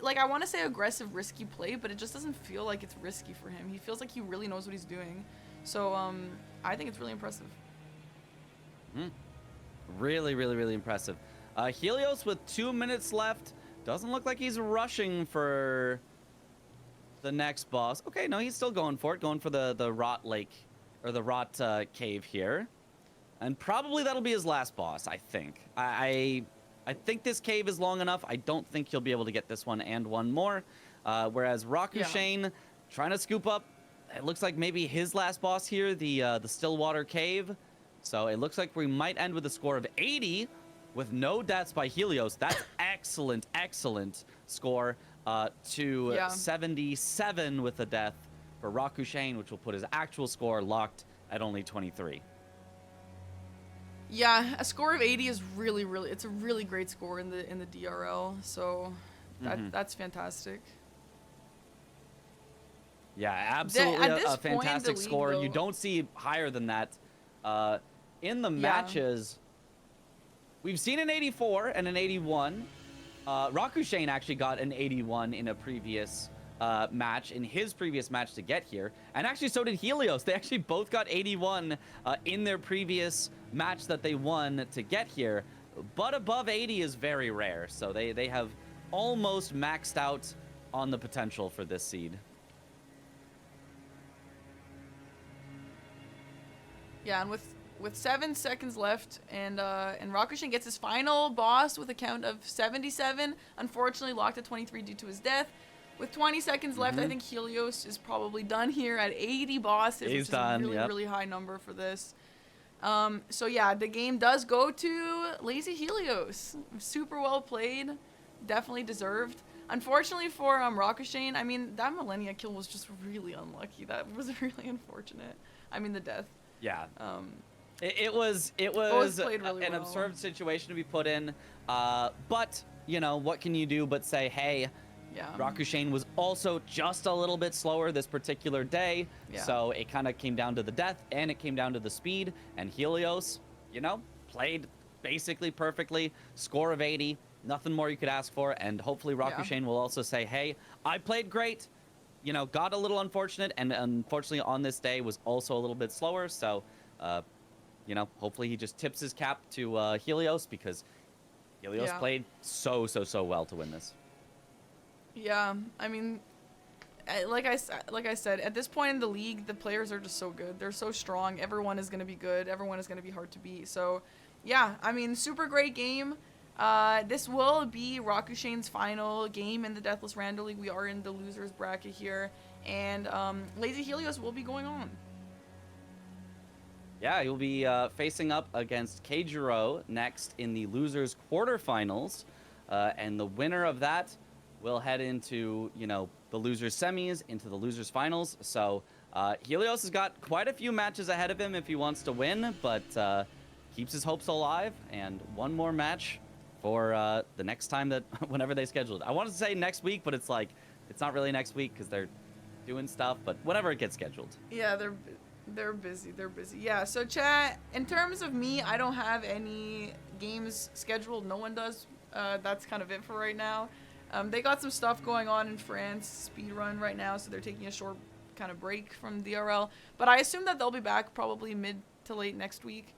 Like, I want to say aggressive, risky play, but it just doesn't feel like it's risky for him. He feels like he really knows what he's doing. So I think it's really impressive. Really, really, really impressive. Helios with 2 minutes left. Doesn't look like he's rushing for the next boss. Okay, no, he's still going for it. Going for the Rot Lake, or the Rot Cave here. And probably that'll be his last boss, I think. I think this cave is long enough. I don't think he'll be able to get this one and one more. Whereas Rakushain, trying to scoop up, it looks like maybe his last boss here, the Stillwater Cave. So it looks like we might end with a score of 80 with no deaths by Helios. That's excellent, excellent score to 77 with a death for Rakushain, which will put his actual score locked at only 23. Yeah, a score of 80 is really, really, it's a really great score in the DRL. So that's fantastic. Yeah, absolutely a fantastic score. Though, you don't see higher than that in the matches. We've seen an 84 and an 81. Rakushain actually got an 81 in a previous match in his previous match to get here, and actually so did Helios. They actually both got 81 in their previous match that they won to get here, but above 80 is very rare, so they have almost maxed out on the potential for this seed. Yeah, and with 7 seconds left, and Rakushain gets his final boss with a count of 77. Unfortunately, locked at 23 due to his death. With 20 seconds left, I think Helios is probably done here at 80 bosses, He's which is done, a really, really high number for this. So yeah, the game does go to Lazy Helios. Super well played, definitely deserved. Unfortunately for Rakushain, I mean, that Milennia kill was just really unlucky. That was really unfortunate. I mean, the death. Yeah. It was played really an well. absurd situation to be put in, but you know, what can you do but say, hey, Yeah. Rakushain was also just a little bit slower this particular day, Yeah. so it kind of came down to the death, and it came down to the speed, and Helios, you know, played basically perfectly, score of 80, nothing more you could ask for, and hopefully Rakushain will also say, hey, I played great, you know, got a little unfortunate, and unfortunately on this day was also a little bit slower, so, you know, hopefully he just tips his cap to Helios, because Helios played so well to win this. Yeah, I mean, like I said, at this point in the league, the players are just so good. They're so strong. Everyone is going to be good. Everyone is going to be hard to beat. So, yeah, I mean, super great game. This will be Rakushain's final game in the Deathless Randomizer League. We are in the losers bracket here. And Lazy Helios will be going on. Yeah, he'll be facing up against Keijiro next in the losers quarterfinals. And the winner of that will head into, you know, the losers semis, into the losers finals. So Helios has got quite a few matches ahead of him if he wants to win, but keeps his hopes alive. And one more match for the next time that, whenever they schedule it. I wanted to say next week, but it's like, it's not really next week because they're doing stuff, but whenever it gets scheduled. Yeah, they're busy. They're busy. Yeah, so chat, in terms of me, I don't have any games scheduled. No one does. That's kind of it for right now. They got some stuff going on in France, speedrun right now, so they're taking a short kind of break from DRL. But I assume that they'll be back probably mid to late next week.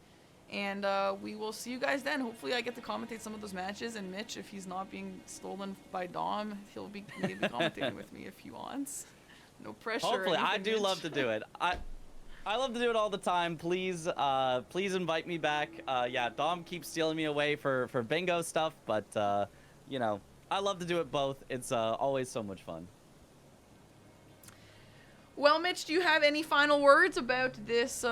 And we will see you guys then. Hopefully I get to commentate some of those matches. And Mitch, if he's not being stolen by Dom, he'll be maybe commentating with me if he wants. No pressure. Hopefully. I do Mitch. love to do it. I love to do it all the time. Please, please invite me back. Yeah, Dom keeps stealing me away for bingo stuff, but, you know, I love to do it both. It's always so much fun. Well, Mitch, do you have any final words about this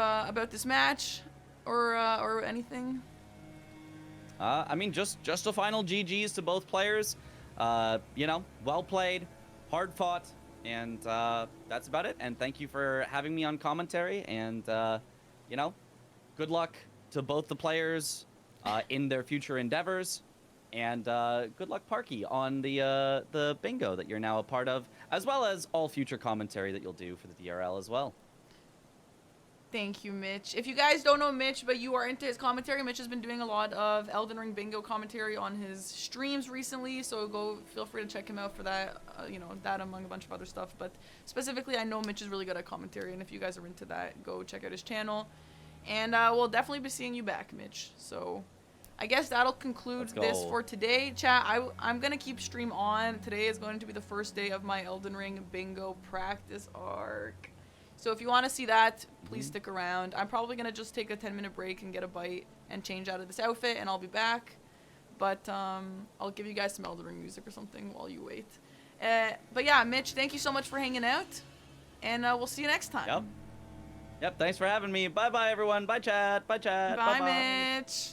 match, or anything? I mean, just a final GGs to both players. You know, well played, hard fought, and that's about it. And thank you for having me on commentary. And you know, good luck to both the players in their future endeavors. And good luck, Parky, on the bingo that you're now a part of, as well as all future commentary that you'll do for the DRL as well. Thank you, Mitch. If you guys don't know Mitch, but you are into his commentary, Mitch has been doing a lot of Elden Ring bingo commentary on his streams recently, so feel free to check him out for that, you know, that among a bunch of other stuff. But specifically, I know Mitch is really good at commentary, and if you guys are into that, go check out his channel. And we'll definitely be seeing you back, Mitch. So I guess that'll conclude this for today. Chat, I'm going to keep stream on. Today is going to be the first day of my Elden Ring bingo practice arc. So if you want to see that, please stick around. I'm probably going to just take a 10-minute break and get a bite and change out of this outfit, and I'll be back. But I'll give you guys some Elden Ring music or something while you wait. But yeah, Mitch, thank you so much for hanging out, and we'll see you next time. Yep, thanks for having me. Bye-bye, everyone. Bye, chat. Bye, chat. Bye, Mitch.